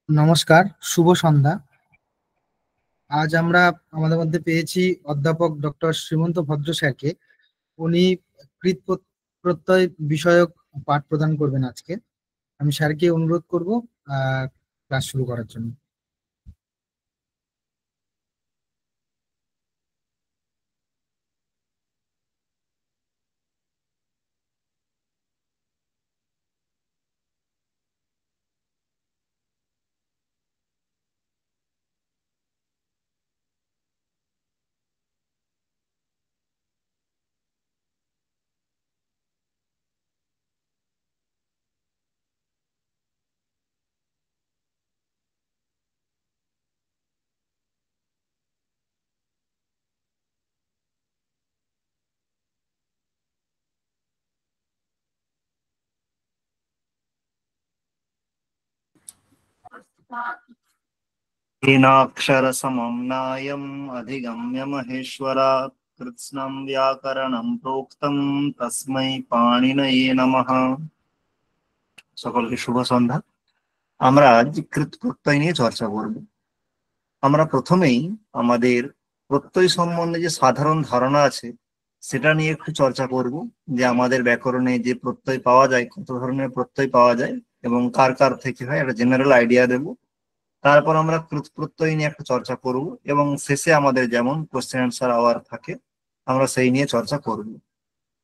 নমস্কার, শুভ সন্ধ্যা। আজ আমরা আমাদের মধ্যে পেয়েছি অধ্যাপক ডক্টর শ্রীমন্ত ভদ্র স্যারকে। উনি কৃত প্রত্যয় বিষয়ক পাঠ প্রদান করবেন আজকে। আমি স্যারকে অনুরোধ করব ক্লাস শুরু করার জন্য। हीनाक्षरसमं नायम् अधिगम्य महेश्वरात् कृत्स्नं व्याकरणं प्रोक्तं तस्मै पाणिनये नमः। সকলকে শুভ সন্ধ্যা। আমরা আজ কৃত প্রত্যয় নিয়ে চর্চা করব। আমরা প্রথমেই আমাদের প্রত্যয় সম্বন্ধে যে সাধারণ ধারণা আছে সেটা নিয়ে একটু চর্চা করব, যে আমাদের ব্যাকরণে যে প্রত্যয় পাওয়া যায়, কত ধরনের প্রত্যয় পাওয়া যায় এবং কার কার থেকে হয়, একটা জেনারেল আইডিয়া দেব। তারপর আমরা কৃত প্রত্যয় নিয়ে একটা চর্চা করব এবং শেষে আমাদের যেমন কোশ্চেন অ্যান্সার আওয়ার থাকে আমরা সেই নিয়ে চর্চা করব।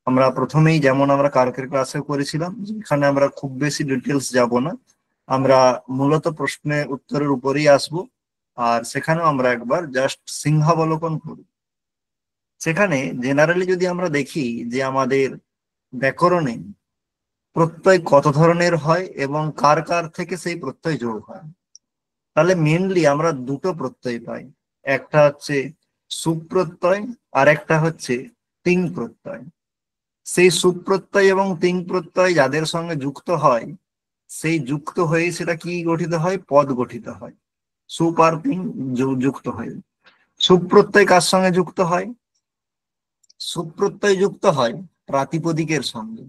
আমরা প্রথমেই যেমন আমরা কালকের ক্লাসে করেছিলাম, যেখানে আমরা খুব বেশি ডিটেলস যাব না, আমরা মূলত প্রশ্নের উত্তরের উপরেই আসব। আর সেখানেও আমরা একবার জাস্ট সিংহাবলোকন করব। সেখানে জেনারেলি যদি আমরা দেখি যে আমাদের ব্যাকরণে প্রত্যয় কত ধরনের হয় এবং কার কার থেকে সেই প্রত্যয় যোগ হয়, তাহলে মেনলি আমরা দুটো প্রত্যয় পাই। একটা হচ্ছে সুপ্রত্যয় আর একটা হচ্ছে তিং প্রত্যয়। সেই সুপ্রত্যয় এবং তিং প্রত্যয় যাদের সঙ্গে যুক্ত হয়, সেই যুক্ত হয়ে সেটা কি গঠিত হয়? পদ গঠিত হয়। সুপ আর তিং যুক্ত হয়। সুপ্রত্যয় কার সঙ্গে যুক্ত হয়? সুপ্রত্যয় যুক্ত হয় প্রাতিপদিকের সঙ্গে।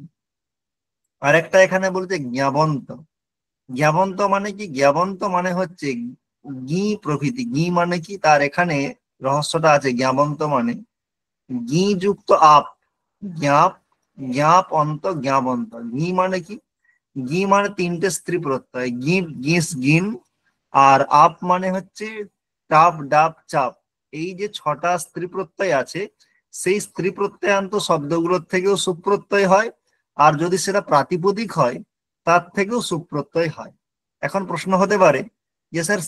আর একটা এখানে বলছে জ্ঞাবন্ত। জ্ঞাবন্ত মানে কি? জ্ঞাবন্ত মানে হচ্ছে গি প্রভৃতি। গি মানে কি, তার এখানে রহস্যটা আছে। জ্ঞাবন্ত মানে গি যুক্ত আপ, জ্ঞাপ, জ্ঞাপ অন্ত, জ্ঞাবন্ত। গি মানে কি? গি মানে তিনটে স্ত্রী প্রত্যয়, গিট, গিস, গিন। আর আপ মানে হচ্ছে টাপ, ডাব, চাপ। এই যে ছটা স্ত্রী প্রত্যয় আছে, সেই স্ত্রী প্রত্যয়ান্ত শব্দগুলোর থেকেও সুপ্রত্যয় হয়। আর যদি সেটা প্রাতিপদিক হয় তার থেকেও সুপ্রত্যয় হয়। এখন প্রশ্ন হতে পারে যে স্যার,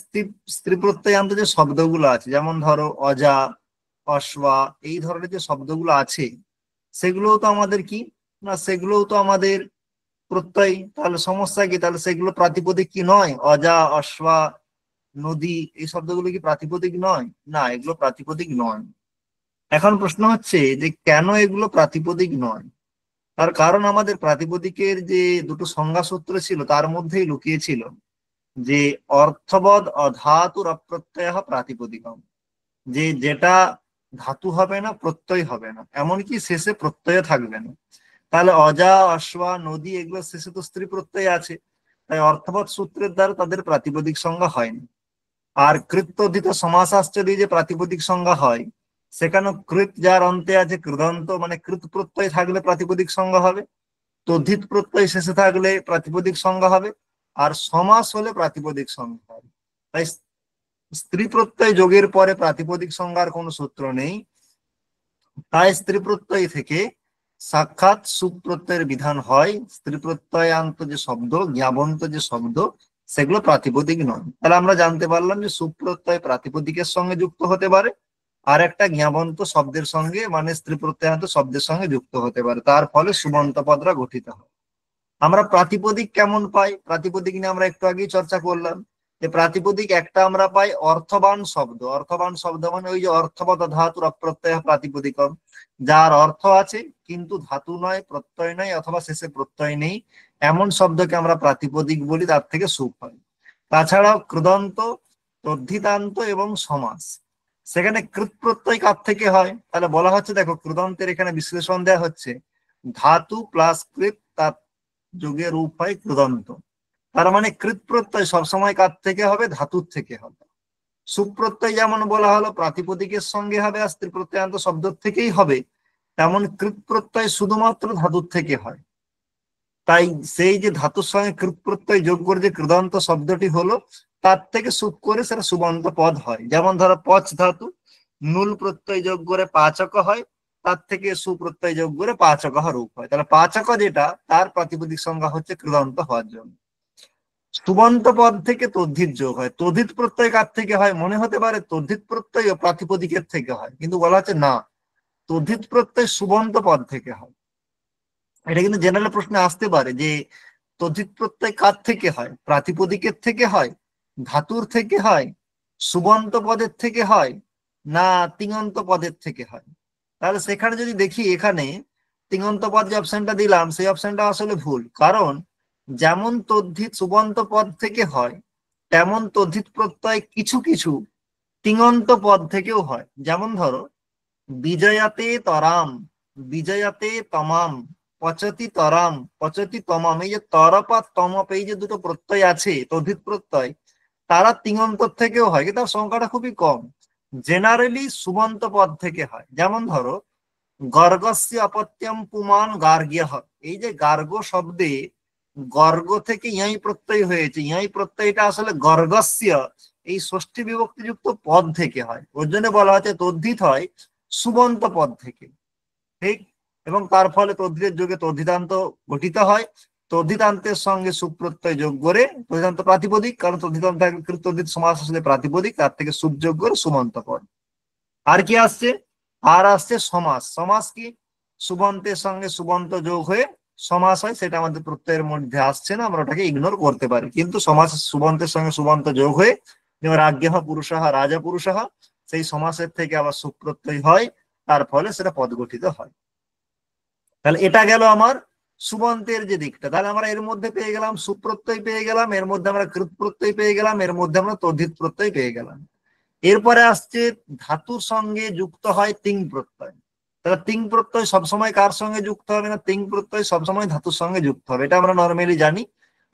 স্ত্রী প্রত্যয়ান্ত যে শব্দগুলো আছে, যেমন ধরো অজা, অশ্বা, এই ধরনের যে শব্দগুলো আছে, সেগুলোও তো আমাদের কি না, সেগুলোও তো আমাদের প্রত্যয়। তাহলে সমস্যা কি? তাহলে সেগুলো প্রাতিপদিক কি নয়? অজা, অশ্বা, নদী, এই শব্দগুলো কি প্রাতিপদিক নয়? না, এগুলো প্রাতিপদিক নয়। এখন প্রশ্ন হচ্ছে যে কেন এগুলো প্রাতিপদিক নয়? তার কারণ আমাদের প্রাতিপদিকের যে দুটো সংজ্ঞা সূত্র ছিল তার মধ্যেই লুকিয়েছিল যে অর্থবদ অধাতুর অপ্রত্যয় প্রাতিপদিকম। যে যেটা ধাতু হবে না, প্রত্যয় হবে না, এমনকি শেষে প্রত্যয় থাকবে না। তাহলে অজা, অশ্বা, নদী এগুলো শেষে তো স্ত্রী প্রত্যয় আছে, তাই অর্থবৎ সূত্রের দ্বারা তাদের প্রাতিপদিক সংজ্ঞা হয় না। আর কৃত্যোদিত সমাসাশ্চর্য যে প্রাতিপদিক সংজ্ঞা হয়, সেখানে কৃত যার অন্তে আছে কৃদন্ত, মানে কৃত প্রত্যয় থাকলে প্রাতিপদিক সংজ্ঞা হবে, তদ্ধিত প্রত্যয় শেষে থাকলে প্রাতিপদিক সংজ্ঞা হবে, আর সমাস হলে প্রাতিপদিক সংজ্ঞা হবে। তাই স্ত্রী প্রত্যয় যোগের পরে প্রাতিপদিক সংজ্ঞার কোনো সূত্র নেই। তাই স্ত্রী প্রত্যয় থেকে সাক্ষাৎ সুপ্রত্যয়ের বিধান হয়। স্ত্রী প্রত্যয়ান্ত যে শব্দ, জ্ঞাবন্ত যে শব্দ, সেগুলো প্রাতিপদিক নয়। তাহলে আমরা জানতে পারলাম যে সুপ্রত্যয় প্রাতিপদিকের সঙ্গে যুক্ত হতে পারে, আর একটা জ্ঞাবন্ত শব্দের সঙ্গে, মানে স্ত্রী প্রত্যয়ান্ত শব্দের সঙ্গে যুক্ত হতে পারে, তার ফলে সুবন্ত পদরা গঠিত হয়। আমরা প্রাতিপদিক কেমন পাই? প্রাতিপদিক নিয়ে আমরা একটু আগেই চর্চা করলাম যে প্রাতিপদিক একটা আমরা পাই অর্থবান শব্দ। অর্থবান শব্দ মানে ওই যে অর্থবদ ধাতুর অপ্রত্যয় প্রাতিপদিকম, যার অর্থ আছে কিন্তু ধাতু নয়, প্রত্যয় নয়, অথবা শেষে প্রত্যয় নেই, এমন শব্দকে আমরা প্রাতিপদিক বলি। তার থেকে সুখ হয়। তাছাড়াও কৃদন্ত, তদ্ধিতান্ত এবং সমাস। সেখানে কৃত প্রত্যয় কার থেকে হয়? তাহলে বলা হচ্ছে, দেখো কৃদন্তের এখানে বিশ্লেষণ দেওয়া হচ্ছে ধাতু প্লাস কৃত, তার যোগের রূপ হয় কৃদন্ত। তার মানে কৃত প্রত্যয় সবসময় কার থেকে হবে? ধাতুর থেকে হবে। সুপ্রত্যয় যেমন বলা হলো প্রাতিপদিকের সঙ্গে হবে আর স্ত্রী প্রত্যয়ান্ত শব্দ থেকেই হবে, তেমন কৃত প্রত্যয় শুধুমাত্র ধাতুর থেকে হয়। তাই সেই যে ধাতুর সঙ্গে কৃত প্রত্যয় যোগ করে যে কৃদান্ত শব্দটি হলো, তার থেকে সুপ করে সেটা সুবন্ত পদ হয়। যেমন ধরো পচ ধাতু, নুল প্রত্যয় যোগ করে পাচক হয়, তার থেকে সুপ্রত্যয় যোগ করে পাচক রূপ হয়। তাহলে পাচক যেটা, তার প্রাতিপদিক সংজ্ঞা হচ্ছে কৃদান্ত হওয়ার জন্য। সুবন্ত পদ থেকে তদ্ধিত যোগ হয়। তদ্ধিত প্রত্যয় কার থেকে হয়? মনে হতে পারে তদ্ধিত প্রত্যয় প্রাতিপদিকের থেকে হয়, কিন্তু বলা হচ্ছে না, তদ্ধিত প্রত্যয় সুবন্ত পদ থেকে হয়। এটা কিন্তু জেনারেল প্রশ্নে আসতে পারে যে তদ্ধিত প্রত্যয় কার থেকে হয়? প্রাতিপদিকের থেকে হয়, ধাতুর থেকে হয়, সুবন্ত পদের থেকে হয়, না তিঙন্ত পদের থেকে হয়? তাহলে সেখানে যদি দেখি, এখানে তিঙন্ত পদ যে অপশনটা দিলাম সেই অপশনটা আসলে ভুল। কারণ যেমন তদ্ধিত সুবন্ত পদ থেকে হয়, তেমন তদ্ধিত প্রত্যয় কিছু কিছু তিঙন্ত পদ থেকেও হয়। যেমন ধরো বিজয়াতে তরাম, বিজয়াতে তমাম, পচতি তরাম, পচতি তমাম, এই যে তরপ আর তমপ, এই যে দুটো প্রত্যয় আছে তদ্ধিত প্রত্যয়, তারা তিঙন্ত থেকেও হয়, কিন্তু তার সংখ্যাটা খুবই কম। জেনারেলি সুবন্ত পদ থেকে হয়। যেমন ধরো গর্গস্য অপত্যম পুমান গার্গ্য, এই যে গার্গ শব্দে গর্গ থেকে ইয়াই প্রত্যয় হয়েছে, ইয়াই প্রত্যয়টা আসলে গর্গস্য এই ষষ্ঠী বিভক্তিযুক্ত পদ থেকে হয়। ওর জন্য বলা হচ্ছে তদ্ধিত হয় সুবন্ত পদ থেকে, ঠিক। এবং তার ফলে তদ্ধিতের যোগে তদ্ধিতান্ত গঠিত হয়। তদ্ধিতান্তের সঙ্গে সুপ্রত্যয় যোগ করে, তদ্ধিতান্ত প্রাতিপদিক, কারণ তদ্ধিতান্ত তদ্ধিত সমাস আসলে প্রাতিপদিক, তার থেকে সুপ যোগ করে সুবন্ত পদ। আর কি আসছে? আর আসছে সমাস। সমাস কি? সুবন্তের সঙ্গে সুবন্ত যোগ হয়ে সমাস হয়, সেটা আমাদের প্রত্যয়ের মধ্যে আসছে না, আমরা ওটাকে ইগনোর করতে পারি। কিন্তু সমাস সুবন্তের সঙ্গে সুবন্ত যোগ হয়ে, যেমন রাজ্ঞহ পুরুষঃ রাজা পুরুষঃ, সেই সমাসের থেকে আবার সুপ্রত্যয় হয়, তার ফলে সেটা পদ গঠিত হয়। তাহলে এটা গেল আমার সুবন্তের যে দিকটা। তাহলে আমরা এর মধ্যে পেয়ে গেলাম সুপ্রত্যয় পেয়ে গেলাম, এর মধ্যে আমরা কৃত প্রত্যয় পেয়ে গেলাম, এর মধ্যে আমরা তদ্ধিত প্রত্যয় পেয়ে গেলাম। এরপরে আসছে ধাতুর সঙ্গে যুক্ত হয় তিং প্রত্যয়। তাহলে তিং প্রত্যয় সবসময় কার সঙ্গে যুক্ত হবে? না, তিং প্রত্যয় সবসময় ধাতুর সঙ্গে যুক্ত হবে, এটা আমরা নর্মালি জানি।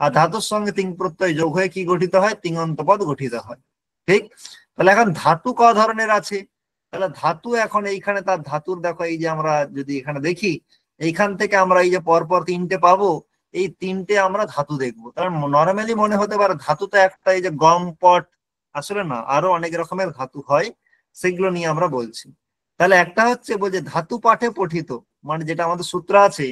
আর ধাতুর সঙ্গে তিং প্রত্যয় যোগ হয়ে কি গঠিত হয়? তিঙন্ত পদ গঠিত হয়, ঠিক। তাহলে এখন ধাতু ক ধরনের আছে? তাহলে ধাতু এখন এইখানে তার ধাতুর দেখো, এই যে আমরা যদি এখানে দেখি, এইখান থেকে আমরা এই যে পরপর তিনটে পাবো, এই তিনটে আমরা ধাতু দেখবো। কারণ নর্মালি মনে হতে পারে ধাতু তো একটা, এই যে গম পট, আসলে না, আরো অনেক রকমের ধাতু হয়, সেগুলো নিয়ে আমরা বলছি। তাহলে একটা হচ্ছে বলছে ধাতু পাঠে পঠিত, মানে যেটা আমাদের সূত্র আছে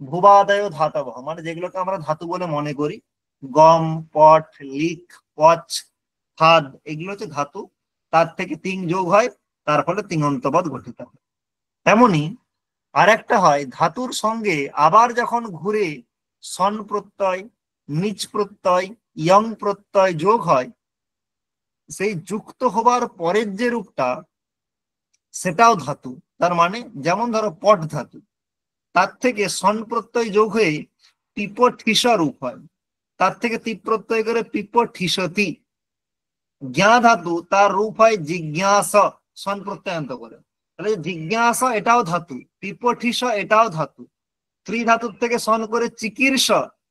ভুবাদায় ধাতব, মানে যেগুলোকে আমরা ধাতু বলে মনে করি, গম, পট, লিক, পচ, খাদ, এগুলো হচ্ছে ধাতু। তার থেকে তিন যোগ হয়, তার ফলে তিঙন্ত পদ গঠিত হয়। তেমনি আর একটা হয় ধাতুর সঙ্গে আবার যখন ঘুরে সন প্রত্যয়, নিচ প্রত্যয়, ইয়ং প্রত্যয় যোগ হয়, সেই যুক্ত হবার পরের যে রূপটা, সেটাও ধাতু। তার মানে যেমন ধরো পট ধাতু, তার থেকে সন প্রত্যয় যোগ হয়ে পিপ ঠিস রূপ হয়, তার থেকে তি প্রত্যয় করে পিপ ঠিসতি। জ্ঞা ধাতু, তার রূপ হয় জিজ্ঞাস, সন প্রত্যয়ান্ত করে। তাহলে জিজ্ঞাসা এটাও ধাতু, পিপ ঠিস এটাও ধাতু, ত্রিধাতুর থেকে সন করে চিকিৎস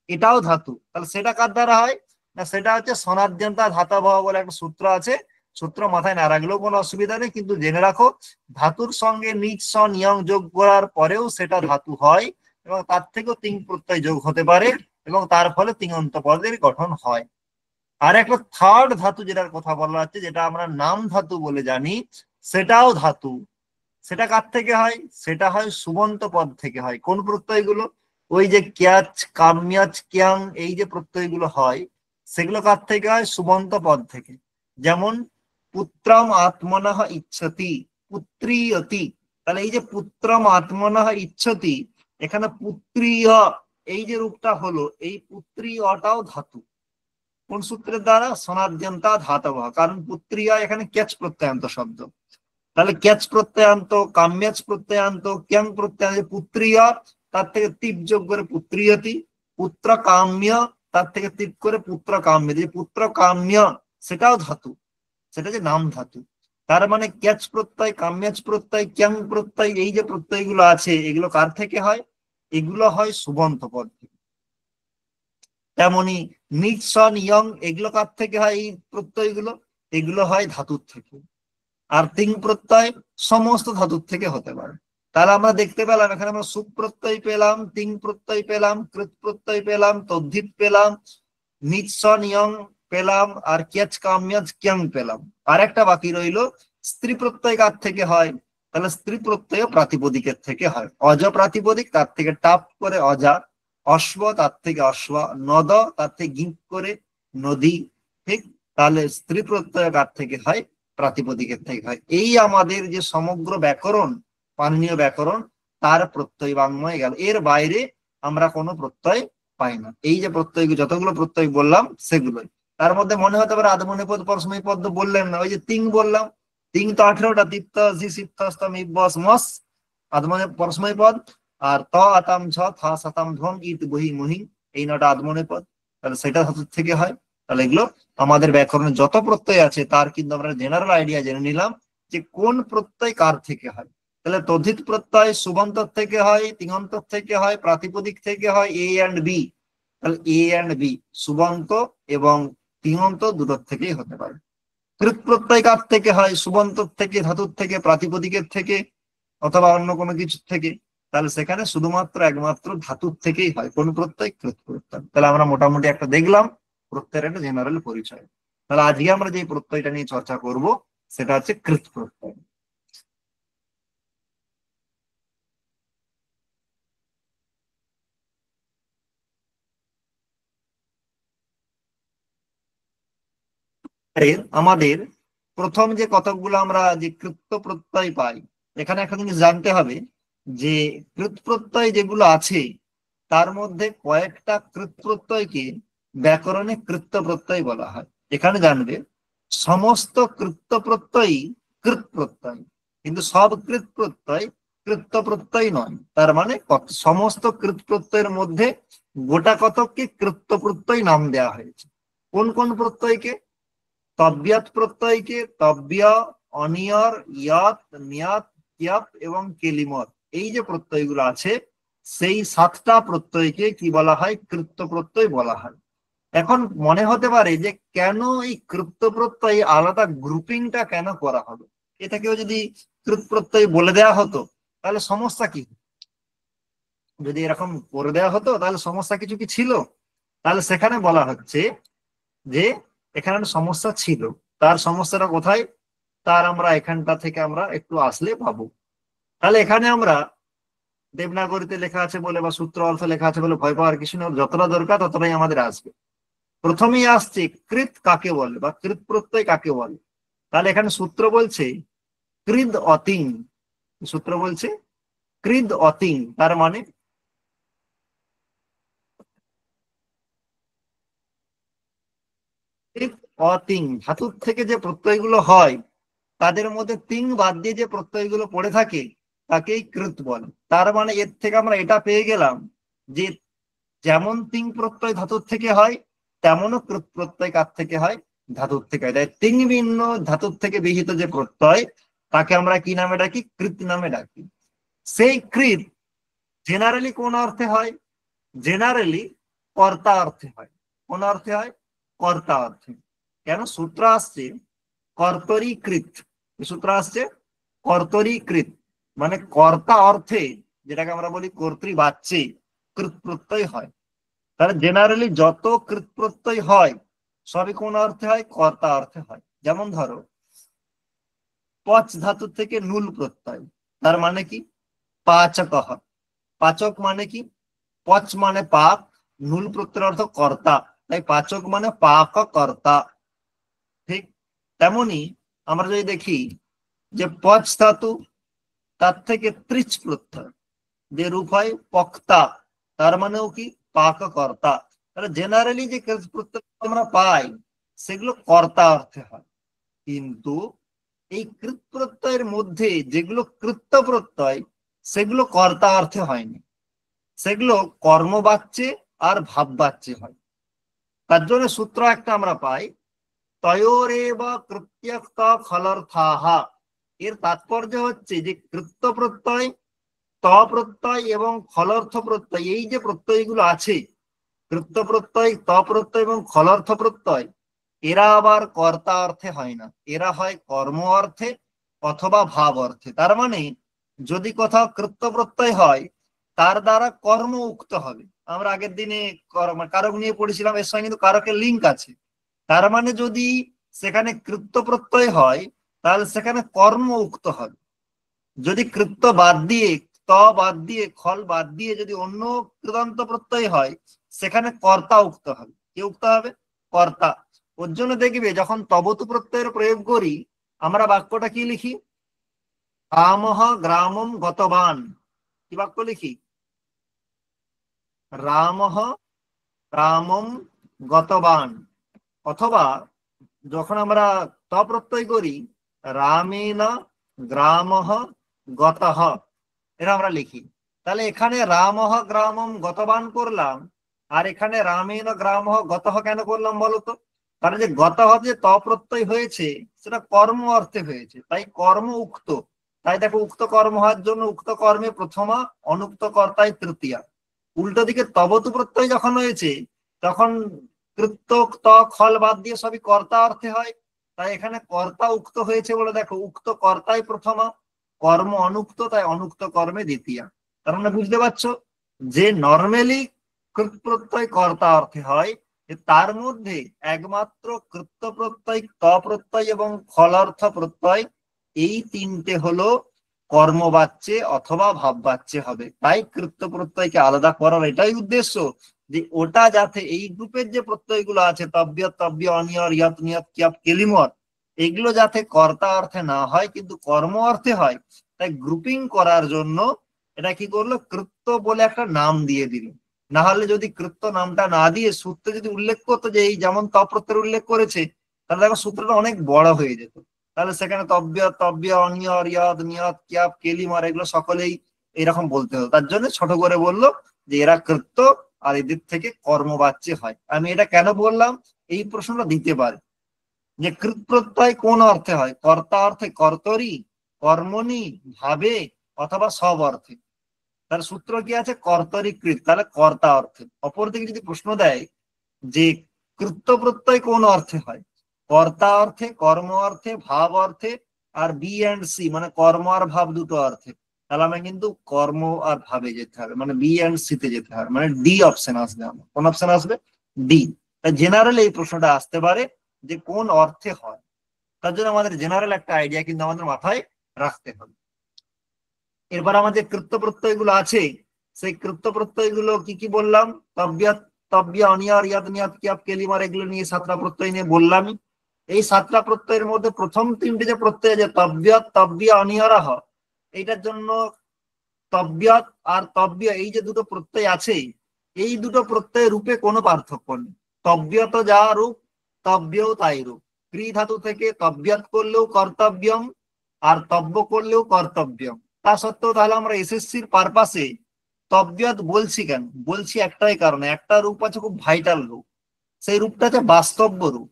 এটাও ধাতু। তাহলে সেটা কার দ্বারা হয়? না, সেটা হচ্ছে সনাদ্যন্তা ধাতবহ বলে একটা সূত্র আছে। সূত্র মাথায় না রাখলেও কোনো অসুবিধা নেই, কিন্তু জেনে রাখো ধাতুর সঙ্গে নিচ সন ইয়ং যোগ করার পরেও সেটা ধাতু হয়, এবং তার থেকেও তিন প্রত্যয় যোগ হতে পারে, এবং তার ফলে তিঙন্ত পদের গঠন হয়। আর একটা থার্ড ধাতু যেটার কথা বলা হচ্ছে, যেটা আমরা নাম ধাতু বলে জানি, সেটাও ধাতু। সেটা কার থেকে হয়? সেটা হয় সুবন্ত পদ থেকে হয়। কোন প্রত্যয়গুলো? ওই যে ক্যাচ, কাম্যাচ, ক্যাং, এই যে প্রত্যয়গুলো হয়, সেগুলো কার থেকে হয়? সুবন্ত পদ থেকে। যেমন পুত্রম আত্মনঃ ইচ্ছতি, পুত্রীয়তি। তাহলে এই যে পুত্রম আত্মনঃ ইচ্ছতি, এখানে পুত্রীয় এই যে রূপটা হলো, এই পুত্রীয়টাও ধাতু। কোন সূত্রের দ্বারা? সনাদ্যন্তা ধাতব, কারণ পুত্রীয় এখানে ক্যাচ প্রত্যয়ান্ত শব্দ। তাহলে ক্যাচ প্রত্যয়ান্ত, কাম্যাচ প্রত্যয়ান্ত, ক্যাং প্রত্যয়ান্ত, পুত্রীয়, তার থেকে তিপ যোগ করে পুত্রীয়তি, পুত্র কাম্য, তার থেকে তিপ করে পুত্র কাম্য, যে পুত্র কাম্য সেটাও ধাতু, সেটা যে নাম ধাতু। তার মানে ক্যাচ প্রত্যয়, কাম্যাচ প্রত্যয়, ক্যাং প্রত্যয়, এই যে প্রত্যয়গুলো আছে, এগুলো কার থেকে হয়? এগুলো হয় সুবন্ত পদ থেকে। তেমনি নিট সন ইয়ং এগুলো কার থেকে হয়? এই প্রত্যয়গুলো এগুলো হয় ধাতুর থেকে। আর তিং প্রত্যয় সমস্ত ধাতুর থেকে হতে পারে। তাহলে আমরা দেখতে পেলাম এখানে আমরা সুপ প্রত্যয় পেলাম, তিং প্রত্যয় পেলাম, কৃত প্রত্যয় পেলাম, তদ্ধিত পেলাম, নিৎসন ইয়ং পেলাম, আর ক্যাচ কাম্যাচ ক্যাং পেলাম। আর একটা বাকি রইলো স্ত্রী প্রত্যয় কার থেকে হয়? তাহলে স্ত্রী প্রত্যয় প্রাতিপদিকের থেকে হয়। অজ প্রাতিপদিক, তার থেকে টাপ করে অজা, অশ্ব তার থেকে অশ্ব, নদ তার থেকে গিঙ্ক করে নদী। ঠিক, তাহলে স্ত্রী প্রত্যয় কার থেকে হয়? প্রাতিপদিকের থেকে হয়। এই আমাদের যে সমগ্র ব্যাকরণ, পাণিনীয় ব্যাকরণ, তার প্রত্যয় বাংময় গেল। এর বাইরে আমরা কোনো প্রত্যয় পাই না। এই যে প্রত্যয়, যতগুলো প্রত্যয় বললাম সেগুলোই। তার মধ্যে মনে হতে পারে আদমনী পদ পরসময়ী পদ বললেন না, ওই যে তিং বললাম, তিং তো 18টা, তিপ্ত জি সিপ্ত স্তম ইব্বস মস আদমনী পরসময়ী পদ, আর ত আতাম ছ থ সাতাম ধ্বম ইত বহি মহিং, এই 9টা আদমনী পদ। তাহলে সেটা ধাতু থেকে হয়। তাহলে এগুলো আমাদের ব্যাকরণে যত প্রত্যয় আছে তার কিন্তু আমরা জেনারেল আইডিয়া জেনে নিলাম যে কোন প্রত্যয় কার থেকে হয়। তাহলে তদ্ধিত প্রত্যয় সুবন্তর থেকে হয়, তিঙন্তর থেকে হয়, প্রাতিপদিক থেকে হয়, এ অ্যান্ড বি। তাহলে এ অ্যান্ড বি সুবন্ত এবং তিঙন্ত দুটোর থেকেই হতে পারে। কৃত প্রত্যয় কার থেকে হয়? সুবন্তর থেকে, ধাতুর থেকে, প্রাতিপদিকের থেকে, অথবা অন্য কোনো কিছু থেকে। তাহলে সেখানে শুধুমাত্র একমাত্র ধাতুর থেকেই হয় কোন প্রত্যয়? কৃত প্রত্যয়। তাহলে আমরা মোটামুটি একটা দেখলাম প্রত্যয়ের একটা জেনারেল পরিচয়। তাহলে আজকে আমরা যে প্রত্যয়টা নিয়ে চর্চা করব সেটা হচ্ছে কৃত প্রত্যয়। আমাদের প্রথম যে কতকগুলো আমরা যে কৃত্য প্রত্যয় পাই, এখানে একটা জিনিস জানতে হবে যে কৃত প্রত্যয় যেগুলো আছে তার মধ্যে কয়েকটা কৃত প্রত্যয়কে ব্যাকরণে কৃত্য প্রত্যয় বলা হয়। এখানে জানবে সমস্ত কৃত্য প্রত্যয়ই কৃত প্রত্যয়, কিন্তু সব কৃত প্রত্যয় কৃত্য প্রত্যয় নয়। তার মানে সমস্ত কৃত প্রত্যয়ের মধ্যে গোটা কতককে কৃত্য প্রত্যয় নাম দেওয়া হয়েছে। কোন কোন প্রত্যয়কে? তব্যাত প্রত্যয়কে তব্য, অনিয়র, ইয়ত, নিয়ত, কিয়ত এবং কেলিমত, এই যে প্রত্যয়গুলো আছে সেই 7টা প্রত্যয়কে কি বলা হয়? কৃত্য প্রত্যয় বলা হয়। এখন মনে হতে পারে যে কেন এই কৃত্য প্রত্যয় আলাদা গ্রুপিংটা কেন করা হবে? এটাকেও যদি কৃত প্রত্যয় বলে দেওয়া হতো তাহলে সমস্যা কি? যদি এরকম করে দেওয়া হতো তাহলে সমস্যা কিছু কি ছিল? তাহলে সেখানে বলা হচ্ছে যে এখানে একটা সমস্যা ছিল। তার সমস্যাটা কোথায়? তার আমরা এখানটা থেকে আমরা একটু আসলে পাবো। তাহলে এখানে আমরা দেবনাগরীতে লেখা আছে বলে বা সূত্র অর্থ লেখা আছে বলে ভয় পাওয়ার কিছু নেই, যতটা দরকার ততটাই আমাদের আসবে। প্রথমেই আসছে কৃত কাকে বলে বা কৃত প্রত্যয় কাকে বলে। তাহলে এখানে সূত্র বলছে কৃদ অতিং। সূত্র বলছে কৃদ অতিং, তার মানে কৃদ অতিং ধাতুর থেকে যে প্রত্যয়গুলো হয় তাদের মধ্যে তিন বাদ দিয়ে যে প্রত্যয়গুলো পড়ে থাকে তাকেই কৃত বলে। তার মানে এর থেকে আমরা এটা পেয়ে গেলাম যে যেমন তিন প্রত্যয় ধাতুর থেকে হয় তেমনও কৃত প্রত্যয় কার থেকে হয়? ধাতুর থেকে হয়। তাই তিন ভিন্ন ধাতুর থেকে বিহিত যে প্রত্যয় তাকে আমরা কি নামে ডাকি? কৃত নামে ডাকি। সেই কৃত জেনারেলি কোন অর্থে হয়? জেনারেলি কর্তা অর্থে হয়। কোন অর্থে হয়? কর্তা অর্থে। কেন? সূত্র আসছে কর্তরীকৃত। সূত্র আসছে কর্তরীকৃত, মানে কর্তা অর্থে, যেটাকে আমরা বলি কর্তৃবাচ্যে কৃত প্রত্যয় হয়। তাহলে জেনারেলি যত কৃত প্রত্যয় হয় সবই কোন অর্থে হয়? কর্তা অর্থে হয়। যেমন ধরো পচ ধাতু থেকে নুল প্রত্যয়, তার মানে কি? পাচক। পাচক মানে কি? পচ মানে পাক, নুল প্রত্যয়ের অর্থ কর্তা, তাই পাচক মানে পাক কর্তা। ঠিক তেমনি আমরা যদি দেখি যে পচ ধাতু, তার থেকে ত্রিচ প্রত্যয়, যে রূপ হয় পক্তা, তার মানেও কি? পাক কর্তা। তাহলে জেনারেলি যে প্রত্যয় আমরা পাই সেগুলো কর্তা অর্থে হয়। কিন্তু এই কৃত প্রত্যয়ের মধ্যে যেগুলো কৃত্য প্রত্যয় সেগুলো কর্তা অর্থে হয়নি, সেগুলো কর্মবাচ্যে আর ভাববাচ্যে হয়। তার জন্য সূত্র একটা আমরা পাই তয়োরেব কৃত্যক্ত ফলর্থাহা। এর তাৎপর্য হচ্ছে যে কৃত্য প্রত্যয়, ত প্রত্যয় এবং ফলর্থ প্রত্যয়, এই যে প্রত্যয়গুলো আছে কৃত্য প্রত্যয়, ত প্রত্যয় এবং খলর্থ প্রত্যয় এরা আবার কর্তা অর্থে হয় না, এরা হয় কর্ম অর্থে অথবা ভাব অর্থে। তার মানে যদি কোথাও কৃত্য প্রত্যয় হয় তার দ্বারা কর্ম উক্ত হবে। আমরা আগের দিনে কারক নিয়ে পড়েছিলাম, এর সঙ্গে কিন্তু কারকের লিঙ্ক আছে। তার মানে যদি সেখানে কৃত্য প্রত্যয় হয় তাহলে সেখানে কর্ম উক্ত হবে। যদি কৃত্য বাদ দিয়ে, ত বাদ দিয়ে, খল বাদ দিয়ে যদি অন্য কৃদন্ত প্রত্যয় হয় সেখানে কর্তা উক্ত হবে। কি উক্ত হবে? কর্তা। ওর জন্য দেখবে যখন তবতু প্রত্যয়ের প্রয়োগ করি আমরা বাক্যটা কি লিখি? রামঃ গ্রামম গতবান। কি বাক্য লিখি? রামঃ গ্রামম গতবান। অথবা যখন আমরা ত প্রত্যয় করি রামেণ গ্রামঃ গতঃ, এটা আমরা লিখি। তাহলে এখানে রামঃ গ্রামম গতবান করলাম, আর এখানে রামেণ গ্রামঃ গতঃ কেন করলাম বলতো? কারণ যে গতঃ যে ত প্রত্যয় হয়েছে সেটা কর্ম অর্থে হয়েছে, তাই কর্ম উক্ত। তাই দেখো উক্ত কর্ম হওয়ার জন্য উক্ত কর্মে প্রথমা, অনুক্ত কর্তায় তৃতীয়া। উল্টো দিকে তবতু প্রত্যয় যখন হয়েছে তখন কৃত্য, ত, খল বাদ দিয়ে সবই কর্তা অর্থে হয়। তাই এখানে কর্তা উক্ত হয়েছে বলে দেখো উক্ত কর্তায় প্রথমা, কর্ম অনুক্ত, তাই অনুক্ত কর্মে দ্বিতীয়া। তার মানে বুঝতে পারছো যে নর্মালি কৃত প্রত্যয় কর্তা অর্থে হয়, তার মধ্যে একমাত্র কৃত্য প্রত্যয়, ত প্রত্যয় এবং খলর্থ প্রত্যয় এই তিনটে হলো কর্মবাচ্যে অথবা ভাববাচ্যে হবে। তাই কৃত্য প্রত্যয়কে আলাদা করার এটাই উদ্দেশ্য যে ওটা যাতে এই গ্রুপের যে প্রত্যয়গুলো আছে তব্য, তব্য, অনিয়র, ইয়ত, নিয়ত, কিয়াপ, কেলিমর, এগুলো যাতে কর্তা অর্থে না হয় কিন্তু কর্ম অর্থে হয়, তাই গ্রুপিং করার জন্য এটা কি করলো, কৃত্য বলে একটা নাম দিয়ে দিল। না হলে যদি কৃত্য নামটা না দিয়ে সূত্রে যদি উল্লেখ করতো যে এই যেমন ত প্রত্যয়ের উল্লেখ করেছে, তাহলে দেখো সূত্রটা অনেক বড় হয়ে যেত। তাহলে সেখানে তব্য, তব্য, অনিয়র, ইয়দ, নিয়ত, কিয়াপ, কেলিমর এগুলো সকলেই এরকম বলতে হতো। তার জন্য ছোট করে বললো যে এরা কৃত্য আর এদের থেকে কর্মবাচ্যে হয়। আমি এটা কেন বললাম, এই প্রশ্নটা দিতে পারে যে কৃত প্রত্যয় কোন অর্থে হয়, কর্তা অর্থে, কর্তরি, কর্মণি, ভাবে অথবা সব অর্থে। তার সূত্র কি আছে? কর্তরি কৃত, তাহলে কর্তা অর্থে। অপরদিকে যদি প্রশ্ন দেয় যে কৃত্য প্রত্যয় কোন অর্থে হয়, কর্তা অর্থে, কর্ম অর্থে, ভাব অর্থে, আর বি এন্ড সি মানে কর্ম আর ভাব দুটো অর্থে, তাহলে আমি কিন্তু কর্ম আর ভাবে যেতে হবে, মানে বি এন্ড সি তে যেতে হবে, মানে ডি অপশন আসবে। আমার কোন অপশন আসবে? ডি। তাই জেনারেল এই প্রশ্নটা আসতে পারে যে কোন অর্থে হয়। তার জন্য আমাদের জেনারেল একটা আইডিয়া কিন্তু আমাদের মাথায় রাখতে হবে। এরপর আমাদের কৃত্য প্রত্যয় গুলো আছে, সেই কৃত্য প্রত্যয় গুলো কি কি বললাম? তব্য, তব্য, অনিয়র, ইয়দ, নিয়ত, কিয়াপ, কেলিমর এগুলো নিয়ে 7টা প্রত্যয় নিয়ে বললাম। এই 7টা প্রত্যয়ের মধ্যে প্রথম 3টে যে প্রত্যয় আছে তব্য, তব্য, অনিয়রহ, এইটার জন্য তব্য আর তব্য এই যে দুটো প্রত্যয় আছে, এই দুটো প্রত্যয়ের রূপে কোনো পার্থক্য নেই। তব্য তো যা রূপ তব্যও তাই রূপ। ক্রি ধাতু থেকে তব্যত করলেও কর্তব্যম আর তব্য করলেও কর্তব্যম। তা সত্ত্বেও তাহলে আমরা এসএসসির পারপাসে তব্যত বলছি কেন? বলছি একটাই কারণে, একটা রূপ আছে খুব ভাইটাল রূপ, সেই রূপটা হচ্ছে বাস্তব্য রূপ।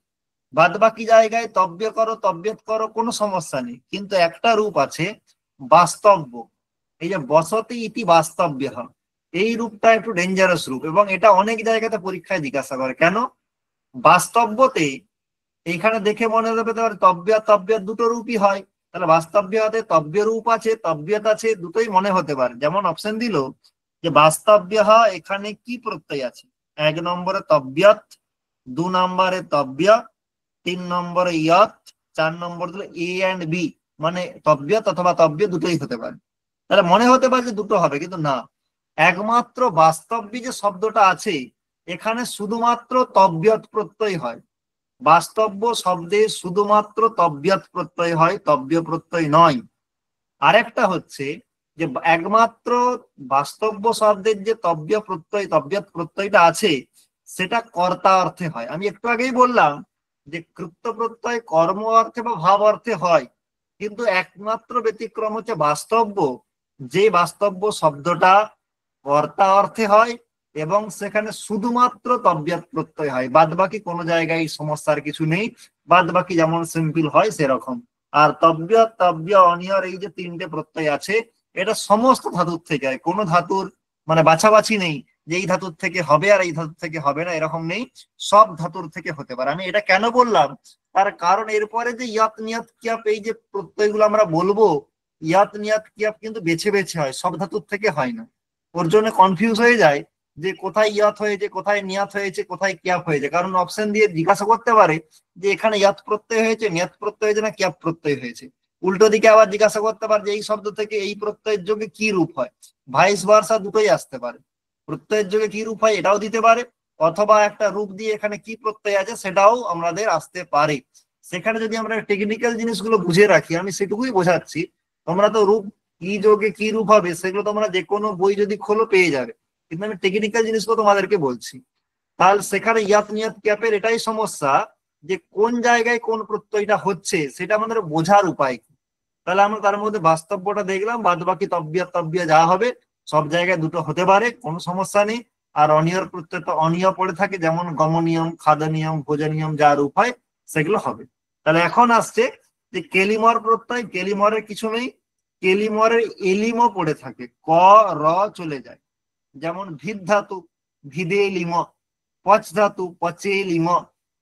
বাদ বাকি জায়গায় তব্য করো, তব্যত করো, কোনো সমস্যা নেই, কিন্তু একটা রূপ আছে বাস্তব্য। এই যে বসতি ইতি বাস্তব্য, এই রূপটা একটু ডেঞ্জারাস রূপ, এবং এটা অনেক জায়গাতে পরীক্ষায় জিজ্ঞাসা করে। কেন? বাস্তব্যতে এইখানে দেখে মনে হবে তব্য তব্য দুটো রূপই হয়, তাহলে বাস্তব্য হাতে তব্য রূপ আছে, তব্যত আছে, দুটোই মনে হতে পারে। যেমন অপশন দিল যে বাস্তব্য, এখানে কি প্রত্যয় আছে? 1 নম্বরে তব্যত, 2 নম্বরে তব্য, 3 নম্বরে ইয়ত, 4 নম্বর দিল এ এন্ড বি, মানে তব্যত অথবা তব্য দুটোই হতে পারে। তাহলে মনে হতে পারে যে দুটো হবে, কিন্তু না, একমাত্র বাস্তব্য যে শব্দটা আছে এখানে শুধুমাত্র তব্যত প্রত্যয় হয়। বাস্তব্য শব্দে শুধুমাত্র তব্যত প্রত্যয় হয়, তব্য প্রত্যয় নয়। আরেকটা হচ্ছে যে একমাত্র বাস্তব্য শব্দের যে তব্য প্রত্যয়, তব্যত প্রত্যয়টা আছে সেটা কর্তা অর্থে হয়। আমি একটু আগেই বললাম যে কৃত্য প্রত্যয় কর্ম অর্থে বা ভাব অর্থে হয়, কিন্তু একমাত্র ব্যতিক্রম হচ্ছে বাস্তব্য, যে বাস্তব্য শব্দটা কর্তা অর্থে হয় এবং সেখানে শুধুমাত্র তব্যত প্রত্যয় হয়, বাদ বাকি কোনো জায়গায় সমস্যার কিছু নেই, বাদ বাকি যেমন সিম্পল হয় সেরকম। আর তব্য, তব্য, অনিয়র এই যে 3টে প্রত্যয় আছে এটা সমস্ত ধাতুর থেকে হয়, কোনো ধাতুর মানে বাছাবাছি নেই যে এই ধাতুর থেকে হবে আর এই ধাতুর থেকে হবে না, এরকম নেই, সব ধাতুর থেকে হতে পারে। আমি এটা কেন বললাম, তার কারণ এরপরে যে ইয়াত নিয়াত কিয়াপ এই যে প্রত্যয়গুলো আমরা বলবো, ইয়াত নিয়াত কিয়াপ কিন্তু বেছে বেছে হয়, সব ধাতুর থেকে হয় না। ওর জন্য কনফিউজ হয়ে যায় যে কোথায় ইয়াত হয়েছে, কোথায় নিয়াত হয়েছে, কোথায় কিয়াপ হয়েছে। কারণ অপশন দিয়ে জিজ্ঞাসা করতে পারে যে এখানে ইয়াত প্রত্যয় হয়েছে, নিয়াত প্রত্যয় হয়েছে না কিয়াপ প্রত্যয় হয়েছে। উল্টো দিকে আবার জিজ্ঞাসা করতে পারে যে এই শব্দ থেকে এই প্রত্যয়ের যোগে কি রূপ হয়, ভাইস ভার্সা দুটোই আসতে পারে। প্রত্যয়ের যোগে কি রূপ হয় এটাও দিতে পারে, অথবা একটা রূপ দিয়ে এখানে কি প্রত্যয় আছে সেটাও আমাদের আসতে পারে। সেখানে যদি আমরা টেকনিক্যাল জিনিসগুলো বুঝে রাখি, আমি সেটুকুই বোঝাচ্ছি। তোমরা তো রূপ কি যোগে কি রূপ হবে সেগুলো তোমরা যে কোনো বই যদি খোলো পেয়ে যাবে, কিন্তু আমি টেকনিক্যাল জিনিসগুলো তোমাদেরকে বলছি। তাহলে সেখানে ইয়াত নিয়াত ক্যাপের এটাই সমস্যা যে কোন জায়গায় কোন প্রত্যয়টা হচ্ছে সেটা আমাদের বোঝার উপায় কি। তাহলে আমরা তার মধ্যে বাস্তব্যটা দেখলাম, বাদ বাকি তব্বিয়া তব্বিয়া যা হবে সব জায়গায় দুটো হতে পারে, কোনো সমস্যা নেই। আর অনিয়র প্রত্যয় তো অনিয় পড়ে থাকে, যেমন গমনিয়ম, খাদনিয়ম, ভোজনিয়ম যা রূপ হয় সেগুলো হবে। তাহলে এখন আসছে যে কেলিমর প্রত্যয়, কেলিমরের কিছু নেই, কেলিমরের এলিমও পড়ে থাকে, ক র চলে যায়। যেমন ভিদ ধাতু ভিদে লিম, পচ ধাতু পচে লিম,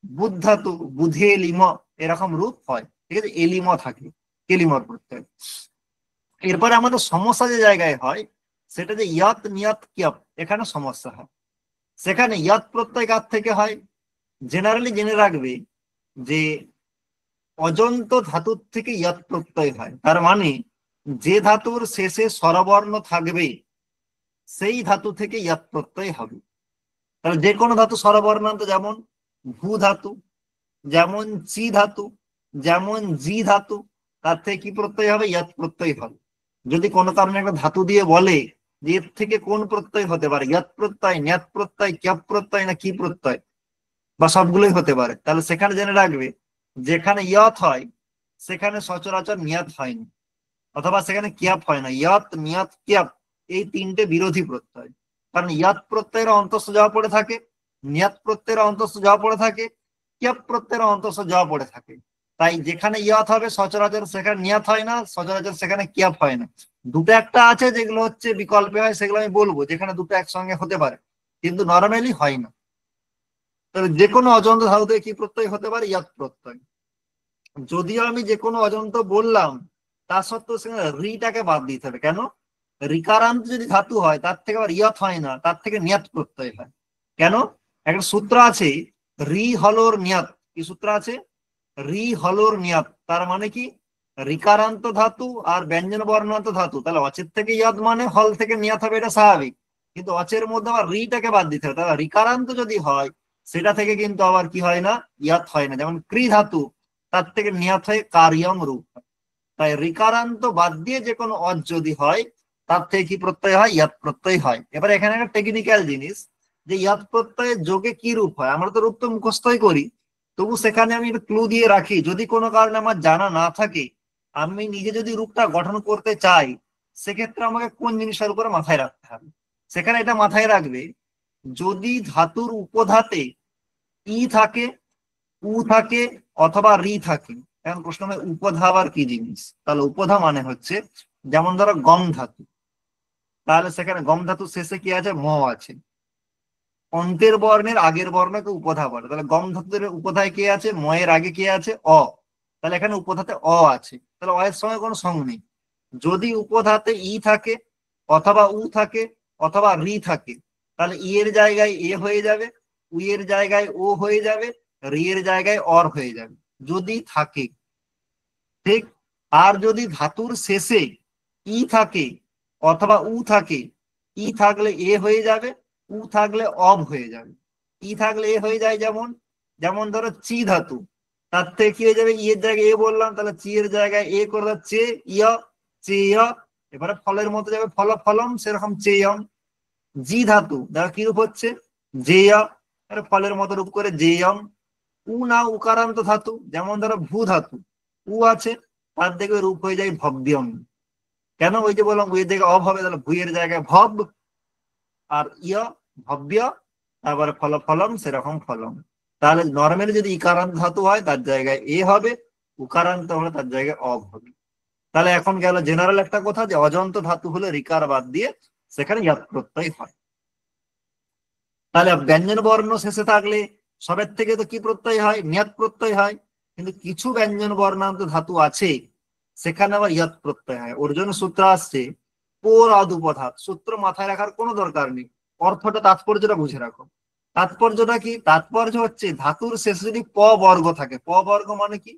বুধ ধাতু বুধে লিম, এরকম রূপ হয়, ঠিক আছে, এলিম থাকে কেলিমর প্রত্যয়। এরপরে আমাদের সমস্যা যে জায়গায় হয় সেটা যে ইয়াত নিয়াত কিয়াপ, এখানে সমস্যা হয়। সেখানে ইয়াত প্রত্যয় কার থেকে হয়, জেনারেলি জেনে রাখবে যে অজন্ত ধাতুর থেকে ইয়াত প্রত্যয় হয়। তার মানে যে ধাতুর শেষে স্বরবর্ণ থাকবে সেই ধাতু থেকে ইয়াত প্রত্যয় হবে। তাহলে যে কোনো ধাতু স্বরবর্ণান্ত, যেমন ভূ ধাতু, যেমন চি ধাতু, যেমন জি ধাতু, তার থেকে কি প্রত্যয় হবে, ইয়াত প্রত্যয় হবে। যদি কোনো কারণে একটা ধাতু দিয়ে বলে যে এর থেকে কোন প্রত্যয় হতে পারে, ইয়াত প্রত্যয়, ন্যাত প্রত্যয়, ক্যাপ প্রত্যয় না কি প্রত্যয়, বা সবগুলোই হতে পারে, তাহলে সেখানে জেনে রাখবে যেখানে ইয়ত হয় সেখানে সচরাচর নিয়াত হয় না, অথবা সেখানে কিয়াপ হয় না। ইয়াত নিয়াত কিয়াপ এই তিনটে বিরোধী প্রত্যয়। কারণ ইয়াত প্রত্যয়ের অন্তঃস্থ যাওয়া পড়ে থাকে, নিয়াত প্রত্যয়ের অন্তঃস্থ যাওয়া পড়ে থাকে, কিয়াপ প্রত্যয়ের অন্তঃস্থ যাওয়া পড়ে থাকে। তাই যেখানে ইয়াত হবে সচরাচর সেখানে নিয়াত হয় না, সচরাচর সেখানে কিয়াপ হয় না। দুটো একটা আছে যেগুলো হচ্ছে বিকল্পে হয়, সেগুলো আমি বলবো, যেখানে দুটো একসঙ্গে হতে পারে, কিন্তু নর্মালি হয় না। তবে যে কোনো অজন্ত ধাতুতে কি প্রত্যয় হতে পারে, ইয়াত প্রত্যয়। যদিও আমি যে কোনো অজন্ত বললাম, তা সত্ত্বেও সেখানে রিটাকে বাদ দিতে হবে। কেন, রিকারান্ত যদি ধাতু হয় তার থেকে আবার ইয়াত হয় না, তার থেকে নিয়াত প্রত্যয় হয়। কেন, একটা সূত্র আছে রি হলোর নিয়াত, কি সূত্র আছে, রি হলোর নিয়াত। তার মানে কি, রিকারান্ত ধাতু আর ব্যঞ্জন বর্ণান্ত ধাতু, তাহলে অচের থেকে ইয়াদ মানে হল থেকে নিয়াত হবে, এটা স্বাভাবিক। কিন্তু অচের মধ্যে আবার রিটাকে বাদ দিতে হবে, তাহলে রিকারান্ত যদি হয় সেটা থেকে কিন্তু আবার কি হয় না, ইয়াত হয় না। যেমন ক্রি ধাতু, তার থেকে নিয়াত হয় কারিয়ম রূপ। তাই রিকারান্ত বাদ দিয়ে যে কোনো অজ যদি হয় তার থেকে কি প্রত্যয় হয়, ইয়াত প্রত্যয় হয়। এবার এখানে একটা টেকনিক্যাল জিনিস, যে ইয়াত প্রত্যয়ের যোগে কি রূপ হয়, আমরা তো রূপ তো মুখস্থই করি, তবু সেখানে আমি একটা ক্লু দিয়ে রাখি। যদি কোনো কারণে আমার জানা না থাকে, আমি নিজে যদি রূপটা গঠন করতে চাই, সেক্ষেত্রে আমাকে কোন জিনিসের উপরে মাথায় রাখতে হবে, সেখানে এটা মাথায় রাখবে, যদি ধাতুর উপধাতে ই থাকে, উ থাকে, অথবা রি থাকে। এখন প্রশ্ন হয় উপধা আবার কি জিনিস, তাহলে উপধা মানে হচ্ছে, যেমন ধরো গম ধাতু, তাহলে সেখানে গম ধাতু শেষে কি আছে, ম আছে, অন্তের বর্ণের আগের বর্ণকে উপধা বলে। তাহলে গম ধাতুর উপধায় কে আছে, ময়ের আগে কে আছে, অ। তাহলে এখানে উপধাতে অ আছে, তাহলে অ এর সঙ্গে কোনো সঙ্গ নেই। যদি উপধাতে ই থাকে, অথবা উ থাকে, অথবা রি থাকে, তাহলে ই এর জায়গায় এ হয়ে যাবে, উ এর জায়গায় ও হয়ে যাবে, রি এর জায়গায় অর হয়ে যাবে, যদি থাকে, ঠিক। আর যদি ধাতুর শেষে ই থাকে অথবা উ থাকে, ই থাকলে এ হয়ে যাবে, উ থাকলে অব হয়ে যাবে। ই থাকলে এ হয়ে যায়, যেমন যেমন ধরো চি ধাতু, তার থেকে কি হয়ে যাবে, ই এর জায়গায় এ বললাম, তাহলে চি এর জায়গায় এ করে চে ইয়, চে ইয়। এবারে ফলের মতো যাবে ফল ফলম, সেরকম চেয়ম। জি ধাতু দেখো কি রূপ হচ্ছে, জেয়, ফলের মতো রূপ করে জেয়ম। উ না উকারান্ত ধাতু, যেমন ধরো ভূ ধাতু, উ আছে, তার দেখবে রূপ হয়ে যায় ভব্যম। কেন, ওই যে বললাম উয়ের জায়গায় অভ হবে, তাহলে ভুইয়ের জায়গায় ভব, আর ইয় ভব্য, তারপরে ফল ফলম, সেরকম ফলম। তাহলে নর্মালি যদি ইকারান্ত ধাতু হয় তার জায়গায় এ হবে, উকারান্ত হলে তার জায়গায় অভ হবে। তাহলে এখন গেল জেনারেল একটা কথা, যে অজন্ত ধাতু হলে রিকার বাদ দিয়ে সেখানে ইয়াত প্রত্যয় হয়। তাহলে ব্যঞ্জন বর্ণ শেষে থাকলে সবের থেকে তো কি প্রত্যয় হয়? নিয়ত প্রত্যয় হয়। কিন্তু কিছু ব্যঞ্জন বর্ণান্ত ধাতু আছে সেখানে আবার ইয়ত প্রত্যয় হয়। ওর জন্য সূত্র আসছে পোর আদুপধাত। সূত্র মাথায় রাখার কোনো দরকার নেই, অর্থটা তাৎপর্যটা বুঝে রাখো। তাৎপর্যটা কি? তাৎপর্য হচ্ছে ধাতুর শেষে যদি প বর্গ থাকে, প বর্গ মানে কি?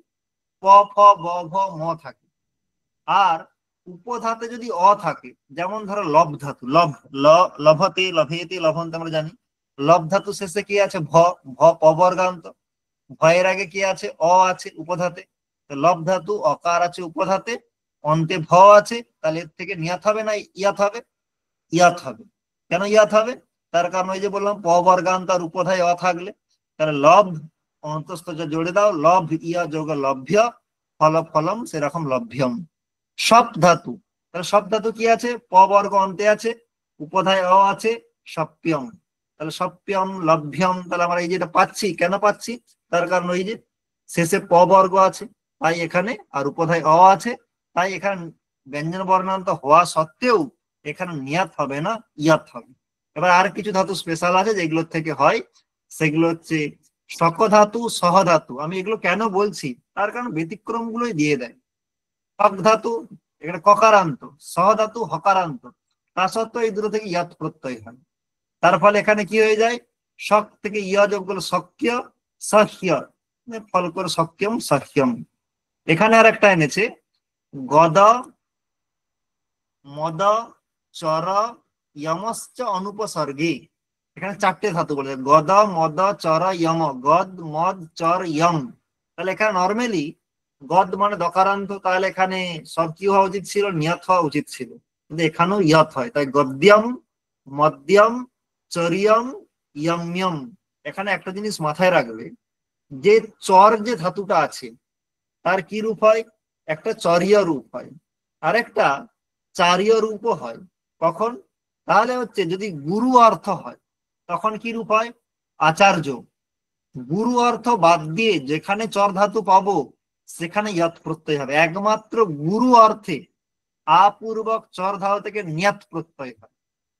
প, ফ, ব, ভ, ম থাকে। আর উপধাতে যদি অ থাকে, যেমন ধরো লব ধাতু, লব, লভতে, লভেতে, লভন্তে আমরা জানি। লব ধাতু শেষে কি আছে? ভ, ভ পবর্গান্ত। ভয়ের আগে কি আছে? অ আছে উপধাতে। লব ধাতু, অকার আছে উপধাতে, অন্তে ভ আছে, তাহলে এর থেকে নিয়াত হবে না ইয়াত হবে? ইয়াত হবে। কেন ইয়াত হবে? তার কারণ ওই যে বললাম পবর্গান্ত আর উপধায় অ থাকলে। তাহলে লব অন্তস্থ জোড়ে দাও, লভ ইয়া যোগ লভ্য, ফল ফলম সেরকম লভ্যম। সব ধাতু, তাহলে সব ধাতু কি আছে? প বর্গ অন্তে আছে, উপধায় অ আছে, সপ্যম। তাহলে সপ্যম লভ্যম, তাহলে আমরা এই যেটা পাচ্ছি, কেন পাচ্ছি? তার কারণ ওই যে শেষে প বর্গ আছে তাই এখানে, আর উপধায় অ আছে তাই এখানে ব্যঞ্জন বর্ণান্ত হওয়া সত্ত্বেও এখানে নিয়াত হবে না, ইয়াত হবে। এবার আর কিছু ধাতু স্পেশাল আছে যেগুলোর থেকে হয়, সেগুলো হচ্ছে শক ধাতু, সহ ধাতু। আমি এগুলো কেন বলছি? তার কারণ ব্যতিক্রম গুলোই দিয়ে দেয়। শক ধাতু এখানে ককারান্ত, সহ ধাতু হকারান্ত, তা সত্ত্বেও এই দুটো থেকে ইয়াত প্রত্যয় হয়। তার ফলে এখানে কি হয়ে যায়? শক থেকে ইয়া যোগ করলে সক্য, সহ্য, ফল করে সক্ষম সক্ষম। এখানে আর একটা এনেছে গদ, মদ, চর, ইয়মশ্চ অনুপসর্গে। এখানে চারটে ধাতু বলে, গদ, মদ, চর, ইয়ম। গদ, মদ, চর, ইয়ম। তাহলে এখানে নর্মালি গদ মানে দকারান্ত, তাহলে এখানে সব কি হওয়া উচিত ছিল? নিয়ত হওয়া উচিত ছিল, কিন্তু এখানেও ইয়ত হয়। তাই গদ্যম, মদ্যম, চরিয়ম, ইয়ম্যম। এখানে একটা জিনিস মাথায় রাখবে, যে চর যে ধাতুটা আছে তার কি রূপ হয়? একটা চরীয় রূপ হয়, আর একটা চারীয় রূপও হয়। কখন? তাহলে হচ্ছে যদি গুরু অর্থ হয় তখন কি রূপ হয়? আচার্য। গুরু অর্থ বাদ দিয়ে যেখানে চর ধাতু পাবো সেখানে ইয়ত প্রত্যয় হবে। একমাত্র গুরু অর্থে আপূর্বক চর ধাতু থেকে নিয়ত প্রত্যয় হয়।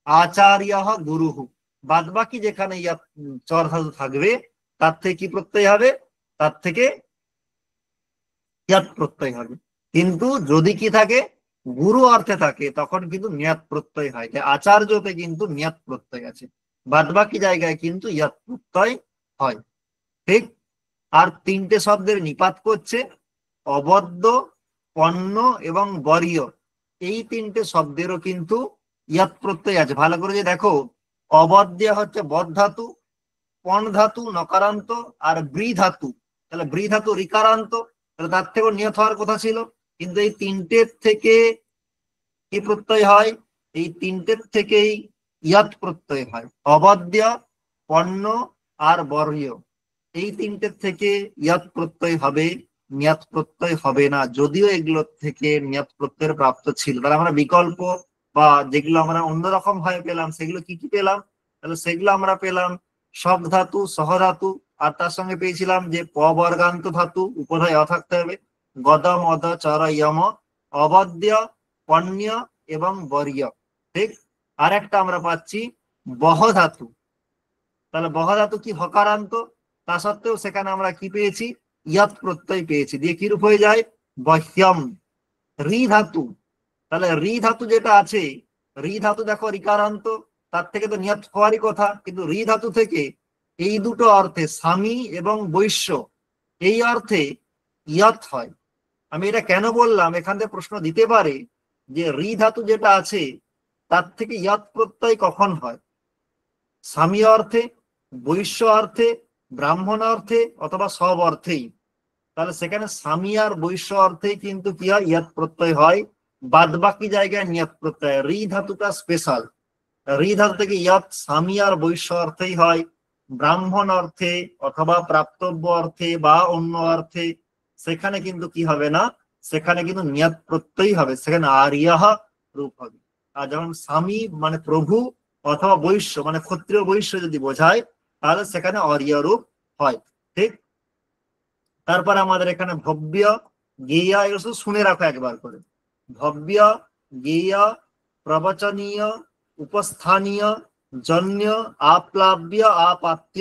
আচার্য গুরু, বাদ বাকি যেখানে ইয়াত চর ধাতু থাকবে তার থেকে কি প্রত্যয় হবে? তার থেকে ইয়াত প্রত্যয় হবে। কিন্তু যদি কি থাকে? গুরু অর্থে থাকে তখন কিন্তু নিয়াত প্রত্যয় হয়। আচার্যতে কিন্তু নিয়াত প্রত্যয় আছে, বাদ বাকি জায়গায় কিন্তু ইয়াত প্রত্যয় হয়। ঠিক। আর তিনটে শব্দের নিপাত করছে অবদ্য, পণ্য এবং বরীয়। এই তিনটে শব্দেরও কিন্তু ইয়াত প্রত্যয় আছে। ভালো করে যে দেখো, অবদ্য হচ্ছে বদ ধাতু, পণ ধাতু নকারান্ত, আর ব্রি ধাতু, তাহলে ব্রি ধাতু রিকারান্ত, তাহলে তার থেকেও নিয়ত হওয়ার কথা ছিল। কিন্তু এই তিনটের থেকে কি প্রত্যয় হয়? এই তিনটের থেকেই ইয়াত প্রত্যয় হয়। অবদ্য, পণ্য আর বর্গীয়, এই তিনটের থেকে ইয়াত প্রত্যয় হবে, নিয়াত প্রত্যয় হবে না। যদিও এগুলোর থেকে নিয়াত প্রত্যয়ের প্রাপ্ত ছিল, তাহলে আমরা বিকল্প বা যেগুলো আমরা অন্যরকম ভাবে পেলাম সেগুলো কি কি পেলাম? তাহলে সেগুলো আমরা পেলাম শক ধাতু, সহ ধাতু, আর তার সঙ্গে পেয়েছিলাম যে পবর্গান্ত ধাতু, উপধায় অ থাকতে হবে, গদ, মদ, চর, ইয়ম, অবদ্য, পণ্য এবং বর্গীয়। ঠিক। আর একটা আমরা পাচ্ছি বহ ধাতু। তাহলে বহ ধাতু কি? হকারান্ত, তা সত্ত্বেও সেখানে আমরা কি পেয়েছি? ইয়াত প্রত্যয় পেয়েছি, দিয়ে কি রূপ হয়ে যায়? বহ্যম। রি ধাতু, তাহলে রি ধাতু যেটা আছে, রি ধাতু দেখো রিকারান্ত, তার থেকে তো নিয়ত হওয়ারই কথা, কিন্তু রি ধাতু থেকে এই দুটো অর্থে স্বামী এবং বৈশ্য এই অর্থে ইয়াত হয়। আমি এটা কেন বললাম? এখান থেকে প্রশ্ন দিতে পারে যে রি ধাতু যেটা আছে তার থেকে ইয়াত প্রত্যয় কখন হয়? স্বামী অর্থে, বৈশ্য অর্থে, ব্রাহ্মণ অর্থে, অথবা সব অর্থেই। তাহলে সেখানে স্বামী আর বৈশ্য অর্থেই কিন্তু কি হয়? ইয়াত প্রত্যয় হয়। বাদ বাকি জায়গায় নিয়াত প্রত্যয়। রি ধাতুটা স্পেশাল। রি ধাতু থেকে ইয়াত স্বামী আর বৈশ্য অর্থেই হয়। ব্রাহ্মণ অর্থে অথবা প্রাপ্তব্য অর্থে বা অন্য অর্থে সেখানে কিন্তু কি হবে না? সেখানে কিন্তু নিয়াত প্রত্যয় হবে, সেখানে আরিয়াহ রূপ হবে। আর যেমন স্বামী মানে প্রভু, অথবা বৈশ্য মানে ক্ষত্রিয় বৈশ্য যদি বোঝায়, তাহলে সেখানে অরিয়া রূপ হয়। ঠিক। তারপর আমাদের এখানে ভব্য, গেয়, এগুলো শুধু শুনে রাখো একবার করে। ভব্য, গেয়, প্রবচনীয়, উপস্থানীয়, জন্য, আপ্লাব্য, আপাত্য,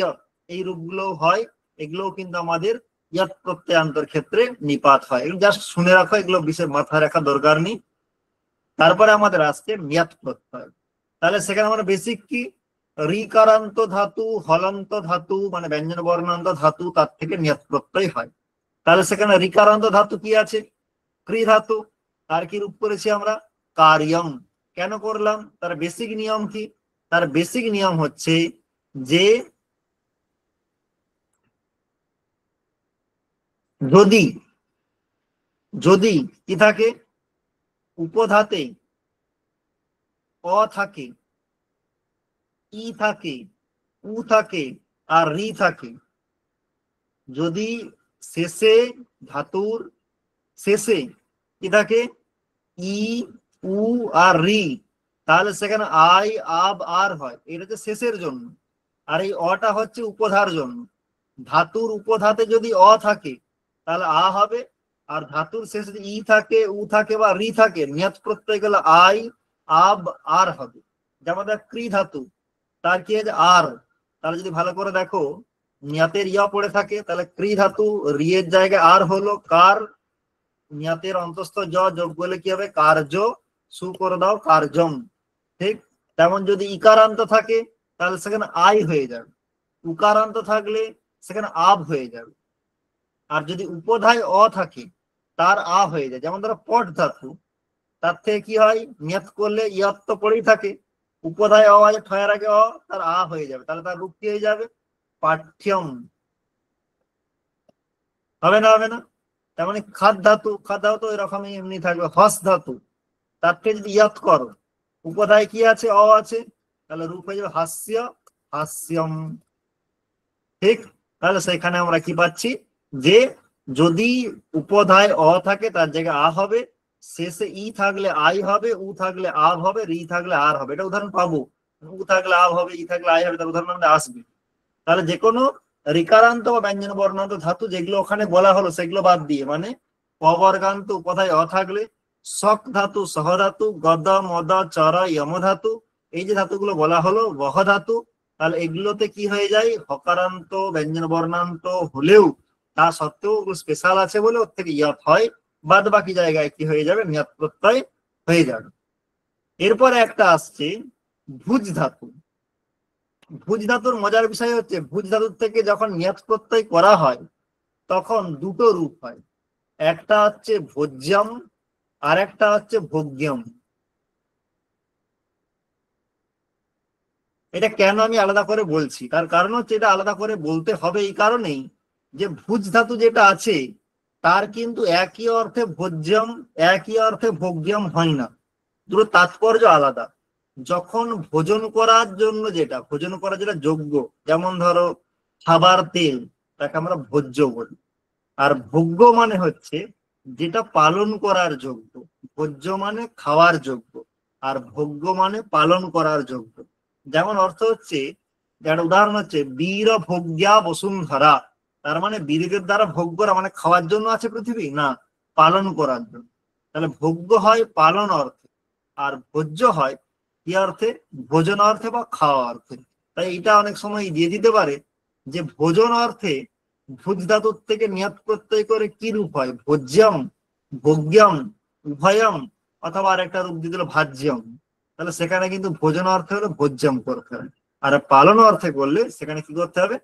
এই রূপগুলো হয়। এগুলো কিন্তু আমাদের ইয়াত প্রত্যয়ান্তর ক্ষেত্রে নিপাত হয়। এগুলো জাস্ট শুনে রাখো, এগুলো বিশেষ মাথায় রাখা দরকার নেই। তারপরে আমাদের আসছে নিয়াত প্রত্যয়। তাহলে সেখানে আমরা বেসিক কি, রিকারান্ত ধাতু, হলন্ত ধাতু মানে ব্যঞ্জন বর্ণান্ত ধাতু, তার থেকে নিয়াত প্রত্যয় হয়। তাহলে সেখানে রিকারান্ত ধাতু কি আছে? ক্রি ধাতু। তার কি রূপ করেছি আমরা? কার্যম। কেন করলাম? তার বেসিক নিয়ম কি? তার বেসিক নিয়ম হচ্ছে যে যদি যদি কি থাকে, উপধাতে অ থাকে, ই থাকে, উ থাকে, আর রি থাকে, যদি শেষে, ধাতুর শেষে কি থাকে, ই, উ আর রি, তাহলে সেখানে আই, আব, আর হয়। এটা হচ্ছে শেষের জন্য। আর এই অটা হচ্ছে উপধার জন্য। ধাতুর উপধাতে যদি অ থাকে তাহলে আ হবে, আর ধাতুর শেষে যদি ই থাকে, উ থাকে বা রি থাকে, নিয়ত প্রত্যয় গেলে আই, আব, আর হবে। যেমন ক্রি ধাতু, তার কি আছে? আর। তাহলে যদি ভালো করে দেখো, নিয়াতের ইয়া পড়ে থাকে, তাহলে ক্রি ধাতু রিয়ের জায়গায় আর হলো কার, নিয়াতের অন্তস্থ জ যোগ করলে কি হবে? কার্য। সু করে দাও কার্যম। ঠিক তেমন যদি ইকারান্ত থাকে তাহলে সেখানে আই হয়ে যাবে, উকারান্ত থাকলে সেখানে আব হয়ে যাবে। আর যদি উপধায় অ থাকে তার আ হয়ে যায়। যেমন ধরো পট ধাতু, তার থেকে কি হয়? নিয়ত করলে ইয়ত তো পড়েই থাকে, উপধায় অ আছে, ঠয়ের আগে অ, তার আ হয়ে যাবে। তাহলে তার রূপ কি হয়ে যাবে? পাঠ্যম। হবে না? হবে না? তার মানে খাদ ধাতু, খাদ ধাতু এরকমই এমনি থাকবে। হস ধাতু, তার থেকে যদি ইয়াত করো, উপধায় কি আছে? অ আছে, তাহলে রূপ হয়ে যাবে হাস্য, হাস্যম। ঠিক, তাহলে সেখানে আমরা কি পাচ্ছি যে যদি উপধায় অ থাকে তার জায়গায় আ হবে, শেষে ই থাকলে আই হবে, উ থাকলে আব হবে, রি থাকলে আর হবে। এটা উদাহরণ পাবো, উ থাকলে আব হবে, ই থাকলে আই হবে, তার উদাহরণ আমাদের আসবে। তাহলে যে কোনো রিকারান্ত বা ব্যঞ্জন বর্ণান্ত ধাতু যেগুলো ওখানে বলা হলো সেগুলো বাদ দিয়ে, মানে অবর্গান্ত উপধায় অ থাকলে, শক ধাতু, সহ ধাতু, গদ, মদ, চর, যম ধাতু, এই যে ধাতুগুলো বলা হলো, বহ ধাতু, তাহলে এগুলোতে কি হয়ে যায়? হকারান্ত ব্যঞ্জন বর্ণান্ত হলেও তা সত্ত্বেও স্পেশাল আছে বলে ওর থেকে ইয়াত হয়, বাদ বাকি জায়গায় কি হয়ে যাবে? নিয়াত প্রত্যয় হয়ে যাবে। এরপরে একটা আসছে ভুজ ধাতু। ভুজ ধাতুর মজার বিষয় হচ্ছে, ভুজ ধাতুর থেকে যখন নিয়াত প্রত্যয় করা হয় তখন দুটো রূপ হয়। একটা হচ্ছে ভোজ্যম, আর একটা হচ্ছে ভোগ্যম। এটা কেন আমি আলাদা করে বলছি, তার কারণ হচ্ছে এটা আলাদা করে বলতে হবে এই কারণেই যে ভুজ ধাতু যেটা আছে তার কিন্তু একই অর্থে ভোজ্যম, একই অর্থে ভোগ্যম হয় না। দুটো তাৎপর্য আলাদা। যখন ভোজন করার জন্য, যেটা ভোজন করা যেটা যোগ্য, যেমন ধরো খাবার তেল, তাকে আমরা ভোজ্য বলি। আর ভোগ্য মানে হচ্ছে যেটা পালন করার যোগ্য। ভোজ্য মানে খাওয়ার যোগ্য, আর ভোগ্য মানে পালন করার যোগ্য। যেমন অর্থ হচ্ছে, যার উদাহরণ হচ্ছে বীর ভোগ্যা বসুন্ধরা, তার মানে বীরদের দ্বারা ভোগ্যরা মানে খাওয়ার জন্য আছে পৃথিবী না, পালন করার জন্য। তাহলে ভোগ্য হয় পালন অর্থে, আর ভোজ্য হয় কি অর্থে? ভোজন অর্থে বা খাওয়া অর্থে। তাই এটা অনেক সময় দিয়ে দিতে পারে যে ভোজন অর্থে ভুজ ধাতুর থেকে নিয়ত প্রত্যয় করে কি রূপ হয়? ভোজ্যম, ভোগ্যম, উভয়ম, অথবা আর একটা রূপ দিয়ে দিল ভাজ্যম। তাহলে সেখানে কিন্তু ভোজন অর্থে হলে ভোজ্যম করতে হবে, আর পালন অর্থে করলে সেখানে কি করতে হবে?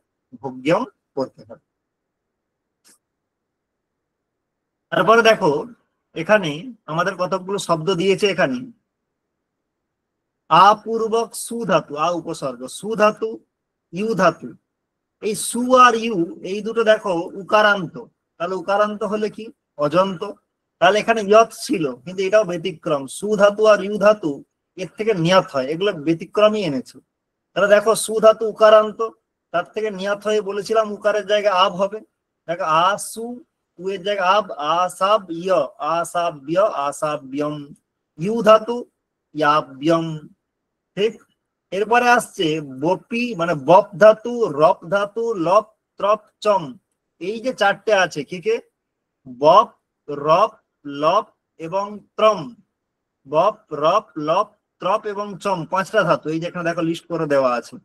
ভোগ্যম করতে হবে। তারপরে দেখো, এখানে আমাদের কতগুলো শব্দ দিয়েছে। এখানে আপূর্বক সু ধাতু, আ উপসর্গ, সু ধাতু, ইউ ধাতু। এই সু আর ইউ এই দুটো দেখো উকারান্ত। তাহলে উকারান্ত হলে কি? অজন্ত। তাহলে এখানে ইয়ত ছিল, কিন্তু এটাও ব্যতিক্রম। সু ধাতু আর ইউ ধাতু এর থেকে নিয়ত হয়, এগুলো ব্যতিক্রমই এনেছে। তাহলে দেখো সু ধাতু উকারান্ত, তার থেকে নিয়ত হয়ে বলেছিলাম উকারের জায়গায় আব হবে। দেখো আ সু, উ এর জায়গায় আব, আসাব ইয়, আসাব্য, আসাব্যম। ইউ ধাতু, ইয়াব্যম। ঠিক, এরপরে আসছে বপি মানে বপ ধাতু, রপ ধাতু, লপ, ত্রপ, চম। এই যে চারটে আছে, কি কে? বপ, রপ, লপ এবং ত্রম। বপ, রপ, লপ, ত্রপ এবং চম, 5টা ধাতু। এই যে এখানে দেখো লিস্ট করে দেওয়া আছে।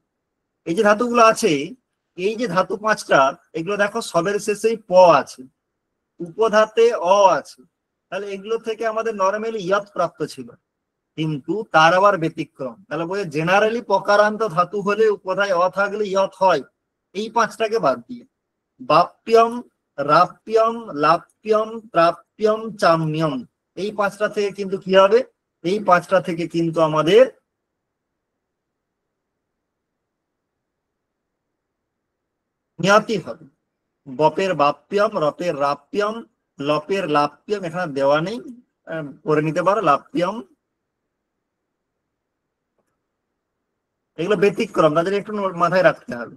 এই যে ধাতুগুলো আছে, এই যে ধাতু 5টা, এগুলো দেখো সবের শেষেই প আছে, উপধাতে অ আছে। তাহলে এগুলো থেকে আমাদের নর্মালি ইয়ত প্রাপ্ত ছিল, কিন্তু তার আবার ব্যতিক্রম। তাহলে বলে জেনারেলি পকারান্ত ধাতু হলে উপধায় অ থাকলে ইয়ত হয়, এই 5টাকে বাদ দিয়ে। বাপ্যম, রাপ্যম, লাপ্যম, প্রাপ্যম, চাম্যম, এই 5টা থেকে কিন্তু কি হবে, এই 5টা থেকে কিন্তু আমাদের নিয়তি হবে। বপের বাপ্যম, রপের রাপ্যম, লপের লাপ্যম, এখানে দেওয়া নেই, করে নিতে পারো লাপ্যম। এগুলো ব্যতিক্রম, তাদের একটু মাথায় রাখতে হবে।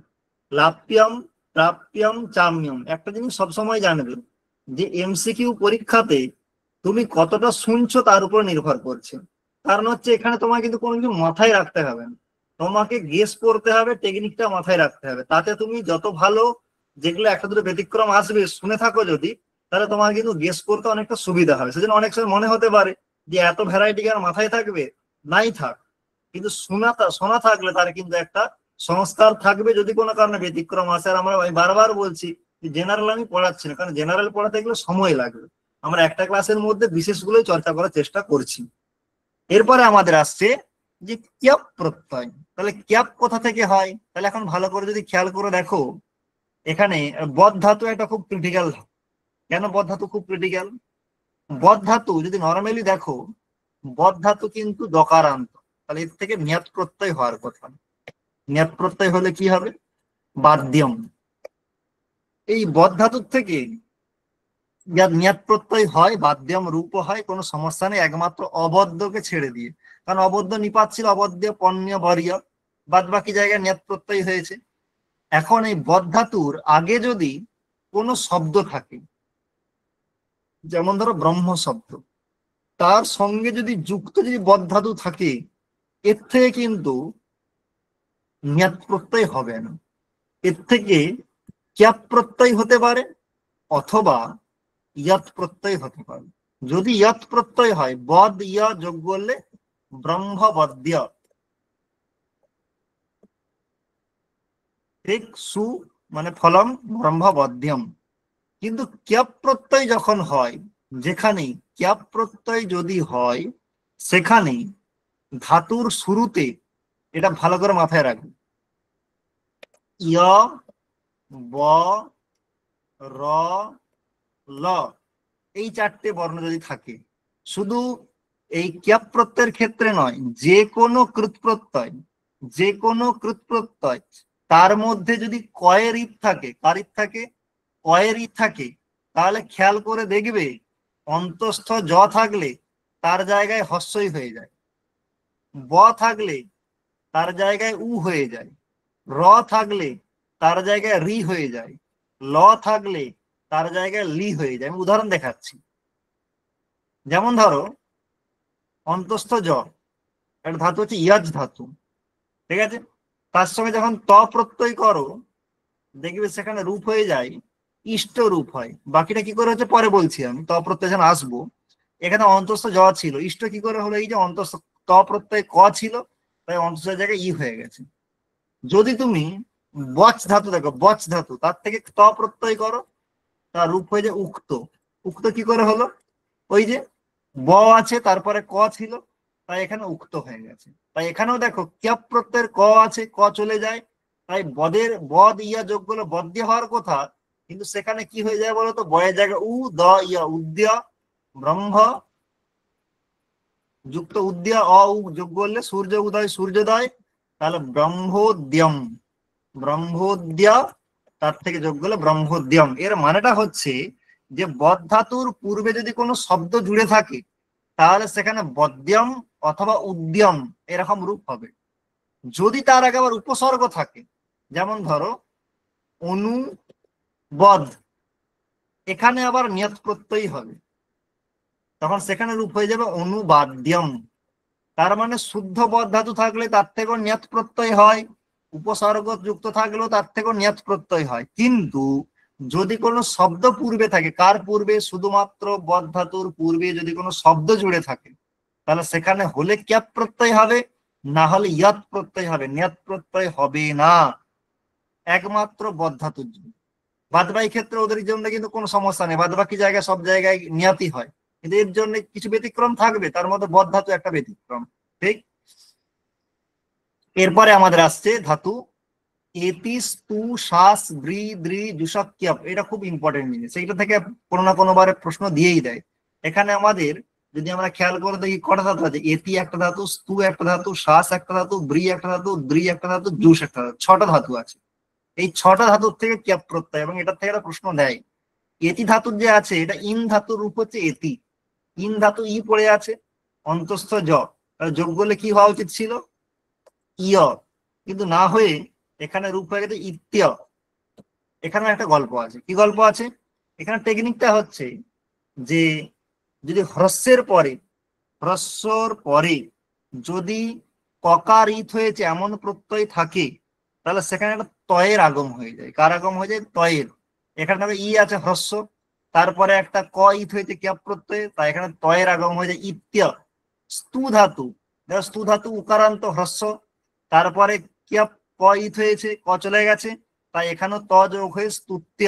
লাপ্যম, প্রাপ্যম, চাম্যম। একটা জিনিস সবসময় জানবে যে এমসিকিউ পরীক্ষাতে তুমি কতটা শুনছো তার উপর নির্ভর করছে। কারণ হচ্ছে এখানে তোমাকে কিন্তু কোনো কিছু মাথায় রাখতে হবে না, তোমাকে গেস করতে হবে, টেকনিকটা মাথায় রাখতে হবে। তাতে তুমি যত ভালো, যেগুলো একটা দুটো ব্যতিক্রম আসবে শুনে থাকো যদি, তাহলে তোমার কিন্তু গেস করতে অনেকটা সুবিধা হবে। সেজন্য অনেক সময় মনে হতে পারে যে এত ভ্যারাইটি আর মাথায় থাকবে, নাই থাক, কিন্তু শোনা থাকলে তার কিন্তু একটা সংস্কার থাকবে যদি কোনো কারণে ব্যতিক্রম আসে। আর আমি বারবার বলছি যে জেনারেল আমি পড়াচ্ছি না, কারণ জেনারেল পড়াতে গেলে সময় লাগবে। আমরা একটা ক্লাসের মধ্যে বিশেষগুলোই চর্চা করার চেষ্টা করছি। এরপরে আমাদের আসছে যে ক্যাপ প্রত্যয়। তাহলে ক্যাপ কোথা থেকে হয়? তাহলে এখন ভালো করে যদি খেয়াল করে দেখো, এখানে বদ ধাতু একটা খুব ক্রিটিক্যাল। কেন বদ ধাতু খুব ক্রিটিক্যাল? বদ ধাতু যদি নর্মালি দেখো, বদ ধাতু কিন্তু দকারান্ত, তাহলে এর থেকে নিয়ত প্রত্যয় হওয়ার কথা। নিয়ত প্রত্যয় হলে কি হবে? বাদ্যম। এই বদ ধাতুর থেকে যার নিয়ত প্রত্যয় হয়, বাদ্যম রূপ হয়, কোনো সমস্যা নেই, একমাত্র অবদ্ধকে ছেড়ে দিয়ে। কারণ অবদ্ধ নিপাত ছিল, অবদ্ধ পণ্য বরিয়া, বাদ বাকি জায়গায় নিয়ত প্রত্যয় হয়েছে। এখন এই বদ ধাতুর আগে যদি কোনো শব্দ থাকে, যেমন ধরো ব্রহ্ম শব্দ, তার সঙ্গে যদি যুক্ত যদি বদ ধাতু থাকে, এর থেকে কিন্তু নিয়ত প্রত্যয় হবে না। এর থেকে ক্যাপ প্রত্যয় হতে পারে, অথবা ইয়াত প্রত্যয় হতে পারে। যদি ইয়াত প্রত্যয় হয়, বদ ইয়া যোগ করলে ব্রহ্মবদ্য, ঠিক সু মানে ফলম ব্রহ্মবদ্যম। কিন্তু ক্যাপ প্রত্যয় যখন হয়, যেখানে ক্যাপ প্রত্যয় যদি হয়, সেখানে ধাতুর শুরুতে, এটা ভালো করে মাথায় রাখবে, ইয়, ব, র, ল, এই 4টে বর্ণ যদি থাকে, শুধু এই ক্যাপ প্রত্যয়ের ক্ষেত্রে নয়, যে কোনো কৃত প্রত্যয়, যে কোনো কৃত প্রত্যয়, তার মধ্যে যদি কয়ের ঈদ থাকে, কার ঈদ থাকে? কয়ের ঈদ থাকে, তাহলে খেয়াল করে দেখবে অন্তস্থ জ থাকলে তার জায়গায় হস্যই হয়ে যায়, ব থাকলে তার জায়গায় উ হয়ে যায়, র থাকলে তার জায়গায় রি হয়ে যায়, ল থাকলে তার জায়গায় লি হয়ে যায়। আমি উদাহরণ দেখাচ্ছি। যেমন ধরো অন্তস্থ জ, একটা ধাতু হচ্ছে ইয়াজ ধাতু, ঠিক আছে? তার সঙ্গে যখন ত প্রত্যয় করো, দেখবে সেখানে রূপ হয়ে যায় ইষ্ট রূপ হয়। বাকিটা কি করে হচ্ছে পরে বলছি, আমি ত প্রত্যয় যখন আসবো। এখানে অন্তস্থ জ ছিল, ইষ্ট কি করে হলো? এই যে অন্তস্থ ত প্রত্যয় ক ছিল, তাই অন্তস্থ জায়গায় ই হয়ে গেছে। যদি তুমি বচ ধাতু দেখো, বচ ধাতু, তার থেকে ত প্রত্যয় করো, তার রূপ হয়ে যায় উক্ত। উক্ত কি করে হলো? ওই যে ব আছে, তারপরে ক ছিল, তাই এখানে উক্ত হয়ে গেছে। তাই এখানেও দেখো ক্যাপ প্রত্যয়ের ক আছে, ক চলে যায়, তাই বদের বদ ইয়া যোগ করলে বদ্য হওয়ার কথা, কিন্তু সেখানে কি হয়ে যায় বলতো? বয়ের জায়গায় উ, দ ইয়া উদ্যা, ব্রহ্ম যুক্ত উদ্যা, অ উ যোগ করলে সূর্য উদয়, সূর্যোদয়, তাহলে ব্রহ্মোদ্যম, ব্রহ্মোদ্যা, তার থেকে যোগ করলে ব্রহ্মোদ্যম। এর মানেটা হচ্ছে যে বদ ধাতুর পূর্বে যদি কোনো শব্দ জুড়ে থাকে, তাহলে সেখানে বদ্যম অথবা উদ্যম এরকম রূপ হবে। যদি তার আগে আবার উপসর্গ থাকে, যেমন ধরো অনুবদ, এখানে আবার নিয়ত প্রত্যয়ী হবে, তখন সেখানে রূপ হয়ে যাবে অনুবাদ্যম। তার মানে শুদ্ধ বদ ধাতু থাকলে তার থেকেও নিয়ত প্রত্যয় হয়, উপসর্গ যুক্ত থাকলেও তার থেকেও নিয়ত প্রত্যয় হয়। কিন্তু যদি কোনো শব্দ পূর্বে থাকে, কার পূর্বে? শুধুমাত্র বদ ধাতুর পূর্বে যদি কোনো শব্দ জুড়ে থাকে, তাহলে সেখানে হলে ক্যাপ প্রত্যয় হবে, না হলে ইয়াত প্রত্যয় হবে, নিয়াত প্রত্যয় হবে না, একমাত্র বদ ধাতুর জন্য। বাদ বাকি ক্ষেত্রে ওদের জন্য কিন্তু কোনো সমস্যা নেই, বাদ বাকি জায়গায় সব জায়গায় নিয়াতি হয়, কিন্তু এর জন্য কিছু ব্যতিক্রম থাকবে, তার মধ্যে বদ ধাতু একটা ব্যতিক্রম। ঠিক। এরপরে আমাদের আসছে ধাতু এতি, স্তু, শ্বাস, ব্রি, দ্রি, জুসক, ক্যাপ। এটা খুব ইম্পর্টেন্ট জিনিস, এইটা থেকে কোনো না কোনো বারে প্রশ্ন দিয়েই দেয়। এখানে আমাদের যদি আমরা খেয়াল করে দেখি কটা ধাতু আছে, এতি একটা ধাতু, স্তু একটা ধাতু, শ্বাস একটা ধাতু, ব্রি একটা ধাতু, দ্রি একটা ধাতু, জুস একটা ধাতু, ছটা ধাতু আছে। এই ছটা ধাতুর থেকে ক্যাপ প্রত্যয়, এবং এটা থেকে একটা প্রশ্ন দেয়। এতি ধাতুর যে আছে, এটা ইন ধাতুর রূপ হচ্ছে এতি, ইন ধাতু ই পড়ে আছে, অন্তস্থ জ, যোগ করলে কি হওয়া উচিত ছিল ইয়, কিন্তু না হয়ে এখানে রূপ হয়ে গেছে ইত্য। এখানে একটা গল্প আছে, কি গল্প আছে, এখানে টেকনিকটা হচ্ছে যে যদি হ্রস্বের পরে, হ্রস্বর পরে যদি ককার ইত হয়েছে এমন প্রত্যয় থাকে, তাহলে সেখানে একটা তয়ের আগম হয়ে যায়। কার আগম হয়ে যায়? তয়ের। এখানে দেখো ই আছে হ্রস্ব, তারপরে একটা ক ইত হয়েছে ক্যাপ প্রত্যয়, তাই এখানে তয়ের আগম হয়ে যায় ইত্য। স্তু ধাতু, দেখো স্তু ধাতু উকারান্ত হ্রস্ব, তারপরে ক্যাপ ক ইত হয়েছে, ক চলে গেছে, তাই এখানেও ত যোগ হয়ে স্তুত্য।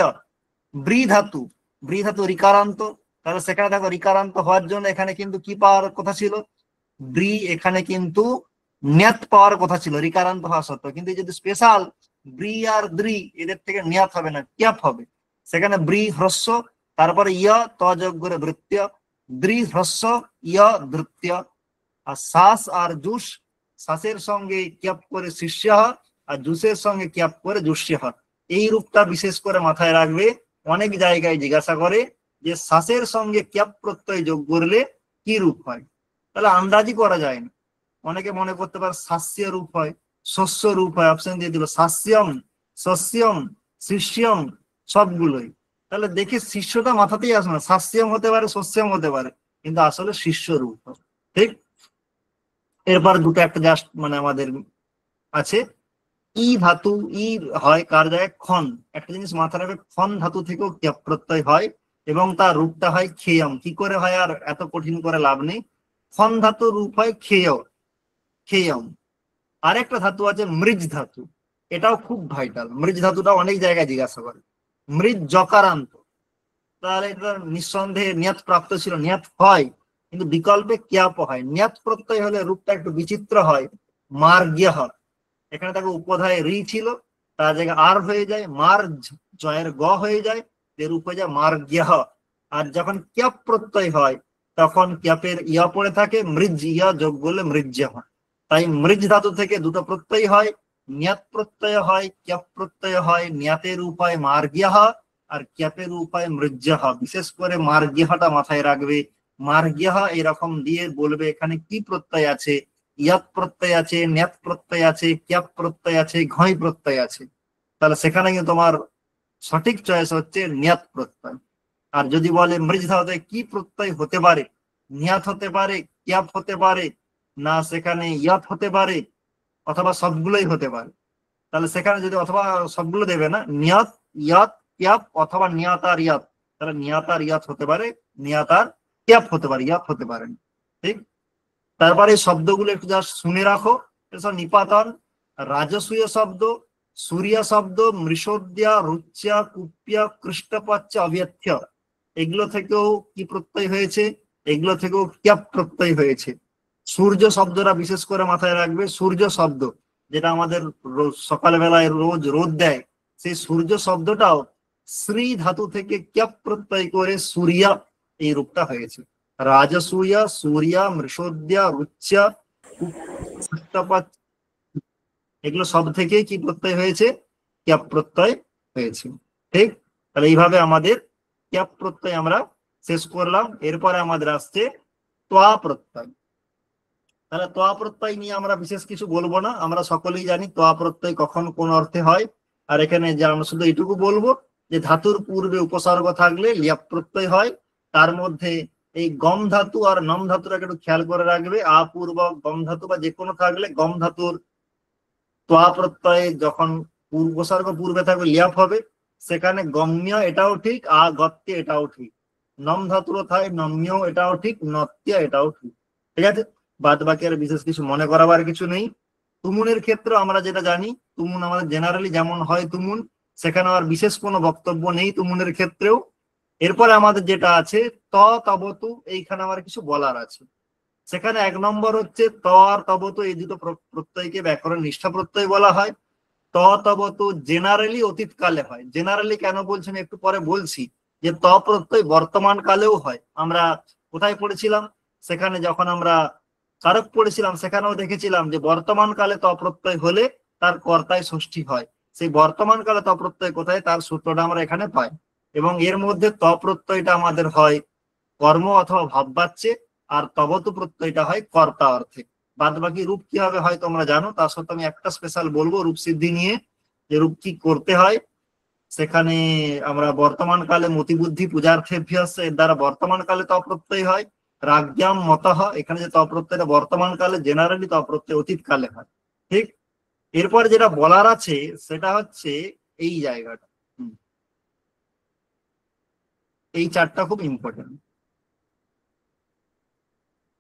ব্রি ধাতু, ব্রি ধাতু রিকারান্ত, তাহলে সেখানে দেখো রিকারান্ত হওয়ার জন্য এখানে কিন্তু কি পাওয়ার কথা ছিল? ব্রি, এখানে কিন্তু ন্যাত পাওয়ার কথা ছিল রিকারান্ত হওয়া সত্ত্বেও, কিন্তু যদি স্পেশাল ব্রি আর দ্রি, এদের থেকে ন্যাত হবে না, ক্যাপ হবে। সেখানে ব্রি হ্রস্ব, তারপরে ইয় ত যোগ করে বৃত্য, দ্রি হ্রস্ব, ইয় ধৃত্য। আর শ্বাস আর জুস, শ্বাসের সঙ্গে ক্যাপ করে শিষ্য, আর জুসের সঙ্গে ক্যাপ করে জুস্য। এই রূপটা বিশেষ করে মাথায় রাখবে, অনেক জায়গায় জিজ্ঞাসা করে যে শ্বাসের সঙ্গে ক্যাপ প্রত্যয় যোগ করলে কি রূপ হয়, তাহলে আন্দাজি করা যায় না। অনেকে মনে করতে পারে শাস্য রূপ হয়, শস্য রূপ হয়, অপশন দিয়ে দিল শাস্যম, শস্যম, শিষ্যম, সবগুলোই। তাহলে দেখি শিষ্যটা মাথাতেই আসে না, শাস্যম হতে পারে, শস্যম হতে পারে, কিন্তু আসলে শিষ্য রূপ হয়। ঠিক। এরপর দুটো একটা জাস্ট মানে আমাদের আছে, ই ধাতু, ই হয় কার জায়গায় খন। একটা জিনিস মাথায় রাখবে, খন ধাতু থেকেও ক্যাপ প্রত্যয় হয়, এবং তার রূপটা হয় খেয়ম। কি করে হয় আর এত কঠিন করে লাভ নেই, খন ধাতুর রূপ হয় খেয়, খেয়ম। আরেকটা ধাতু আছে মৃজ ধাতু, এটাও খুব ভাইটাল। মৃজ ধাতুটা অনেক জায়গায় জিজ্ঞাসা করে, মৃজ জকারান্ত, তাহলে এটা নিঃসন্দেহে নিয়াত প্রাপ্ত ছিল, নিয়াত হয়, কিন্তু বিকল্পে ক্যাপ হয়। নিয়াত প্রত্যয় হলে রূপটা একটু বিচিত্র হয়, মার্গ্য হয়। এখানে তাকে উপধায় রি ছিল, তার জায়গায় আর হয়ে যায়, মার জয়ের গ হয়ে যায়, এর রূপ হয়ে যায় মার্গ্য। আর যখন ক্যাপ প্রত্যয় হয়, তখন ক্যাপের ইয়া পড়ে থাকে, মৃজ ইয়া যোগ করলে মৃজ্য হয়। তাই মৃজ ধাতু থেকে দুটো প্রত্যয় হয়, নিয়াত প্রত্যয় হয়, ক্যাপ প্রত্যয় হয়। নিয়াতের উপায় মার্গ্য, আর ক্যাপের উপায় মৃজ্য। বিশেষ করে মার্গ্যটা মাথায় রাখবে, মার্গ্য এরকম দিয়ে বলবে এখানে কি প্রত্যয় আছে, ইয়াত প্রত্যয় আছে, ন্যাত প্রত্যয় আছে, ক্যাপ প্রত্যয় আছে, ঘয় প্রত্যয় আছে। তাহলে সেখানে কিন্তু তোমার সঠিক চয়েস হচ্ছে নিয়াত প্রত্যয়। আর যদি বলে মৃজ ধাতুতে কি প্রত্যয় হতে পারে, নিয়াত হতে পারে, ক্যাপ হতে পারে, না সেখানে ইয়াত হতে পারে, অথবা সবগুলোই হতে পারে, তাহলে সেখানে যদি অথবা সবগুলো দেবে না, নিয়াত, ইয়াত, ক্যাপ, অথবা নিয়াত আর ইয়াত, তাহলে নিয়াত আর ইয়াত হতে পারে, নিয়াত আর ক্যাপ হতে পারে, ইয়াত হতে পারে না। ঠিক। তারপরে এই শব্দগুলো একটু জাস্ট শুনে রাখো, এসব নিপাতন, রাজসূয় শব্দ, সূর্য শব্দ, মৃষোদ্যা, রুচ্যা, কুপ্যা, কৃষ্টপাচ্য, অব্যথ্য, এগুলো থেকেও কি প্রত্যয় হয়েছে, এগুলো থেকেও ক্যাপ প্রত্যয় হয়েছে। সূর্য শব্দটা বিশেষ করে মাথায় রাখবে, সূর্য শব্দ যেটা আমাদের সকালবেলায় রোজ রোদ দেয়, সেই সূর্য শব্দটাও শ্রী ধাতু থেকে ক্যাপ প্রত্যয় করে সূর্যা এই রূপটা হয়েছে। রাজসূয়া, সূর্যা, মৃষোদ্যা, রুচ্যা, কৃষ্টপাচ্য, এগুলো সব থেকে কি প্রত্যয় হয়েছে, ক্যাপ প্রত্যয় হয়েছে। ঠিক। তাহলে এইভাবে আমাদের ক্যাপ প্রত্যয় আমরা শেষ করলাম। এরপরে আমাদের আসছে ত্বা প্রত্যয়। তাহলে ত্বা প্রত্যয় নিয়ে আমরা বিশেষ কিছু বলবো না, আমরা সকলেই জানি ত্বা প্রত্যয় কখন কোন অর্থে হয়। আর এখানে যে আমরা শুধু এইটুকু বলবো যে ধাতুর পূর্বে উপসর্গ থাকলে লিয়াপ প্রত্যয় হয়। তার মধ্যে এই গম ধাতু আর নম ধাতুটাকে একটু খেয়াল করে রাখবে, আপূর্ব গম ধাতু বা যে কোনো থাকলে গম ধাতুর ত্বা প্রত্যয়ে যখন উপসর্গ পূর্বে থাকবে লিয়াপ হবে, সেখানে গম্য এটাও ঠিক, গত্যে এটাও ঠিক। নম ধাতুরও থাকে নম্য, এটাও ঠিক, নত্য এটাও ঠিক। ঠিক আছে, বাদ বাকি আর বিশেষ কিছু মনে করাবার কিছু নেই। তুমুনের ক্ষেত্রে আমরা যেটা জানি, তুমুন আমাদের জেনারেলি যেমন হয় তুমুন, সেখানে আর বিশেষ কোনো বক্তব্য নেই তুমুনের ক্ষেত্রেও। এরপরে আমাদের যেটা আছে ত তবতু, এইখানে আমার কিছু বলার আছে। সেখানে 1 নম্বর হচ্ছে ত আর তবতু, এই দুটো প্রত্যয়কে ব্যাকরণ নিষ্ঠা প্রত্যয় বলা হয়। ত তবতু জেনারেলি অতীতকালে হয়। জেনারেলি কেন বলছেন একটু পরে বলছি। যে ত প্রত্যয় বর্তমান কালেও হয়। আমরা কোথায় পড়েছিলাম, সেখানে যখন আমরা কারক পড়েছিলাম সেখানেও দেখেছিলাম যে বর্তমান কালে ত প্রত্যয় হলে তার কর্তায় ষষ্ঠী হয়। সেই বর্তমান কালে ত প্রত্যয় কোথায়, তার সূত্রটা আমরা এখানে পাই। এবং এর মধ্যে ত প্রত্যয়টা আমাদের হয় কর্ম অথবা ভাববাচ্যে, আর তবতু প্রত্যয়টা হয় কর্তা অর্থে। বাদ বাকি রূপ কিভাবে হয় তোমরা জানো, তার সত্ত্বেও আমি একটা স্পেশাল বলবো রূপ সিদ্ধি নিয়ে, যে রূপ কি করতে হয়। সেখানে আমরা বর্তমান কালে মতিবুদ্ধি পূজার্থেভ্যস্য, এর দ্বারা বর্তমান কালে ত প্রত্যয় হয়। রাজ্ঞাম মতঃ, এখানে যে ত প্রত্যয়টা বর্তমান কালে, জেনারেলি ত প্রত্যয় অতীত কালে হয়। ঠিক। এরপর যেটা বলার আছে সেটা হচ্ছে এই জায়গাটা। এই চারটা খুব ইম্পর্টেন্ট।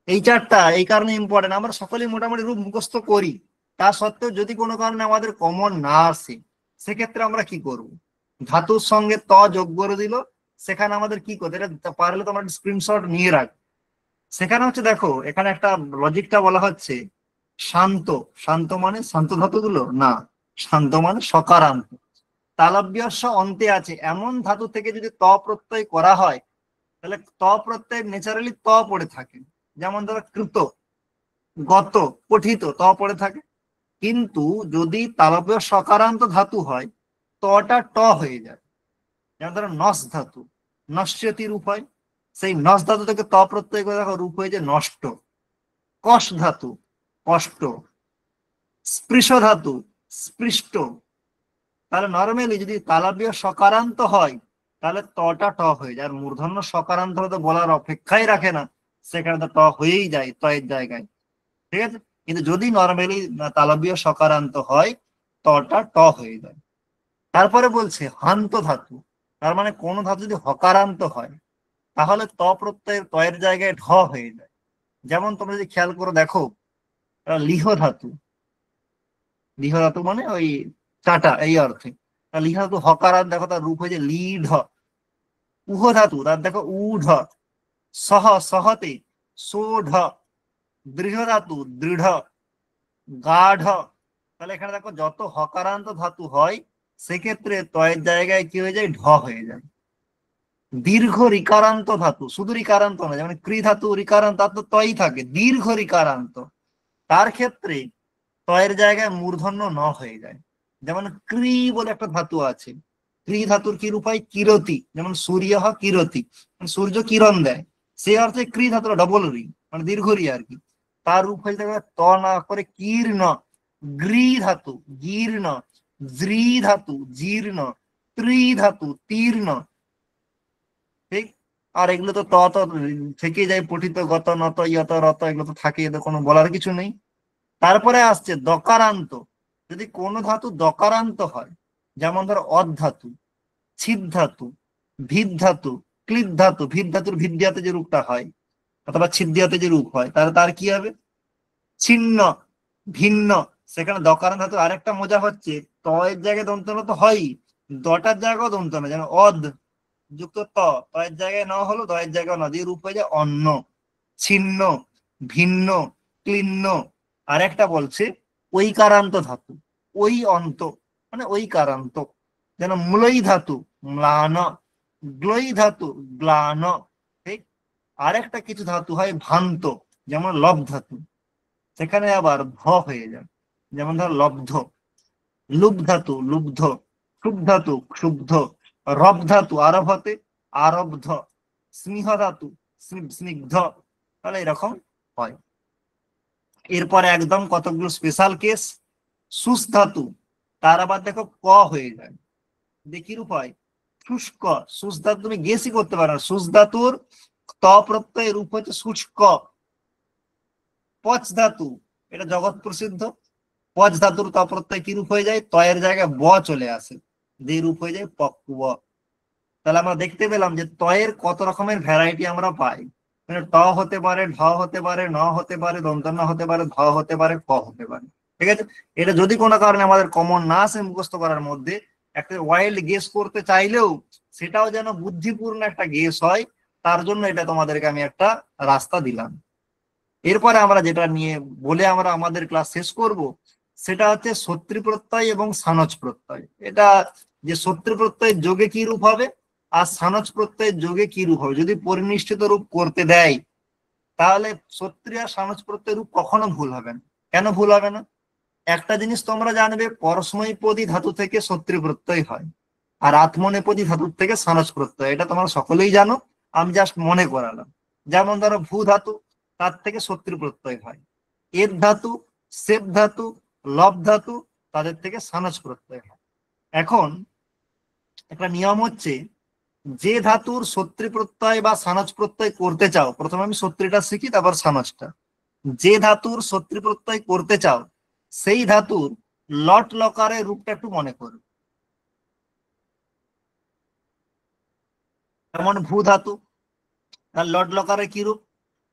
এই চারটা এই কারণে ইম্পর্টেন্ট, আমরা সকলেই মোটামুটি রূপ মুখস্থ করি। তা সত্ত্বেও যদি কোনো কারণে আমাদের কমন না আসে, সেক্ষেত্রে আমরা কি করব, ধাতুর সঙ্গে ত যোগ করে দিল। সেখানে আমাদের কি করতে, এটা পারলে তোমার স্ক্রিনশট নিয়ে রাখ। সেখানে হচ্ছে দেখো, এখানে একটা লজিকটা বলা হচ্ছে শান্ত। শান্ত মানে শান্ত ধাতুগুলো না, শান্ত মানে সকারান্ত। তালব্যস্য অন্তে আছে এমন ধাতু থেকে যদি ত প্রত্যয় করা হয়, তাহলে ত প্রত্যয় ন্যাচারালি ত পড়ে থাকে। যেমন ধরো কৃত, গত, পঠিত, ত পড়ে থাকে। কিন্তু যদি তালব্য সকারান্ত ধাতু হয়, তটা ট হয়ে যায়। যেমন ধরো নস ধাতু, নশ্যতি রূপ হয়। সেই নস ধাতু থেকে ত প্রত্যয় করে দেখো রূপ হয়ে যায় নষ্ট। কষ ধাতু, কষ্ট। স্পৃশ ধাতু, স্পৃষ্ট। তাহলে নর্মালি যদি তালব্য সকারান্ত হয়, তাহলে তটা ট হয়ে যায়। আর মূর্ধন্য সকারান্ত হলে তো বলার অপেক্ষাই রাখে না, সেখানে তো ট হয়েই যায় ত এর জায়গায়। ঠিক আছে। কিন্তু যদি নর্মালি তালব্য সকারান্ত হয়, তটা ট হয়ে যায়। তারপরে বলছে হান্ত ধাতু, তার মানে কোন ধাতু যদি হকারান্ত হয়, তাহলে ত প্রত্যয়ের ত এর জায়গায় ঢ হয়ে যায়। যেমন তোমরা যদি খেয়াল করে দেখো, লিহ ধাতু, লিহ ধাতু মানে ওই চাটা এই অর্থে। লিহ ধাতু হকারান্ত, দেখো তার রূপ হয়েছে লিঢ। উহ ধাতু, তার দেখো উঢ। সহ, সহতে সোঢ। দৃঢ় ধাতু দৃঢ়, গাঢ়। তাহলে এখানে দেখো যত হকারান্ত ধাতু হয়, সেক্ষেত্রে তয়ের জায়গায় কি হয়ে যায়, ঢ হয়ে যায়। দীর্ঘ রিকারান্ত ধাতু, শুধু রিকারান্ত না, যেমন ক্রি ধাতু রিকারান্ত, তার তো তই থাকে। দীর্ঘ রিকারান্ত, তার ক্ষেত্রে তয়ের জায়গায় মূর্ধন্য ন হয়ে যায়। যেমন ক্রি বলে একটা ধাতু আছে, ক্রি ধাতুর কি রূপ হয়, কিরতি। যেমন সূর্য কিরতি, মানে সূর্য কিরণ দেয়। সেই অর্থে ক্রি ধাতুর ডবল রি, মানে দীর্ঘ রি আর কি। তার রূপ হয়ে যাবে ত না করে কীর্ণ। গ্রি ধাতু গীর্ণ, জ্রি ধাতু জীর্ণ, ত্রি ধাতু তীর্ণ। ঠিক। আর এগুলো তো ত তো থেকে যায়, পঠিত, গত, নত, ইয়ত, রত, এগুলো তো থাকে, এদের কোনো বলার কিছু নেই। তারপরে আসছে দকারান্ত। যদি কোনো ধাতু দকারান্ত হয়, যেমন ধর অধাতু, ছিদ ধাতু, ভিদ ধাতু, ক্লিদ ধাতু। ভিদ ধাতুর ভিদ্যাতে যে রূপটা হয়, অথবা ছিদ্যাতে যে রূপ হয়, তাহলে তার কি হবে, ছিন্ন, ভিন্ন। সেখানে দকারান্ত ধাতু আরেকটা মজা হচ্ছে, ত এর জায়গায় দন্তন তো হয়ই, দটার জায়গাও দন্তন হয়। যেন অদ যুক্ত ত, ত এর জায়গায় ন হলো, দ এর জায়গায় ন দিয়ে রূপ হয়ে যায় অন্য। ছিন্ন, ভিন্ন, ক্লিন্ন। আরেকটা বলছে ঐকারান্ত ধাতু, ওই অন্ত মানে ঐকারান্ত। যেন মূলই ধাতু ম্লান, গ্লই ধাতু গ্লান। ঠিক। আরেকটা কিছু ধাতু হয় ভান্ত, যেমন লব ধাতু, সেখানে আবার ভ হয়ে যায়। যেমন ধর লব্ধ। লুব ধাতু লুব্ধ, ক্ষুব ধাতু ক্ষুব্ধ, রব ধাতু আরভতে আরব্ধ, স্নিহ ধাতু স্নিগ্ধ। তাহলে এরকম হয়। এরপরে একদম কতগুলো স্পেশাল কেস। সুস ধাতু, তার আবার দেখো ক হয়ে যায়। দেখি রূপ হয় শুষ্ক। সুস ধাতু তুমি গেসই করতে পারো না। সুস ধাতুর ত প্রত্যয়ের রূপ হচ্ছে শুষ্ক। পচ ধাতু, এটা জগৎ প্রসিদ্ধ। পচ ধাতুর ত প্রত্যয় কি রূপ হয়ে যায়, তয়ের জায়গায় ব চলে আসে, যে রূপ হয়ে যায় পক্ব। তাহলে আমরা দেখতে পেলাম যে তয়ের কত রকমের ভ্যারাইটি আমরা পাই। মানে ট হতে পারে, ঢ হতে পারে, ন হতে পারে, দন্ত ন হতে পারে, ধ হতে পারে, ক হতে পারে। ঠিক আছে, এটা যদি কোনো কারণে আমাদের কমন না আসে মুখস্থ করার মধ্যে, একটা ওয়াইল্ড গেস করতে চাইলেও সেটাও যেন বুদ্ধিপূর্ণ একটা গেস হয়, তার জন্য এটা তোমাদেরকে আমি একটা রাস্তা দিলাম। এরপরে আমরা যেটা নিয়ে বলে আমরা আমাদের ক্লাস শেষ করব, সেটা হচ্ছে সত্রী প্রত্যয় এবং সানজ প্রত্যয়। এটা যে সত্রী প্রত্যয়ের যোগে কি রূপ হবে আর সানজ প্রত্যয়ের যোগে কি রূপ হবে, যদি পরিনিষ্ঠিত রূপ করতে দেয়, তাহলে সত্রী আর সানজ প্রত্যয় রূপ কখনো ভুল হবে না। কেন ভুল হবে না? একটা জিনিস তোমরা জানবে, পরস্মৈপদী ধাতু থেকে সত্রী প্রত্যয় হয়, আর আত্মনেপদী ধাতু থেকে সানজ প্রত্যয়, এটা তোমরা সকলেই জানো, আমি জাস্ট মনে করালাম। যেমন ধরো ভূ ধাতু, তার থেকে সত্রী প্রত্যয় হয়। এর ধাতু, সেব ধাতু, লব ধাতু, তাদের থেকে সানজ প্রত্যয় হয়। এখন একটা নিয়ম হচ্ছে, যে ধাতুর সত্রী প্রত্যয় বা সানজ প্রত্যয় করতে চাও, প্রথমে আমি সত্রীটা শিখি তারপর সানজটা। যে ধাতুর সত্রী প্রত্যয় করতে চাও, সেই ধাতুর লট লকারের রূপটা একটু মনে করো। যেমন ভূ ধাতু, তার লট লকারের কি রূপ?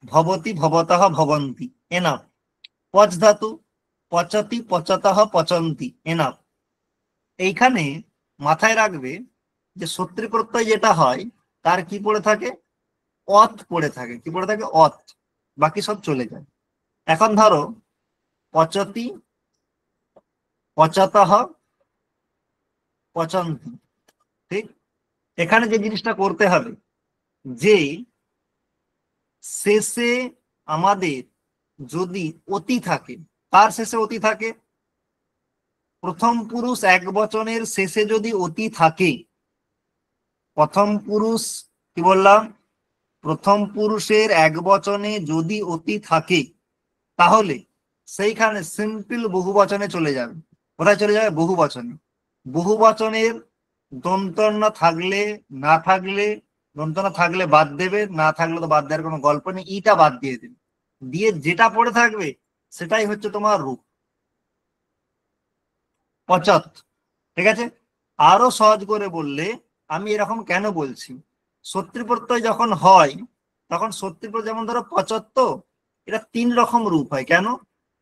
ভবতি, ভবতঃ, ভবন্তি, এনাফ। পচ ধাতু, পচতি, পচতঃ, পচন্তি, এনাফ। এইখানে মাথায় রাখবে যে সত্রী প্রত্যয় যেটা হয়, তার কি পড়ে থাকে? অত পড়ে থাকে। কি পড়ে থাকে? অত। বাকি সব চলে যায়। এখন ধরো পচতি, পচতঃ, পচন্তি, ঠিক? এখানে যে জিনিসটা করতে হবে, যে শেষে আমাদের যদি অতি থাকে, তার শেষে অতি থাকে, প্রথম পুরুষ এক বচনের শেষে যদি অতি থাকে, প্রথম পুরুষ কি বললাম, প্রথম পুরুষের এক বচনে যদি অতি থাকে, তাহলে সেইখানে সিম্পল বহু বচনে চলে যাবে। কোথায় চলে যাবে? বহু বচনে। বহু বচনের দন্তন্য থাকলে, না থাকলে, দন্তন্য থাকলে বাদ দেবে, না থাকলে তো বাদ দেওয়ার কোনো গল্প নেই, ইটা বাদ দিয়ে দেবে, দিয়ে যেটা পড়ে থাকবে সেটাই হচ্ছে তোমার রূপ, পচত। ঠিক আছে, আরো সহজ করে বললে, আমি এরকম কেন বলছি, সত্রী প্রত্যয় যখন হয়, তখন সত্রী প্রত্যয়, যেমন ধরো পচত্ব, এটা 3 রকম রূপ হয়। কেন?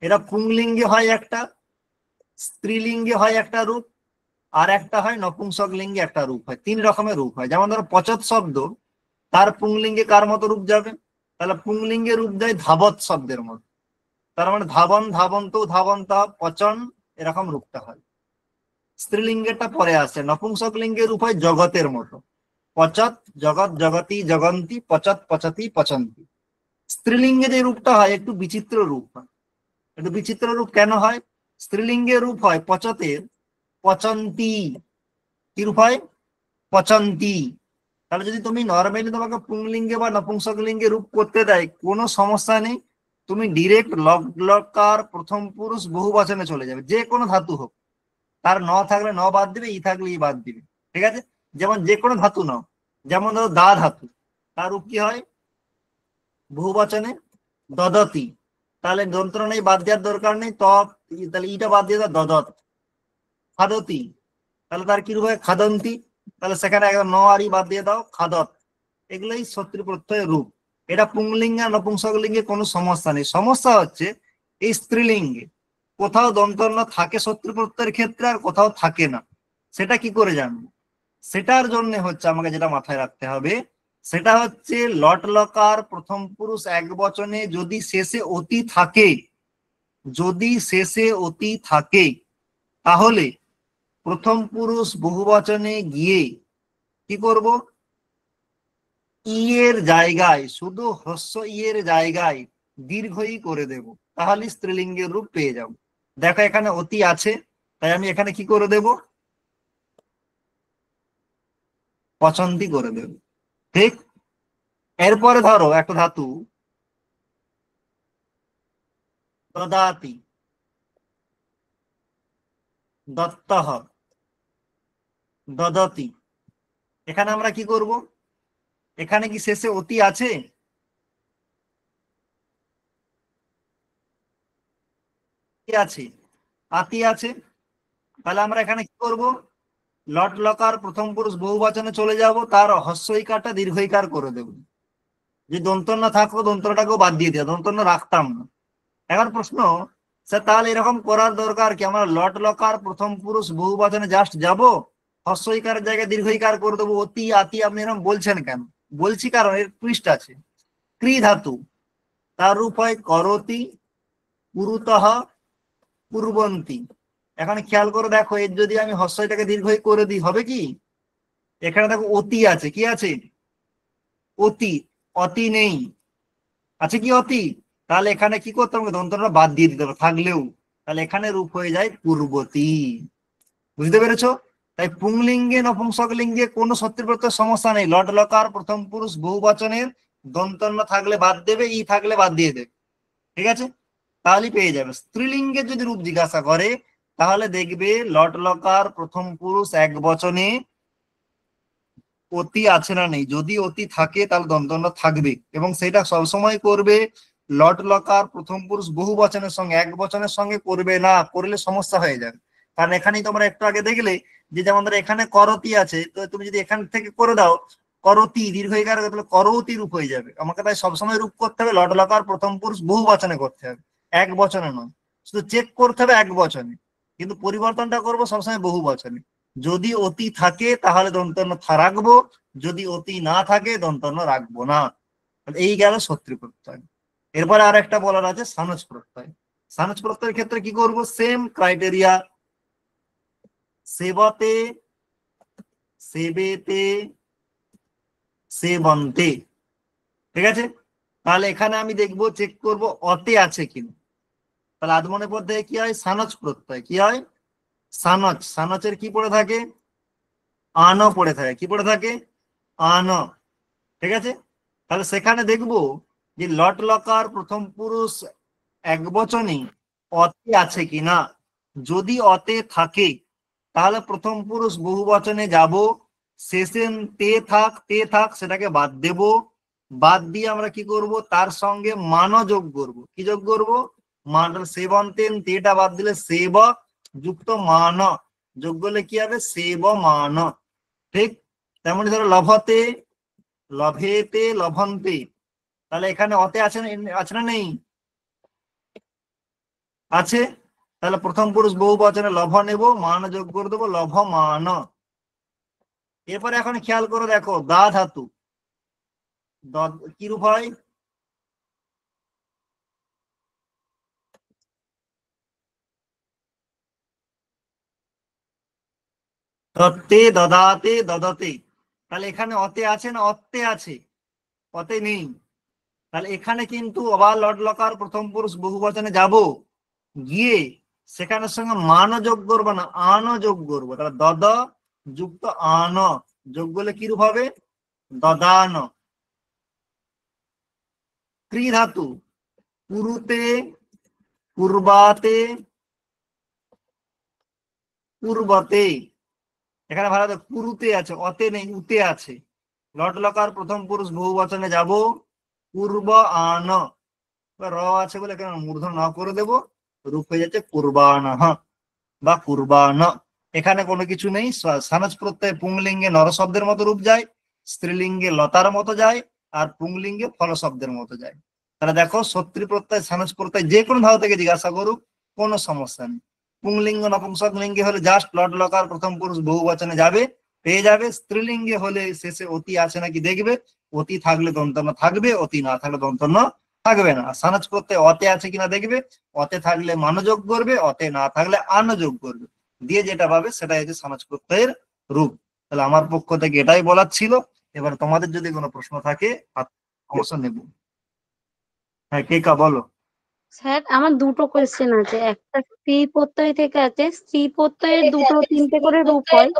এটা পুংলিঙ্গে হয় একটা, স্ত্রীলিঙ্গে হয় একটা রূপ, আর একটা হয় নপুংসক লিঙ্গে একটা রূপ হয়। 3 রকমের রূপ হয়। যেমন ধরো পচত শব্দ, তার পুংলিঙ্গে কার মতো রূপ যাবে? তাহলে পুংলিঙ্গে রূপ যায় ধাবত শব্দের মতো। তার মানে ধাবন, ধাবন্ত, ধাবন্ত, পচন, এরকম রূপটা হয়। স্ত্রীলিঙ্গেরটা পরে আসে, নপুংসক লিঙ্গের রূপ হয় জগতের মতো, পচত, জগৎ, জগতি, জগন্তি, পচত, পচতি, পচন্তি। স্ত্রীলিঙ্গে যে রূপটা হয় একটু বিচিত্র রূপ হয়। একটু বিচিত্র রূপ কেন হয়? স্ত্রীলিঙ্গের রূপ হয় পচতের পচন্তি। কি রূপ হয়? পচন্তি। তাহলে যদি তুমি নর্মালি তোমাকে পুংলিঙ্গে বা নপুংসক লিঙ্গে রূপ করতে দেয়, কোনো সমস্যা নেই, তুমি ডিরেক্ট লগ লকার প্রথম পুরুষ বহু বচনে চলে যাবে, যে কোনো ধাতু হোক। তার ন থাকলে ন বাদ দিবে, ই থাকলে ই বাদ দিবে। ঠিক আছে, যেমন যে কোনো ধাতু নাও, যেমন ধরো দা ধাতু, তার রূপ কি হয়? বহু বচনে দদতি। তাহলে যন্ত্র নেই, বাদ দেওয়ার দরকার নেই, তাহলে ইটা বাদ দিয়ে দাও, দদত। খাদতি, তাহলে তার কি রূপ হয়? খাদন্তি। তাহলে সেখানে একদম ন আর ই বাদ দিয়ে দাও, খাদত। এগুলোই সত্রী প্রত্যয়ের রূপ। এটা পুংলিঙ্গে আর নপুংসক লিঙ্গে কোনো সমস্যা নেই। সমস্যা হচ্ছে এই স্ত্রীলিঙ্গে, কোথাও দন্তন্য থাকে সত্রী প্রত্যয়ের ক্ষেত্রে, আর কোথাও থাকে না। সেটা কি করে জানবো? সেটার জন্য হচ্ছে আমাকে যেটা মাথায় রাখতে হবে, সেটা হচ্ছে লট লকার প্রথম পুরুষ এক বচনে যদি শেষে অতি থাকে, যদি শেষে অতি থাকে, তাহলে প্রথম পুরুষ বহু বচনে গিয়ে কি করব? ই এর জায়গায়, শুধু হ্রস্ব ই এর জায়গায় দীর্ঘ ই করে দেব, তাহলে স্ত্রীলিঙ্গের রূপ পেয়ে যাব। দেখো এখানে অতি আছে, তাই আমি এখানে কি করে দেব? পছন্দি করে দেব। ঠিক। এরপরে ধরো একটা ধাতু দদাতি, দত্তহ, দদতি। এখানে আমরা কি করব? এখানে কি শেষে অতি আছে? কি আছে? আতি আছে। তাহলে আমরা এখানে কি করব? লট লকার প্রথম পুরুষ বহু বচনে চলে যাব, তার হস্যইকারটা দীর্ঘইকার করে দেব। যদি দন্তন্য থাকতো দন্তটাকেও বাদ দিয়ে দিও, দন্তন্য রাখতাম না। এখন প্রশ্ন, স্যার তাহলে এরকম করার দরকার কি? আমরা লট লকার প্রথম পুরুষ বহু বচনে জাস্ট যাব, হস্যইকারের জায়গায় দীর্ঘইকার করে দেবো অতি আতি, আপনি এরকম বলছেন কেন? বলছি কারণ এর টুইস্ট আছে। ক্রি ধাতু, তার রূপ হয় করতি, পুরুতঃ, পূর্বন্তী। এখন খেয়াল করে দেখো, এর যদি আমি হস্যইটাকে দীর্ঘই করে দিই হবে কি? এখানে দেখো অতি আছে, কি আছে? অতি। অতি নেই, আছে কি অতি? তাহলে এখানে কি করতে হবে? দন্তটা বাদ দিয়ে দিতে হবে থাকলেও। তাহলে এখানে রূপ হয়ে যায় পূর্বতী। বুঝতে পেরেছো? তাই পুংলিঙ্গে নপুংসক লিঙ্গে কোনো সত্যি প্রত্যয়ের সমস্যা নেই। লট লকার প্রথম পুরুষ বহু বচনের দন্তন্য থাকলে বাদ দেবে, ই থাকলে বাদ দিয়ে দেবে। ঠিক আছে, তাহলেই পেয়ে যাবে। স্ত্রীলিঙ্গের যদি রূপ জিজ্ঞাসা করে, তাহলে দেখবে লট লকার প্রথম পুরুষ এক বচনে অতি আছে না নেই। যদি অতি থাকে তাহলে দন্তন্য থাকবে, এবং সেটা সবসময় করবে লট লকার প্রথম পুরুষ বহু বচনের সঙ্গে, এক বচনের সঙ্গে করবে না, করলে সমস্যা হয়ে যাবে। কারণ এখানেই তোমরা একটু আগে দেখলে যে যেমন ধরো এখানে করতি আছে, তো তুমি যদি এখান থেকে করে দাও করতি দীর্ঘইকার, তাহলে করতি রূপ হয়ে যাবে। আমাকে তাই সবসময় রূপ করতে হবে লট লকার প্রথম পুরুষ বহু বচনে করতে হবে, এক বচনে নয়। শুধু চেক করতে হবে এক বচনে, কিন্তু পরিবর্তনটা করবো সবসময় বহু বচনে। যদি অতি থাকে তাহলে দন্তন্য রাখবো, যদি অতি না থাকে দন্তন্য রাখবো না। এই গেল সত্যি প্রত্যয়। এরপরে আর একটা বলার আছে সানজ প্রত্যয়। সানজ প্রত্যয়ের ক্ষেত্রে কি করব? সেম ক্রাইটেরিয়া, সেবতে, সেবেতে, সেবন্তে। ঠিক আছে, তাহলে এখানে আমি দেখবো, চেক করব অতে আছে কিনা। তাহলে আদমনে পদ থেকে কি হয়? সানজ প্রত্যয়। কি হয়? সানজ। সানজের কি পড়ে থাকে? আন পড়ে থাকে। কি পড়ে থাকে? আন। ঠিক আছে, তাহলে সেখানে দেখবো যে লট লকার প্রথম পুরুষ এক বচনে অতে আছে কিনা। যদি অতে থাকে তাহলে প্রথম পুরুষ বহু বচনে যাব, শেষে তে থাক, তে থাক সেটাকে বাদ দেব। বাদ দিয়ে আমরা কি করব? তার সঙ্গে মান যোগ করব। কি যোগ করব? মান। সেবন্তেন তেটা বাদ দিলে সেব যুক্ত মান যোগ করলে কি হবে? সেব মান। ঠিক তেমনি ধরো লভতে, লভেতে, লভন্তে। তাহলে এখানে অতে আছে আছে না নেই? আছে। তাহলে প্রথম পুরুষ বহু বচনে লভ নেব, মান যোগ করে দেবো, লভ মান। এরপরে এখন খেয়াল করে দেখো দা ধাতু, কি রূপ হয়? দত্তে, দদাতে, দদতে। তাহলে এখানে অতে আছে না অত্তে আছে? অতে নেই। তাহলে এখানে কিন্তু আবার লট লকার প্রথম পুরুষ বহু বচনে যাব, গিয়ে সেখানের সঙ্গে মান যোগ করবো না, আন যোগ করবো। তাহলে দদ যুক্ত আন যোগ করলে কি রূপ হবে? দদান। ত্রি ধাতু, পুরুতে, পূর্বাতে, পূর্বতে। এখানে ভালো পুরুতে আছে, অতে নেই, উতে আছে। লট লকার প্রথম পুরুষ বহু বচনে যাব, পূর্ব আন, র আছে বলে এখানে মূর্ধন্য ন করে দেবো, রূপ হয়ে যাচ্ছে পূর্বান বা পূর্বান। এখানে কোনো কিছু নেই। সানজ প্রত্যয় পুংলিঙ্গে নর শব্দের মতো রূপ যায়, স্ত্রীলিঙ্গে লতার মতো যায়, আর পুংলিঙ্গে ফল শব্দের মতো যায়। তাহলে দেখো সত্যি প্রত্যয় সানজ প্রত্যয় যে কোনো ধাতু থেকে জিজ্ঞাসা করুক কোনো সমস্যা নেই। পুংলিঙ্গ নপুংসক লিঙ্গে হলে জাস্ট লট লকার প্রথম পুরুষ বহু বচনে যাবে, পেয়ে যাবে। স্ত্রীলিঙ্গে হলে শেষে অতি আছে নাকি দেখবে, অতি থাকলে দন্তন্য থাকবে, অতি না থাকলে দন্তন্য থাকবে না। সানজ প্রত্যয় অতে আছে কিনা দেখবে, অতে থাকলে মানযোগ করবে, অতে না থাকলে আনযোগ করবে, দিয়ে যেটা পাবে সেটাই হচ্ছে সমাজ প্রত্যয়ের রূপ। তাহলে আমার পক্ষ থেকে এটাই বলার ছিল। এবার তোমাদের যদি কোনো প্রশ্ন থাকে অবশ্যই নেব। হ্যাঁ, কে কা বলো। স্যার আমার দুটো কোয়েশ্চেন আছে। একটা স্ত্রী প্রত্যয় থেকে আছে, স্ত্রী প্রত্যয়ের দুটো তিনটে করে রূপ হয়।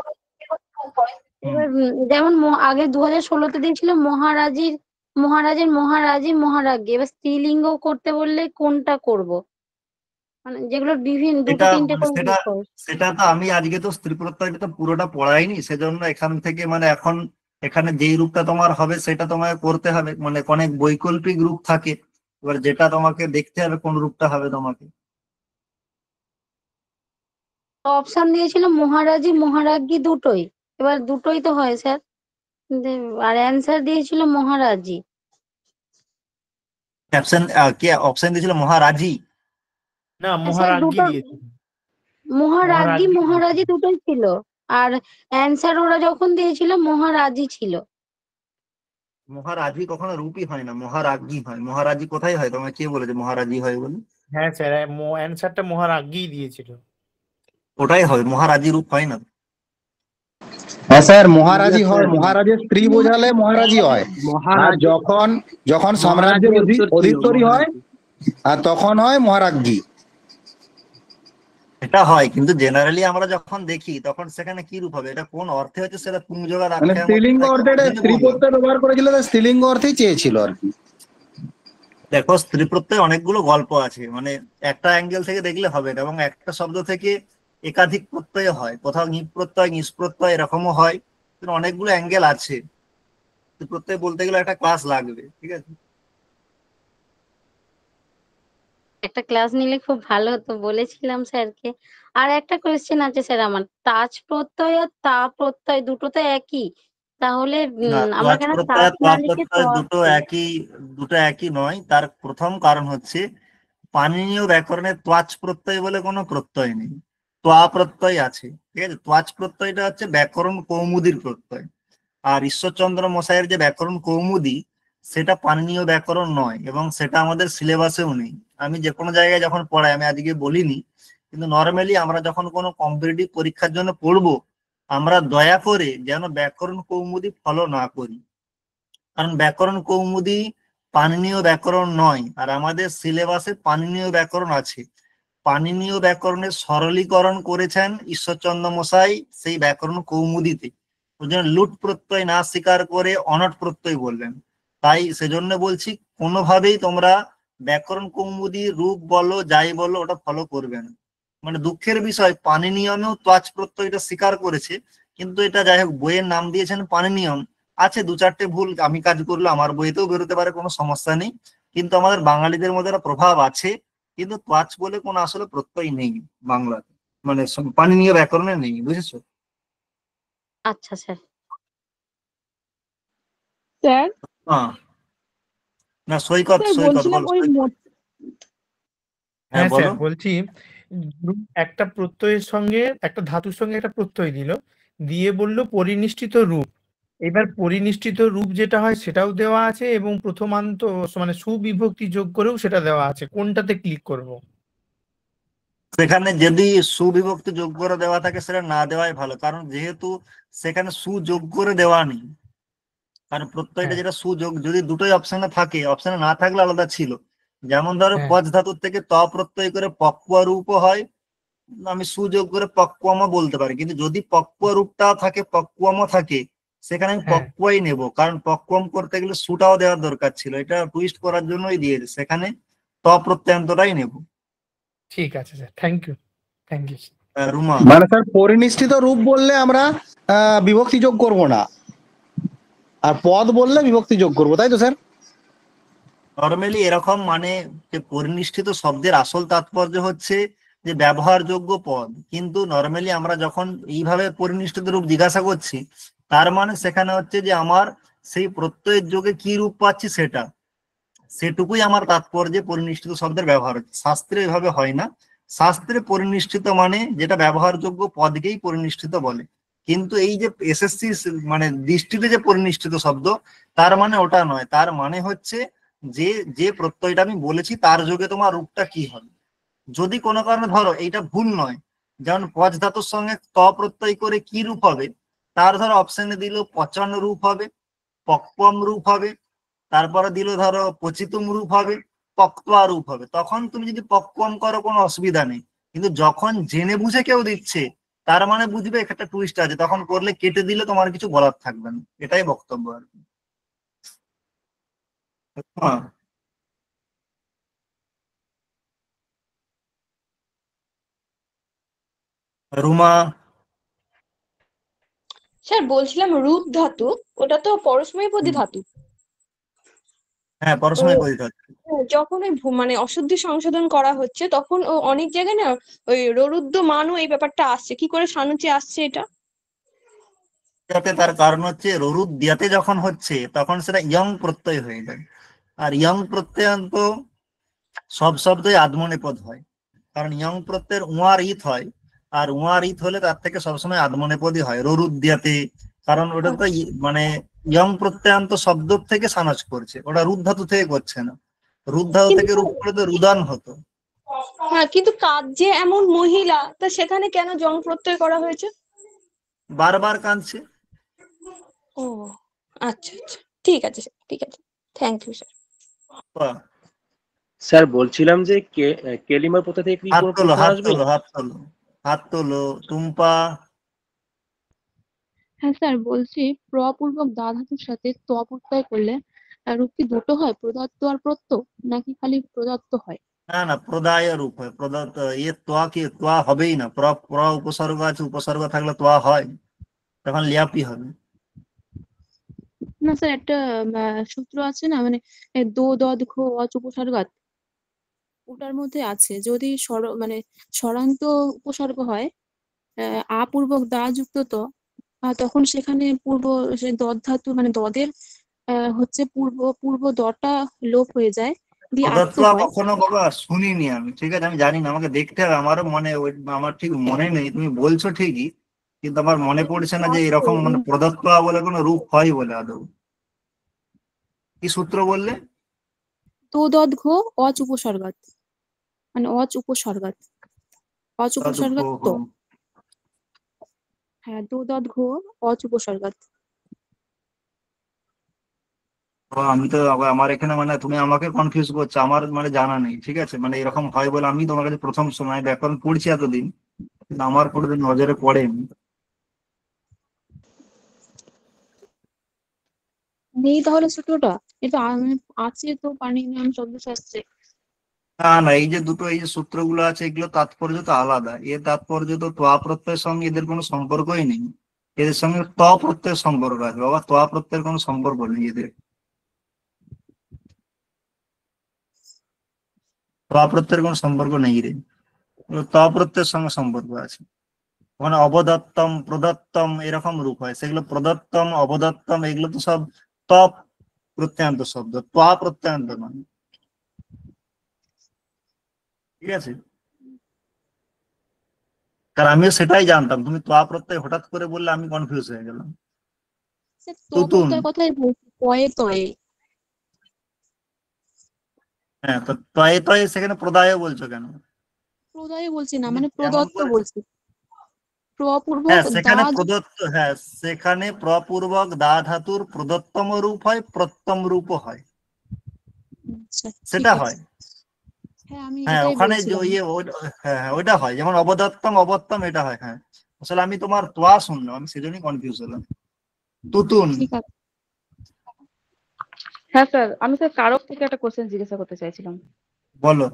এবার যেমন আগে 2016-তে দিয়েছিল মহারাজের, মহারাজী, মহারাজ্ঞী। এবার স্ত্রীলিঙ্গ করতে বললে কোনটা করব? মানে যেগুলো বিভিন্ন দুটো এটা তিনটে মানে করে সেটা রূপ হয়। সেটা তো আমি আজকে তো স্ত্রী প্রত্যয়টা তো পুরোটা পড়াইনি, সেজন্য এখান থেকে মানে এখন এখানে যেই রূপটা তোমার হবে সেটা তোমাকে করতে হবে। মানে অনেক বৈকল্পিক রূপ থাকে, এবার যেটা তোমাকে দেখতে হবে কোন রূপটা হবে তোমাকে। অপশন দিয়েছিল মহারাজী, মহারাজ্ঞী দুটোই। এবার দুটোই তো হয় স্যার, আর অ্যান্সার দিয়েছিল মহারাজী। অপশন কে অপশন দিয়েছিল? মহারাজি। না, স্যার মহারাজ্ঞী দুটো, দিয়েছিল। মহারাজ্ঞী মহারাজ্ঞী মহারাজি দুটোই ছিল, আর অ্যান্সার ওরা যখন দিয়েছিল মহারাজি ছিল। মহারাজি কখনো রূপই হয় না, মহারাজ্ঞী হয়। মহারাজি কোথায় হয়? তোমাকে কে বলেছে মহারাজি হয় বলে? হ্যাঁ স্যার, অ্যান্সারটা মহারাজ্ঞী দিয়েছিল। ওটাই হয়, মহারাজি রূপ হয় না। হ্যাঁ স্যার, মহারাজি বুঝেছেন? হয়, মহারাজের স্ত্রী বোঝালে মহারাজি হয়। আর মহারাজ যখন যখন সাম্রাজ্যের মহারাজের উত্তর ছিল অধিস্তরী হয় মহারাজ। আর তখন হয় মহারাজ্ঞী। এটা হয়, কিন্তু জেনারেলি আমরা যখন দেখি তখন সেখানে কি রূপ হবে, এটা কোন অর্থে হচ্ছে সেটা পুংজগার মানে আখ্যায় স্ত্রীলিঙ্গ অর্থে এটা স্ত্রী প্রত্যয় ব্যবহার করেছিল, তাই স্ত্রীলিঙ্গ অর্থেই চেয়েছিল আর কি। দেখো, স্ত্রী প্রত্যয় অনেকগুলো গল্প আছে, মানে একটা অ্যাঙ্গেল থেকে দেখলে হবে না, এবং একটা শব্দ থেকে একাধিক প্রত্যয় হয়, কোথাও নিপ প্রত্যয় নিস প্রত্যয় এরকমও হয়, কিন্তু অনেকগুলো অ্যাঙ্গেল আছে। স্ত্রী প্রত্যয় বলতে গেলে একটা ক্লাস লাগবে, ঠিক আছে? একটা ক্লাস নিলে খুব ভালো হতো, বলেছিলাম স্যারকে। আর একটা কোয়েশ্চেন আছে স্যার আমার, তাজ প্রত্যয় আর তা প্রত্যয় দুটো তো একই, তাহলে না, আমরা ত্বচ কেন প্রত্যয় তাজ আর না ত্বা লিখে প্রত্যয় দুটো লিখি? একই, দুটো একই নয়। তার প্রথম কারণ হচ্ছে পাণিনীয় ব্যাকরণে ত্বাচ প্রত্যয় বলে কোনো প্রত্যয় নেই, ত্বা প্রত্যয় আছে, ঠিক আছে? ত্বাচ প্রত্যয়টা হচ্ছে ব্যাকরণ কৌমুদীর প্রত্যয়। আর ঈশ্বরচন্দ্র মশাইয়ের যে ব্যাকরণ কৌমুদী, সেটা পাণিনীয় ব্যাকরণ নয়, এবং সেটা আমাদের সিলেবাসেও নেই। আমি যে কোনো জায়গায় যখন পড়াই, আমি আজকে বলিনি, কিন্তু নর্মালি আমরা যখন কোনো কম্পিটিটিভ পরীক্ষার জন্য পড়বো, আমরা দয়া করে যেন ব্যাকরণ কৌমুদী ফলো না করি, কারণ ব্যাকরণ কৌমুদী পাণিনীয় ব্যাকরণ নয়, আর আমাদের সিলেবাসে পাণিনীয় ব্যাকরণ আছে। পাণিনীয় ব্যাকরণের সরলীকরণ করেছেন ঈশ্বরচন্দ্র মশাই সেই ব্যাকরণ কৌমুদীতে। ওই জন্য লুট প্রত্যয় না স্বীকার করে অনট প্রত্যয় বললেন। তাই সেজন্য বলছি, কোনোভাবেই তোমরা ব্যাকরণ কৌমুদী রূপ বলো যাই বলো ওটা ফলো করবে না। মানে দুঃখের বিষয়, পাণিনিয়মেও ত্বাচ প্রত্যয়টা স্বীকার করেছে, কিন্তু এটা যাই হোক বইয়ের নাম দিয়েছেন পাণিনিয়ম। আছে দু চারটে ভুল, আমি কাজ করলে আমার বইতেও বেরোতে পারে, কোনো সমস্যা নেই, কিন্তু আমাদের বাঙালিদের মধ্যে একটা প্রভাব আছে। কিন্তু ত্বাচ বলে কোনো আসলে প্রত্যয় নেই বাংলাতে, মানে পাণিনীয় ব্যাকরণে নেই, বুঝেছো? আচ্ছা স্যার। স্যার, হ্যাঁ, না সৈকত, স্যার সৈকত বলছিলাম বলো, ওই সৈকত। হ্যাঁ হ্যাঁ বলো। স্যার, বলছি একটা প্রত্যয়ের সঙ্গে, একটা ধাতুর সঙ্গে একটা প্রত্যয় দিল, দিয়ে বললো পরিনিষ্ঠিত রূপ। এবার পরিনিষ্ঠিত রূপ যেটা হয় সেটাও দেওয়া আছে, এবং প্রথমান্ত মানে সুবিভক্তি যোগ করেও সেটা দেওয়া আছে, কোনটাতে ক্লিক করব? সেখানে যদি সুবিভক্তি যোগ করে দেওয়া থাকে সেটা না দেওয়াই ভালো, কারণ যেহেতু সেখানে সুযোগ করে দেওয়া নেই। কারণ প্রত্যয়টা হ্যাঁ যেটা সুযোগ, যদি দুটোই অপশনে থাকে, অপশনে না থাকলে আলাদা ছিল। যেমন ধরো হ্যাঁ পজ ধাতুর থেকে ত প্রত্যয় করে পক্কুয়া রূপও হয়, আমি সুযোগ করে পক্কুয়ামও বলতে পারি, কিন্তু যদি পক্কুয়া রূপটা থাকে পক্কুয়ামও থাকে, সেখানে আমি হ্যাঁ, পক্কুয়াই নেব, কারণ পক্কুয়াম করতে গেলে সুটাও দেওয়ার দরকার ছিল, এটা টুইস্ট করার জন্যই দিয়েছে, সেখানে ত প্রত্যয়ান্তটাই নেব। ঠিক আছে sir, thank you, thank you. Ruma. মানে স্যার, পরিনিষ্ঠিত রূপ বললে আমরা বিভক্তি যোগ করব না, আর পদ বললে বিভক্তি যোগ করবো, তাই তো স্যার? নর্মালি এরকম, মানে যে পরিনিষ্ঠিত শব্দের আসল তাৎপর্য হচ্ছে যে ব্যবহারযোগ্য পদ, কিন্তু নর্মালি আমরা যখন এইভাবে পরিনিষ্ঠিত রূপ জিজ্ঞাসা করছি, তার মানে সেখানে হচ্ছে যে আমার সেই প্রত্যয়ের যোগে কি রূপ পাচ্ছি সেটা, সেটুকুই আমার তাৎপর্যে পরিনিষ্ঠিত শব্দের ব্যবহার হচ্ছে। শাস্ত্রে এভাবে হয় না। শাস্ত্রে পরিনিষ্ঠিত মানে যেটা ব্যবহারযোগ্য পদকেই পরিনিষ্ঠিত বলে, কিন্তু এই যে এসএসসি মানে দৃষ্টিতে যে পরিনিষ্ঠিত শব্দ, তার মানে ওটা নয়। তার মানে হচ্ছে যে যে প্রত্যয়টা আমি বলেছি তার যোগে তোমার রূপটা কি হবে। যদি কোনো কারণে ধরো এইটা ভুল নয়, যেমন পজ ধাতুর সঙ্গে ত প্রত্যয় করে কি রূপ হবে, তার ধরো অপশনে দিল পচন রূপ হবে, পক্কম রূপ হবে, তারপরে দিল ধরো পচিতুম রূপ হবে, পক্তোয়া রূপ হবে, তখন তুমি যদি পক্কম করো কোনো অসুবিধা নেই। কিন্তু যখন জেনে বুঝে কেউ দিচ্ছে, তার মানে বুঝবে একটা টুইস্ট আছে, তখন করলে কেটে দিলে তোমার কিছু বলার থাকবে না, এটাই বক্তব্য আর কি। হ্যাঁ, রুমা। স্যার বলছিলাম রুদ ধাতু, ওটা তো পরস্মৈপদী ধাতু। হ্যাঁ, তো পরসময় পরিধ। যখন ওই মানে অশুদ্ধি সংশোধন করা হচ্ছে, তখন ও অনেক জায়গায় না ওই ররুদ্র মানও এই ব্যাপারটা আসছে, কি করে সানুচে আসছে এটা? যাতে তার কারণ হচ্ছে ররুদ দিয়াতে যখন হচ্ছে তখন সেটা ইয়ং প্রত্যয় হয়ে যায়, আর ইয়ং প্রত্যয়ান্ত সব শব্দই আদমনেপদ হয়, কারণ ইয়ং প্রত্যয়ের উয়ার ইত হয়, আর উয়ার ইত হলে তার থেকে সবসময় আদমনেপদই হয় রুদ্যাতে, কারণ ওটা তো মানে ইয়ং প্রত্যয়ান্ত শব্দ থেকে সানাজ করছে, ওটা রুদ ধাতু থেকে করছে না। রুদ ধাতু থেকে রূপ করে তো রুদান হতো। হ্যাঁ, কিন্তু কাজ যে এমন মহিলা, তা সেখানে কেন জং প্রত্যয় করা হয়েছে? বারবার কাঁদছে। ও আচ্ছা আচ্ছা, ঠিক আছে স্যার, ঠিক আছে, থ্যাংক ইউ স্যার। বাহ, স্যার বলছিলাম যে কেলিমার প্রত্যয় থেকে কি হাত কোনো তোলো, প্রশ্ন হাত আসবে? তোলো, হাত তোলো, হাত তোলো। টুম্পা। হ্যাঁ স্যার, বলছি প্রপূর্বক দা ধাতুর সাথে ত প্রত্যয় করলে রূপ কি দুটো হয়, প্রদত্ত আর প্রত্য, নাকি খালি প্রদত্ত হয়? না না, প্রদায় রূপ হয়, প্রদত্ত। তোয়া কি তোয়া হবেই না, উপসর্গ আছে, উপসর্গ থাকলে তোয়া হয়, তখন লিয়াপি হবে। না স্যার, একটা সূত্র আছে না, মানে দো দদ ঘ অচ উপসর্গাৎ, ওটার মধ্যে আছে যদি মানে স্বরান্ত উপসর্গ হয়, আপূর্বক দা যুক্ত ত, তখন সেখানে পূর্ব সে দদ ধাতু মানে দদের হচ্ছে পূর্ব দটা লোপ হয়ে যায়, দিয়ে আত্ম প্রদত্ত হয়। কখনো বাবা শুনিনি আমি, ঠিক আছে, আমি জানি না, আমাকে দেখতে হবে, আমারও মনে আমার ঠিক মনে নেই, তুমি বলছো ঠিকই, কিন্তু আমার মনে পড়ছে না যে এরকম মানে প্রদত্ত বলে কোনো রূপ হয় বলে আদৌ। কি সূত্র বললে? দো দদ ঘ অচ উপসর্গাৎ, মানে অচ উপসর্গাৎ, অচ উপসর্গাৎ ত। হ্যাঁ, দো দদ ঘ অচ উপসর্গাৎ। আমি তো আমার এখানে মানে তুমি আমাকে কনফিউজ করছো, আমার মানে জানা নেই, ঠিক আছে, মানে এরকম হয় বলে আমি তোমার কাছে প্রথম সময় ব্যাকরণ পড়ছি এতদিন, কিন্তু আমার কোনোদিন নজরে পড়েনি। নেই তাহলে সূত্রটা? এটা আছে তো পাণিনিয়ন শব্দশাস্ত্রে। না না, এই যে দুটো এই যে সূত্রগুলো আছে এগুলো তাৎপর্য তো আলাদা, এর তাৎপর্য তো তোয়া প্রত্যয়ের সঙ্গে এদের কোনো সম্পর্কই নেই, এদের সঙ্গে ত প্রত্যয়ের সম্পর্ক আছে বাবা, তোয়া প্রত্যয়ের কোনো সম্পর্ক নেই এদের, তোয়া প্রত্যয়ের কোনো সম্পর্ক নেই রে, ত প্রত্যয়ের সঙ্গে সম্পর্ক আছে। ওখানে অবদত্তম প্রদত্তম এরকম রূপ হয়, সেগুলো প্রদত্তম অবদত্তম এগুলো তো সব ত প্রত্যয়ান্ত শব্দ, তোয়া প্রত্যয়ান্ত নয়, ঠিক আছে। কারণ আমিও সেটাই জানতাম, তুমি তোয়া প্রত্যয় হঠাৎ করে বললে আমি কনফিউজ হয়ে গেলাম। স্যার, ত তুতুন। প্রত্যয়ের কথাই বলছি, তয়ে তয়ে। হ্যাঁ, তো তয়ে তয়ে সেখানে প্রদায় বলছো কেন? প্রদয়ে বলছি না, তুমি মানে যেমন প্রদত্ত করে, বলছি। প্রপূর্বক হ্যাঁ দা সেখানে প্রদত্ত, হ্যাঁ সেখানে প্রপূর্বক দা ধাতুর প্রদত্তম রূপ হয়, প্রত্যম রূপও হয়, আচ্ছা, ঠিক সেটা আছে। হয়। হ্যাঁ, আমি হ্যাঁ এটাই ওখানে যে বলছিলাম। হ্যাঁ হ্যাঁ ওইটা হয়, যেমন অবদত্তম অবত্তম এটা হয়, হ্যাঁ। আসলে আমি তোমার তোয়া শুনলাম, আমি সেজন্যই কনফিউজ হলাম। তুতুন। ঠিক আছে। হ্যাঁ স্যার, আমি স্যার কারক থেকে একটা কোশ্চেন জিজ্ঞাসা করতে চাইছিলাম। বলো।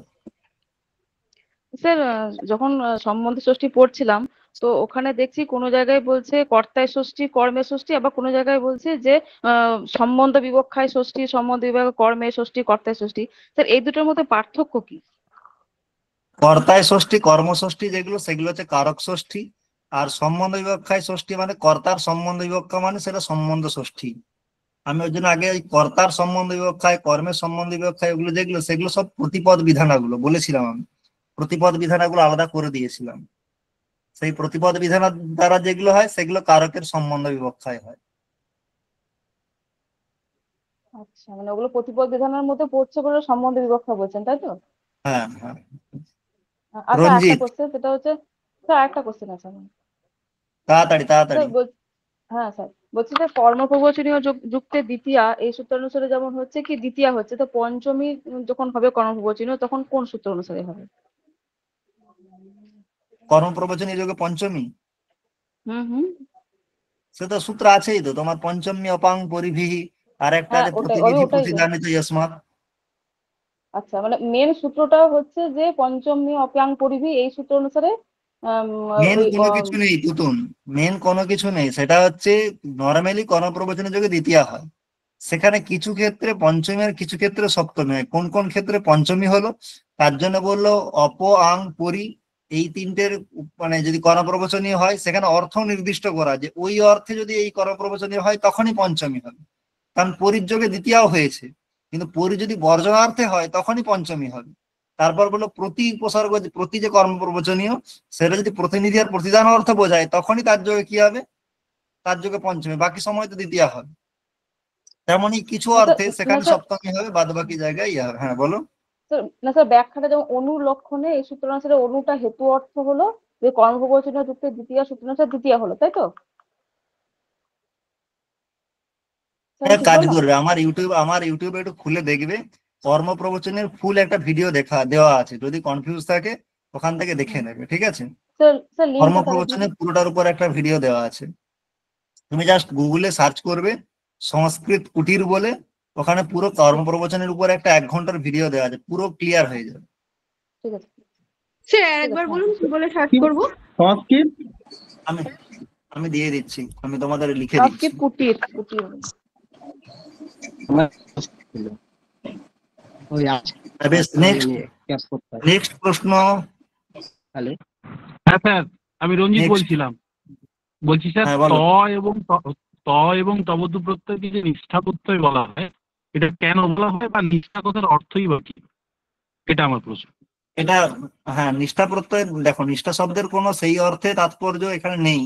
স্যার যখন সম্বন্ধ ষষ্ঠী পড়ছিলাম, তো ওখানে দেখছি কোনো জায়গায় বলছে কর্তায় ষষ্ঠী কর্মে ষষ্ঠী, আবার কোনো জায়গায় বলছে যে সম্বন্ধ বিবক্ষায় ষষ্ঠী, সম্বন্ধ বিভাগ কর্মে ষষ্ঠী, কর্তায় ষষ্ঠী। স্যার এই দুটোর মধ্যে পার্থক্য কি? কর্তায় ষষ্ঠী কর্মষষ্ঠী যেগুলো সেগুলো হচ্ছে কারক ষষ্ঠী, আর সম্বন্ধ বিবক্ষায় ষষ্ঠী মানে কর্তার সম্বন্ধ বিবক্ষা মানে সেটা সম্বন্ধ ষষ্ঠী। আমি ওই জন্য আগে ওই কর্তার সম্বন্ধ বিবক্ষায় কর্মের সম্বন্ধ বিবক্ষায় ওগুলো যেগুলো সেগুলো সব প্রতিপদ বিধানাগুলো বলেছিলাম আমি, প্রতিপদ বিধানাগুলো আলাদা করে দিয়েছিলাম, সেই প্রতিপদ বিধান দ্বারা যেগুলো হয় সেগুলো কারকের সম্বন্ধ বিবক্ষায় হয়। আচ্ছা, মানে ওগুলো প্রতিপদ বিধানের মধ্যে পড়ছে বলে সম্বন্ধ বিবক্ষা বলছেন, তাই তো? হ্যাঁ হ্যাঁ। আচ্ছা, একটা রঞ্জিত, কোশ্চেন, সেটা হচ্ছে স্যার একটা কোশ্চেন আছে আমার। তাড়াতাড়ি তাড়াতাড়ি। স্যার হ্যাঁ স্যার, বলছি যে কর্মপ্রবচনীয় যুক্তে দ্বিতীয়া, এই সূত্র অনুসারে যেমন হচ্ছে কি দ্বিতীয়া হচ্ছে, তো পঞ্চমী যখন হবে কর্মপ্রবচনীয় তখন কোন সূত্র অনুসারে হবে? কর্মপ্রবচনী যোগে পঞ্চমী, হুম। সে তো সূত্র আছেই তো তোমার, পঞ্চমী অপাং পরিভিহি, আর একটা হ্যাঁ, আছে ওটাই প্রতিনিধি ওটাই তো। প্রতিদানিত ইয়স্মাৎ। আচ্ছা, মানে মেন সূত্রটা হচ্ছে যে পঞ্চমী অপ্যাং পরিভি, এই সূত্র অনুসারে মেন ওই কোনো কিছু নেই তুতুন, মেন কোনো কিছু নেই, সেটা হচ্ছে নর্মালি কর্মপ্রবচনের যোগে দ্বিতীয়া হয়, সেখানে কিছু ক্ষেত্রে পঞ্চমী আর কিছু ক্ষেত্রে সপ্তমী হয়। কোন কোন ক্ষেত্রে পঞ্চমী হলো তার জন্য বললো অপ আং পরি, এই তিনটের মানে যদি কর্মপ্রবচনীয় হয় সেখানে অর্থ নির্দিষ্ট করা, যে ওই অর্থে যদি এই কর্মপ্রবচনীয় হয় তখনই পঞ্চমী হবে, কারণ পরিযোগে দ্বিতীয়াও হয়েছে, কিন্তু পরি যদি বর্জনার্থে হয় তখনই পঞ্চমী হবে। তারপর বললো প্রতি উপসর্গ, প্রতি যে কর্ম প্রবচনীয় সেটা যদি প্রতিনিধি আর প্রতিদান অর্থ বোঝায় তখনই তার যোগে কি হবে, তার যোগে পঞ্চমী, বাকি সময় তো দ্বিতীয়া হবে। তেমনই কিছু না অর্থে স্যার, সেখানে সপ্তমী হবে, বাদ বাকি জায়গায় ইয়ে হবে। হ্যাঁ বলো। না স্যার, ব্যাখ্যাটা যেমন অনুর লক্ষণে এই সূত্র অনুসারে অনুটা হেতু অর্থ হলো যে কর্মপ্রবচনীয় যুক্তের দ্বিতীয় সূত্র অনুসারে দ্বিতীয় হলো, তাই তো? স্যার হ্যাঁ ঠিক কাজ বললাম? করবে, আমার ইউটিউবে একটু খুলে দেখবে, কর্ম প্রবচনের ফুল একটা ভিডিও দেওয়া আছে, যদি কনফিউজ থাকে ওখান থেকে দেখে নেবে, ঠিক আছে? স্যার স্যার কর্ম লিঙ্কটা তাহলে দিন। প্রবচনের পুরোটার উপর একটা ভিডিও দেওয়া আছে, তুমি জাস্ট গুগলে সার্চ করবে সংস্কৃত কুটির বলে, ওখানে পুরো কর্ম প্রবচনের উপর একটা 1 ঘন্টার ভিডিও দেওয়া আছে, পুরো ক্লিয়ার হয়ে যাবে। ঠিক আছে স্যার ঠিক আছে, আরেকবার হ্যাঁ। বলুন, কি বলে সার্চ করব? সংস্কৃত আমি আমি দিয়ে দিচ্ছি, আমি তোমাদের লিখে দিচ্ছি। সংস্কৃত কুটির কুটির। ওই বেশ, নেক্সট প্রশ্ন। হ্যালো, হ্যাঁ স্যার, আমি রঞ্জিত Next. বলছিলাম। বলছি স্যার, হ্যাঁ, বলো। ত এবং তবধু প্রত্যয়কে যে নিষ্ঠা প্রত্যয় বলা হয়, এটা কেন বলা হয় বা নিষ্ঠা কথার অর্থই বা কি, এটা আমার প্রশ্ন। এটা হ্যাঁ, নিষ্ঠা প্রত্যয়, দেখো নিষ্ঠা শব্দের কোনো সেই অর্থে তাৎপর্য এখানে নেই।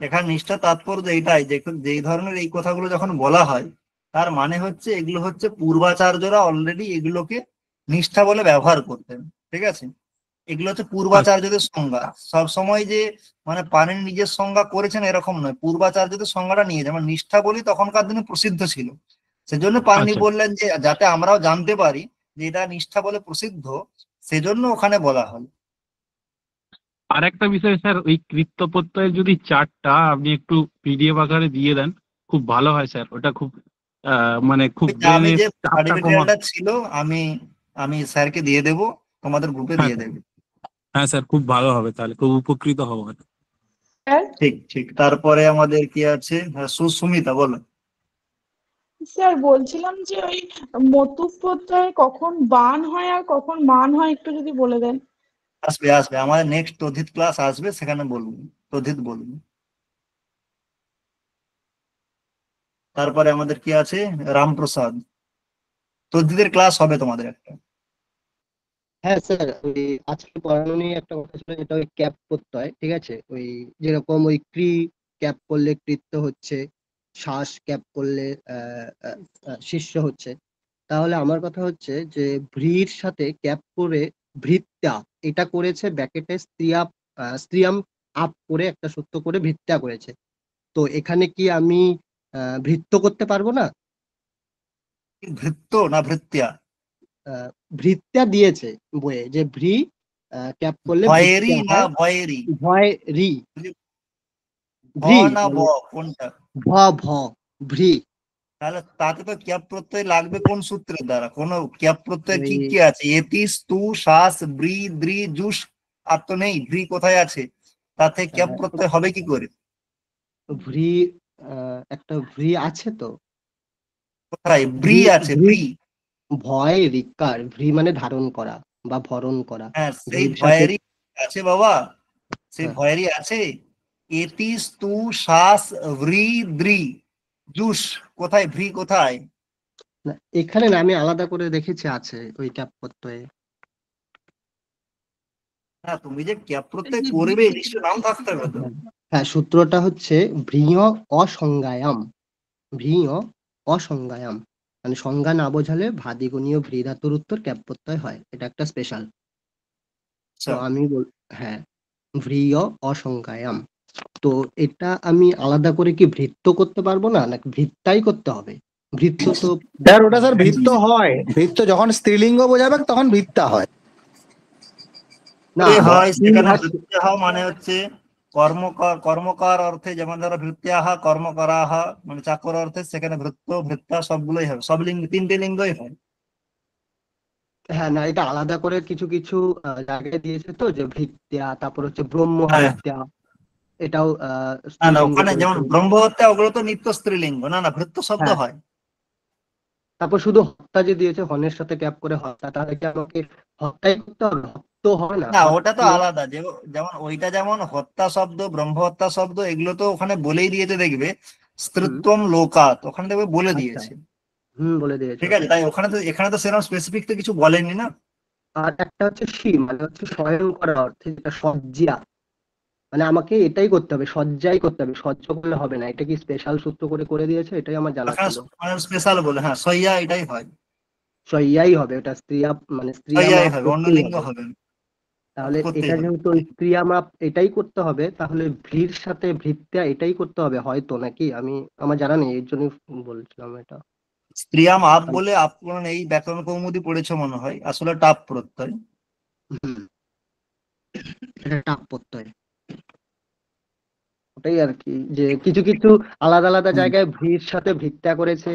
এখানে নিষ্ঠা তাৎপর্য এইটাই যে যেই ধরনের এই কথাগুলো যখন বলা হয় তার মানে হচ্ছে এগুলো হচ্ছে পূর্বাচার্যরা অলরেডি এগুলোকে নিষ্ঠা বলে ব্যবহার করতেন, ঠিক আছে? এগুলো হচ্ছে পূর্বাচার্যদের সংজ্ঞা। সব সময় যে মানে পাণিনি নিজের সংজ্ঞা করেছেন এরকম নয়, পূর্বাচার্যদের সংজ্ঞাটা নিয়ে, যেমন নিষ্ঠা বলি তখনকার দিনে প্রসিদ্ধ ছিল, সেজন্য পাণিনি আচ্ছা। বললেন যে যাতে আমরাও জানতে পারি যে এটা নিষ্ঠা বলে প্রসিদ্ধ, সেজন্য ওখানে বলা হলো। আর একটা বিষয় স্যার, ওই কৃত্য প্রত্যয়ের যদি চার্টটা আপনি একটু পিডিএফ আকারে দিয়ে দেন খুব ভালো হয় স্যার, ওটা খুব মানে খুব আমি যে চাপটা কমা। সার্টিফিকেটটা ছিল আমি স্যারকে দিয়ে দেবো, তোমাদের গ্রুপে দিয়ে দেবে। হ্যাঁ স্যার, খুব ভালো হবে, তাহলে খুব উপকৃত হবো। ঠিক ঠিক। তারপরে আমাদের কি আছে, সুস্মিতা বলো। স্যার বলছিলাম যে ওই মতুফ প্রত্যয়ে কখন বান হয় আর কখন মান হয় একটু যদি বলে দেন। আসবে আসবে, আমাদের নেক্সট তথিত ক্লাস আসবে, সেখানে বলবো, তথিত বলবো। তারপরে আমাদের কি আছে, রামপ্রসাদ, তথিতের ক্লাস হবে তোমাদের একটা। হ্যাঁ স্যার, ওই আজকে পড়ানো নিয়ে একটা কথা ছিল, যেটা ওই ক্যাপ প্রত্যয়, ঠিক আছে? ওই যেরকম ওই ক্যাপ করলে কৃত্য হচ্ছে, শ্বাস ক্যাপ করলে শিষ্য হচ্ছে। তাহলে আমার কথা হচ্ছে যে ভ্রির সাথে ক্যাপ করে ভৃত্যা, এটা করেছে ব্যাকেটে স্ত্রিয়াম আপ করে একটা সূত্র করে ভৃত্যা করেছে। তো এখানে কি আমি ভৃত্য করতে পারবো না? ভৃত্য না ভৃত্যা? ভৃত্যা দিয়েছে বইয়ে, যে ভ্রি ক্যাপ করলে ভয়েরি না ভয়েরি? ভয়েরি, ভ না ব, কোনটা? ভ ভ ভ্রি। তাহলে তাতে তো ক্যাপ প্রত্যয় লাগবে কোন সূত্রের দ্বারা? কোন ক্যাপ প্রত্যয় কি কি আছে? এতি, স্তু, শ্বাস, ব্রি, দ্রি, জুস, আর তো নেই। ভ্রি কোথায় আছে? তাতে ক্যাপ প্রত্যয় হবে কি করে? ভ্রি একটা ভ্রি আছে তো, কোথায় ব্রি আছে? ব্রি ভয় রিকার, ভ্রি মানে ধারণ করা বা ভরণ করা। হ্যাঁ, সেই ভয়েরই আছে বাবা, সেই ভয়েরই আছে। এতি, স্তু, শ্বাস, ভ্রি, দ্রি, জুস, কোথায় ভ্রি কোথায়? এখানে না, আমি আলাদা করে দেখেছি আছে ওই ক্যাপ প্রত্যয়ে। না, তুমি যে ক্যাপ প্রত্যয় করবে নিশ্চয় নাম থাকতে হবে তো। হ্যাঁ, সূত্রটা হচ্ছে ভ্রিয় অসংজ্ঞায়াম, ভ্রিয় অসংজ্ঞায়াম, মানে সংজ্ঞা না বোঝালে ভাদিগুণীয় ভ্রি ধাতুর উত্তর ক্যাপ প্রত্যয় হয়। এটা একটা স্পেশাল। তো আমি হ্যাঁ, ভ্রিয় অসংজ্ঞায়াম। তো এটা আমি আলাদা করে কি ভৃত্য করতে পারবো না, নাকি ভৃত্যাই করতে হবে? ভৃত্য তো স্যার, ওটা স্যার ভৃত্য হয়, ভৃত্য যখন স্ত্রীলিঙ্গ বোঝাবে তখন ভৃত্যা হয়। না হয় সেখানে ভৃত্যাহ মানে হচ্ছে কর্মকার অর্থে, যেমন ধরো ভৃত্যাহা কর্মকরাহা মানে চাকর অর্থে, সেখানে ভৃত্য ভৃত্যা সবগুলোই হবে, সব লিঙ্গ, 3টে লিঙ্গই হয়। হ্যাঁ, না এটা আলাদা করে কিছু কিছু জায়গায় দিয়েছে তো, যে ভৃত্যা, তারপর হচ্ছে ব্রহ্মহত্যা, এটাও না ওখানে যেমন ব্রহ্মহত্যা, ওগুলো তো নিত্য স্ত্রীলিঙ্গ। না ভৃত্য শব্দ হয়। তারপর শুধু হত্যা যে দিয়েছে হনের সাথে ক্যাপ করে হত্যা, তাহলে কি আমাকে হত্যাই করতে হবে? হত্য হয় না, না ওটা তো আলাদা, যেমন ওইটা যেমন হত্যা শব্দ, ব্রহ্মহত্যা শব্দ, এগুলো তো ওখানে বলেই দিয়েছে, দেখবে স্ত্রীত্বম লোকাত, ওখানে দেখবে বলে দিয়েছে। বলে দিয়েছে ঠিক আছে, ওটাই। তাই এখানে তো সেরকম স্পেসিফিক তো কিছু বলেননি না। আর একটা হচ্ছে মানে হচ্ছে স্বয়ং করা অর্থে যেটা সজ্জা, মানে আমাকে এটাই করতে হবে, সজ্জাই করতে হবে, সহ্য করলে হবে না। এটা কি স্পেশাল সূত্র করে দিয়েছে, এটাই আমার জানা এখানে ছিল। স্পেশাল বলে, হ্যাঁ সইয়া এটাই হয়, সইয়াই হবে, ওটা স্ত্রিয়া মানে স্ত্রিয়া সইয়াই মাপ হবে, অন্য করতেই লিঙ্গ হবে। হবে না, তাহলে করতেই এটা হবে। যেহেতু ওই ক্রিয়া মাপ এটাই করতে হবে, তাহলে ভ্রির সাথে ভৃত্যা এটাই করতে হবে হয়তো, নাকি? আমার জানা নেই, এর জন্যই বলছিলাম এটা। স্ত্রিয়াম আপ বলে আপনার এই ব্যাকরণ কৌমুদি পড়েছে মনে হয়, আসলে টাপ প্রত্যয়। এটা টাপ প্রত্যয়, ওটাই আর কি, যে কিছু কিছু আলাদা আলাদা জায়গায় ভ্রির সাথে ভৃত্যা করেছে,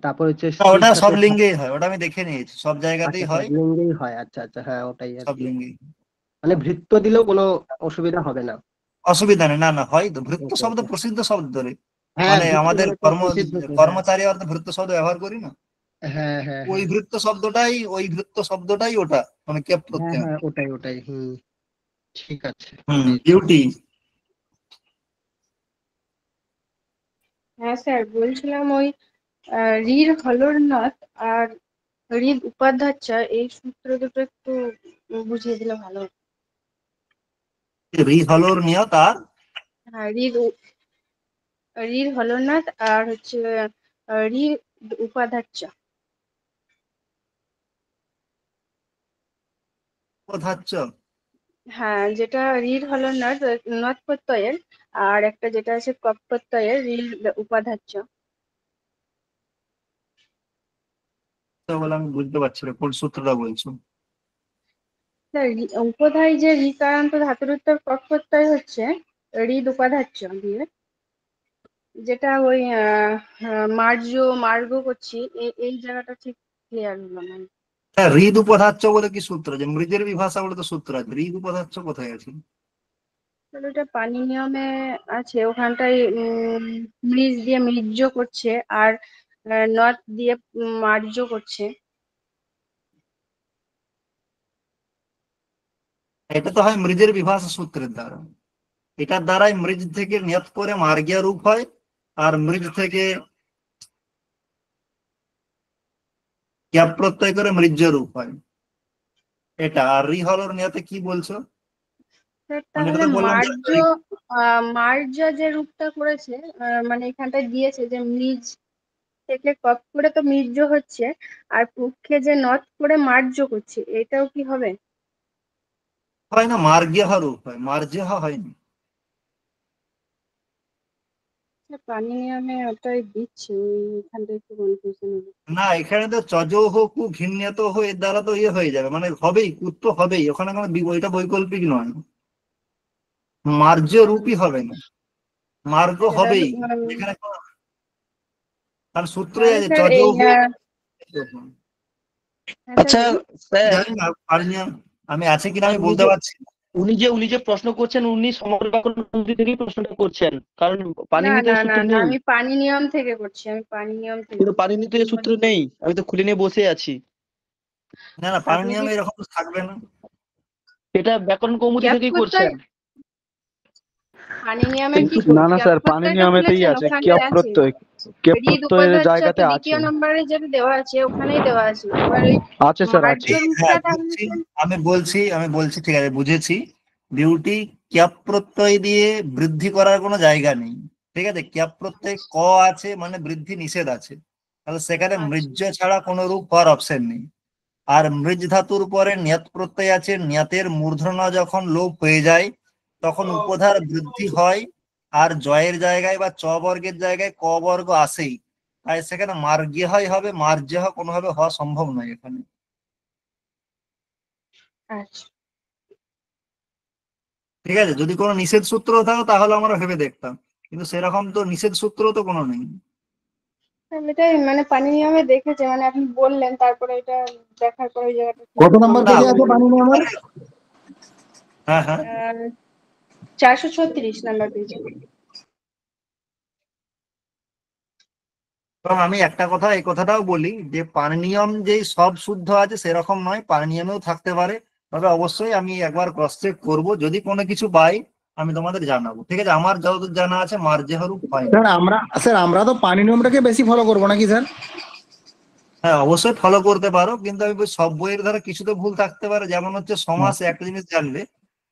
তারপর হচ্ছে স্ত্রীর ওটা সব সাথে। লিঙ্গেই হয়, ওটা আমি দেখে নিয়েছি, সব আচ্ছা, জায়গাতেই সব হয়, লিঙ্গেই হয়, আচ্ছা আচ্ছা, হ্যাঁ ওটাই আর সব কি। লিঙ্গেই। মানে ভৃত্য দিলেও কোনো অসুবিধা হবে না। অসুবিধা নেই, না না হয় তো, ভৃত্য ওকে শব্দ ওকে, প্রসিদ্ধ শব্দ ধরে, হ্যাঁ মানে ভৃত্য আমাদের বলে তো প্রসিদ্ধ তো, হ্যাঁ কর্মচারী অর্থে ভৃত্য শব্দ ব্যবহার করি না, হ্যাঁ হ্যাঁ ওই হ্যাঁ ভৃত্য শব্দটাই ওটা, মানে কে হ্যাঁ প্রত্যয়। হ্যাঁ, ওটাই ওটাই, ঠিক আছে। ডিউটি। হ্যাঁ স্যার, বলছিলাম ওই রির হলরনাথ আর রির উপাধ্যায় এই সূত্র দুটো একটু বুঝিয়ে দিলে ভালো হতো। রি হলোর নিয়ত আর হ্যাঁ, রির হলরনাথ আর হচ্ছে রির উপাধ্যায়। উপধাচ্য। হ্যাঁ, যেটা রির হলরনাথ নথ প্রত্যয়ের, আর একটা যেটা আছে কপ প্রত্যয়ের রির উপাধ্যায়। বলে আমি বুঝতে পারছি না কোন সূত্রটা বলছো। স্যার উপধায় যে রিকারান্ত ধাতুর উত্তর কক প্রত্যয় হচ্ছে রিদ উপাধাচ্য দিয়ে, যেটা ওই মার্গ করছি, এই জায়গাটা ঠিক ক্লিয়ার হলো না। হ্যাঁ, হৃদ উপধাচ্য বলে কি সূত্র আছে? মৃজের বিভাষা বলে তো সূত্র আছে, হৃদ উপধাচ্য কোথায় আছে? তাহলে ওটা পানি নিয়মে আছে, ওখানটায় মৃজ দিয়ে মৃজ্য করছে আর নথ দিয়ে মার্জ করছে। এটা তো হয় মৃজের বিভাষা সূত্রের দ্বারা, এটার দ্বারাই মৃজ থেকে নিয়ত করে মার্গীয় রূপ হয়, আর মৃজ থেকে ক্যাপ প্রত্যয় করে মৃজ্য রূপ হয় এটা। আর রি হলোর নিয়তে কি বলছো? স্যার, মানে এটা তাহলে তো বললাম যে মার্জ যে রূপটা করেছে, মানে এখানটায় দিয়েছে যে মৃজ থেকে কপ করে তো মৃজ্য হচ্ছে, আর পক্ষে যে নথ করে মার্জ করছে, এটাও কি হবে? হয় না, মার্গীয় রূপ হয়, মার্জ্য হয়নি। পানি নিয়মে ওটাই দিচ্ছে, এখানটা একটু কনফিউশন হবে। না, এখানে তো চজ হোক ঘৃণ্যত হোক, এর দ্বারা তো ইয়ে হয়ে যাবে, মানে হবেই, কুত্ত হবেই, ওখানে কোনো ওইটা বৈকল্পিক নয়, মার্জ্য রূপই হবে না, মার্গ হবেই এখানে, কারণ সূত্রই তাহলে আছে স্যার চজ এই হোক। আচ্ছা স্যার, জানি না আমি আছে কিনা আমি উনি বলতে যে পারছি না। উনি যে প্রশ্ন করছেন, উনি সমগ্র ব্যাকরণ পদ্ধতি থেকেই প্রশ্নটা করছেন, কারণ না পানিনিতে না না সূত্র না, নেই। আমি পানি নিয়ম থেকে করছি, আমি পানি নিয়ম থেকে কিন্তু করছি। পানিনিতে সূত্র নেই, আমি তো খুলে নিয়ে বসে আছি। না না, পানি আপনি কি নিয়মে এরকম থাকবে না। এটা ব্যাকরণ কৌমুদি ক্যাপ থেকেই প্রত্যয়, করছেন। পানি নিয়মের কি না না ক্যাপ স্যার, পানি প্রত্যয়টা নিয়মেতেই খুলেছেন? আছে ক্যাপ ওখানটায় আছে প্রত্যয়, ক্যাপ রিদ প্রত্যয়ের উপাধ্যায় জায়গাতে আছে। দ্বিতীয় নম্বরে যেটা দেওয়া আছে ওখানেই দেওয়া আছে। এবার ওই আছে স্যার, মার্জ আছে। রূপটা হ্যাঁ তাহলে বুঝছি, আমি বলছি ঠিক আছে, বুঝেছি। বিউটি ক্যাপ প্রত্যয় দিয়ে বৃদ্ধি করার কোনো জায়গা নেই, ঠিক আছে, ক্যাপ প্রত্যয় ক আছে মানে বৃদ্ধি নিষেধ আছে, তাহলে সেখানে মৃজ্য ছাড়া কোনো রূপ হওয়ার অপশন নেই। আর মৃজ ধাতুর পরে নিয়ত প্রত্যয় আছে, নিয়তের মূর্ধন্য যখন লোপ হয়ে যায় তখন উপধার বৃদ্ধি হয়, আর জয়ের জায়গায় বা চ বর্গের জায়গায় ক বর্গ আসেই, তাই সেখানে মার্গীয় হবে, মার্জ্য কোনোভাবে হওয়া সম্ভব নয় এখানে। আচ্ছা, ঠিক আছে, যদি কোনো নিষেধ সূত্র থাকতো তাহলে আমরা ভেবে দেখতাম, কিন্তু সেরকম তো নিষেধ সূত্র তো কোনো নেই। এটাই মানে পানি নিয়মে দেখেছে, মানে আপনি বললেন, তারপরে এটা দেখার পরে ওই জায়গাটা কত নাম্বার পেজে আছে পানি নিয়মের? হ্যাঁ হ্যাঁ, 436 নাম্বার পেজ। এবং আমি একটা কথা, এই কথাটাও বলি যে পানি নিয়ম যে সব শুদ্ধ আছে সেরকম নয়, পানি নিয়মেও থাকতে পারে, তবে অবশ্যই আমি একবার ক্রস চেক করবো, যদি কোনো কিছু পাই আমি তোমাদের জানাবো, ঠিক আছে। আমার যতদূর জানা আছে মার্জেহ রূপ হয় না। স্যার আমরা তো পানি নিয়মটাকে বেশি ফলো করবো নাকি স্যার? হ্যাঁ অবশ্যই ফলো করতে পারো, কিন্তু আমি বলছি সব বইয়ের ধারা কিছু তো ভুল থাকতে পারে। যেমন হচ্ছে সমাস, একটা জিনিস জানবে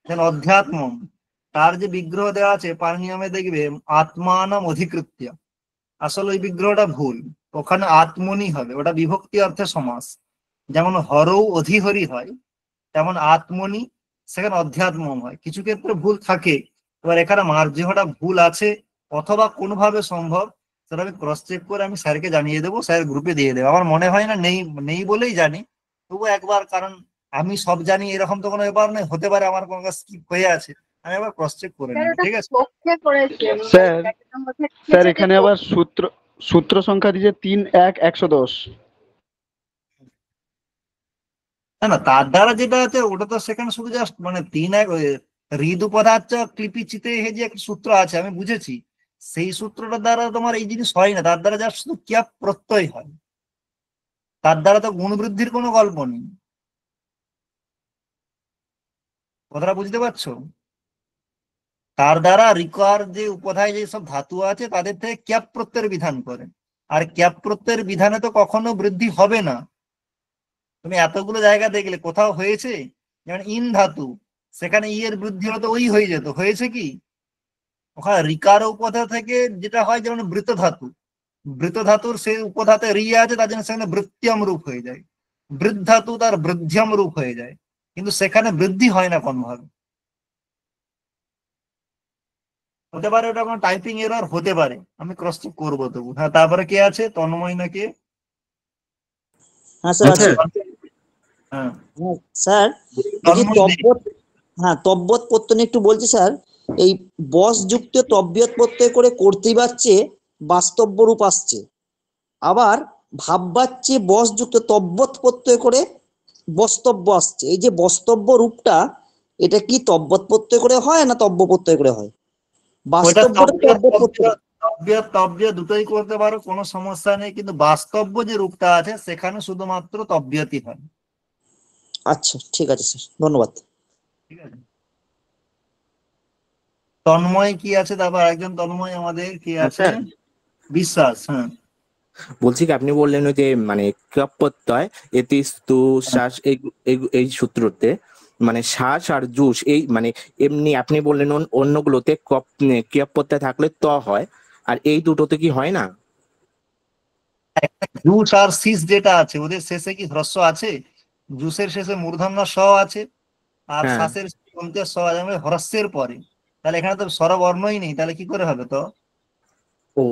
যেন অধ্যাত্ম, তার যে বিগ্রহ দেওয়া আছে পারনিয়মে দেখবে আত্মানাম অধিকৃত্য, আসলে ওই বিগ্রহটা ভুল, ওখানে আত্মনি হবে, ওটা বিভক্তি অর্থে সমাস। যেমন হরৌ অধিহরি হয়, তেমন আত্মনি সেখানে অধ্যাত্মম হয়। কিছু ক্ষেত্রে ভুল থাকে, এবার এখানে মার্জিহটা ভুল আছে অথবা কোনোভাবে সম্ভব, সেটা আমি ক্রস চেক করে আমি স্যারকে জানিয়ে দেবো, স্যার গ্রুপে দিয়ে দেবো। আমার মনে হয় না নেই নেই বলেই জানি, তবু একবার, কারণ আমি সব জানি এরকম তো কোনো ব্যাপার নেই, হতে পারে আমার কোনো কাজ স্কিপ হয়ে আছে, আমি একবার ক্রস চেক করে স্যার নেবো, ওটা ঠিক আছে? পক্ষে করেছে, স্যার প্যাকেটের মধ্যে স্যার লিখেছে যে এখানে আবার সূত্র সূত্র সংখ্যা দিয়েছে 3-1-110। না না, তার দ্বারা যেটা আছে ওটা তো সেখানে শুধু জাস্ট মানে হৃদ পদার্থ ক্লিপি চিতে হে যে একটা সূত্র আছে আমি বুঝেছি, সেই সূত্রটার দ্বারা তোমার এই জিনিস হয় না, তার দ্বারা জাস্ট শুধু ক্রিয়া প্রত্যয় হয়, তার দ্বারা তো গুণ বৃদ্ধির কোনো গল্প নেই। কথাটা বুঝতে পারছো? তার দ্বারা রিকোয়ার যে উপাধ্যায় যে সব ধাতু আছে তাদের থেকে ক্যাপ প্রত্যয়ের বিধান করে, আর ক্যাপ প্রত্যয়ের বিধানে তো কখনো বৃদ্ধি হবে না। তুমি এতগুলো জায়গা দেখলে কোথাও হয়েছে? যেমন ইন ধাতু, সেখানে ই এর বৃদ্ধি হলে তো ওই হয়ে যেত, হয়েছে কি? ওখানে রিকার উপধায় থেকে যেটা হয়, যেমন বৃত্ত ধাতু, বৃত্ত ধাতুর সেই উপধাতে রি আছে, তার জন্য সেখানে বৃত্তিয়ম রূপ হয়ে যায়, বৃদ্ধ ধাতু তার বৃদ্ধিয়ম রূপ হয়ে যায়, কিন্তু সেখানে বৃদ্ধি হয় না কোনভাবে। হতে পারে ওটা কোনো টাইপিং এরর হতে পারে, আমি ক্রস চেক করবো তবু। হ্যাঁ, তারপরে কে আছে? তন্ময় না কে? হ্যাঁ স্যার আছে। হ্যাঁ হ্যাঁ স্যার, এই যে তন্ময় দে। তব্বত প্রত্যয় নিয়ে একটু বলছি স্যার। এই বস যুক্ত তব্বিয়ত প্রত্যয় করে কর্তৃবাচ্যে বাস্তব্য রূপ আসছে, আবার ভাববাচ্যে বস যুক্ত তব্বত প্রত্যয় করে বস্তব্য আসছে। এই যে বস্তব্য রূপটা, এটা কি তব্বত প্রত্যয় করে হয় না তব্য প্রত্যয় করে হয়? ওইটা বাস্তব্যটা তব্বত প্রত্যয়। তব্য দুটোই করতে পারো, কোনো সমস্যা নেই, কিন্তু বাস্তব্য যে রূপটা আছে সেখানে শুধুমাত্র তব্যতি হয়। আচ্ছা ঠিক আছে স্যার, ধন্যবাদ। ঠিক আছে, তন্ময় কি আছে? তারপর একজন তন্ময় আমাদের কি আছে? স্যার বিশ্বাস। হ্যাঁ বলছি কি, আপনি বললেন ওই যে মানে ক্রপ প্রত্যয় এতি স্তু শ্বাস এই সূত্রতে মানে শ্বাস আর জুস, এই মানে এমনি আপনি বললেন অন্যগুলোতে ক্রিয়া প্রত্যয় থাকলে ত হয়, আর এই দুটোতে কি হয় না? জুস আর সিস যেটা আছে ওদের শেষে কি হ্রস্ব আছে? জুসের শেষে মূর্ধন্য স আছে, আর হ্যাঁ, শ্বাসের অন্তে স আছে, মানে হ্রস্বের পরে, তাহলে এখানে তো স্বরবর্ণই নেই, তাহলে কি করে হবে তো?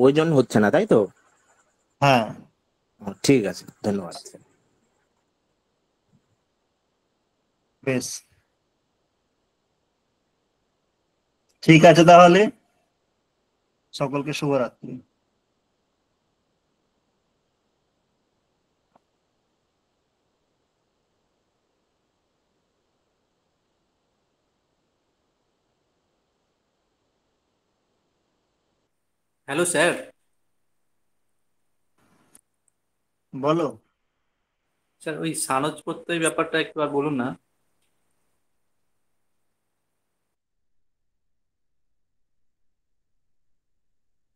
ওই জন্য হচ্ছে না, তাই তো? হ্যাঁ ঠিক আছে, ধন্যবাদ। বেশ, ঠিক আছে, তাহলে সকলকে শুভরাত্রি। Hello sir. বলো। স্যার ওই সানজ প্রত্যয় ব্যাপারটা একটু আর বলুন না।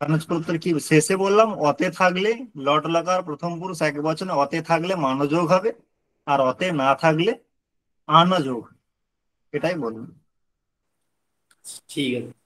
মানুষ প্রত্যয় কি শেষে বললাম? অতে থাকলে লট লাগার প্রথম পুরুষ এক বচনে, অতে থাকলে মানযোগ হবে, আর অতে না থাকলে আনযোগ, এটাই বলুন। ঠিক আছে।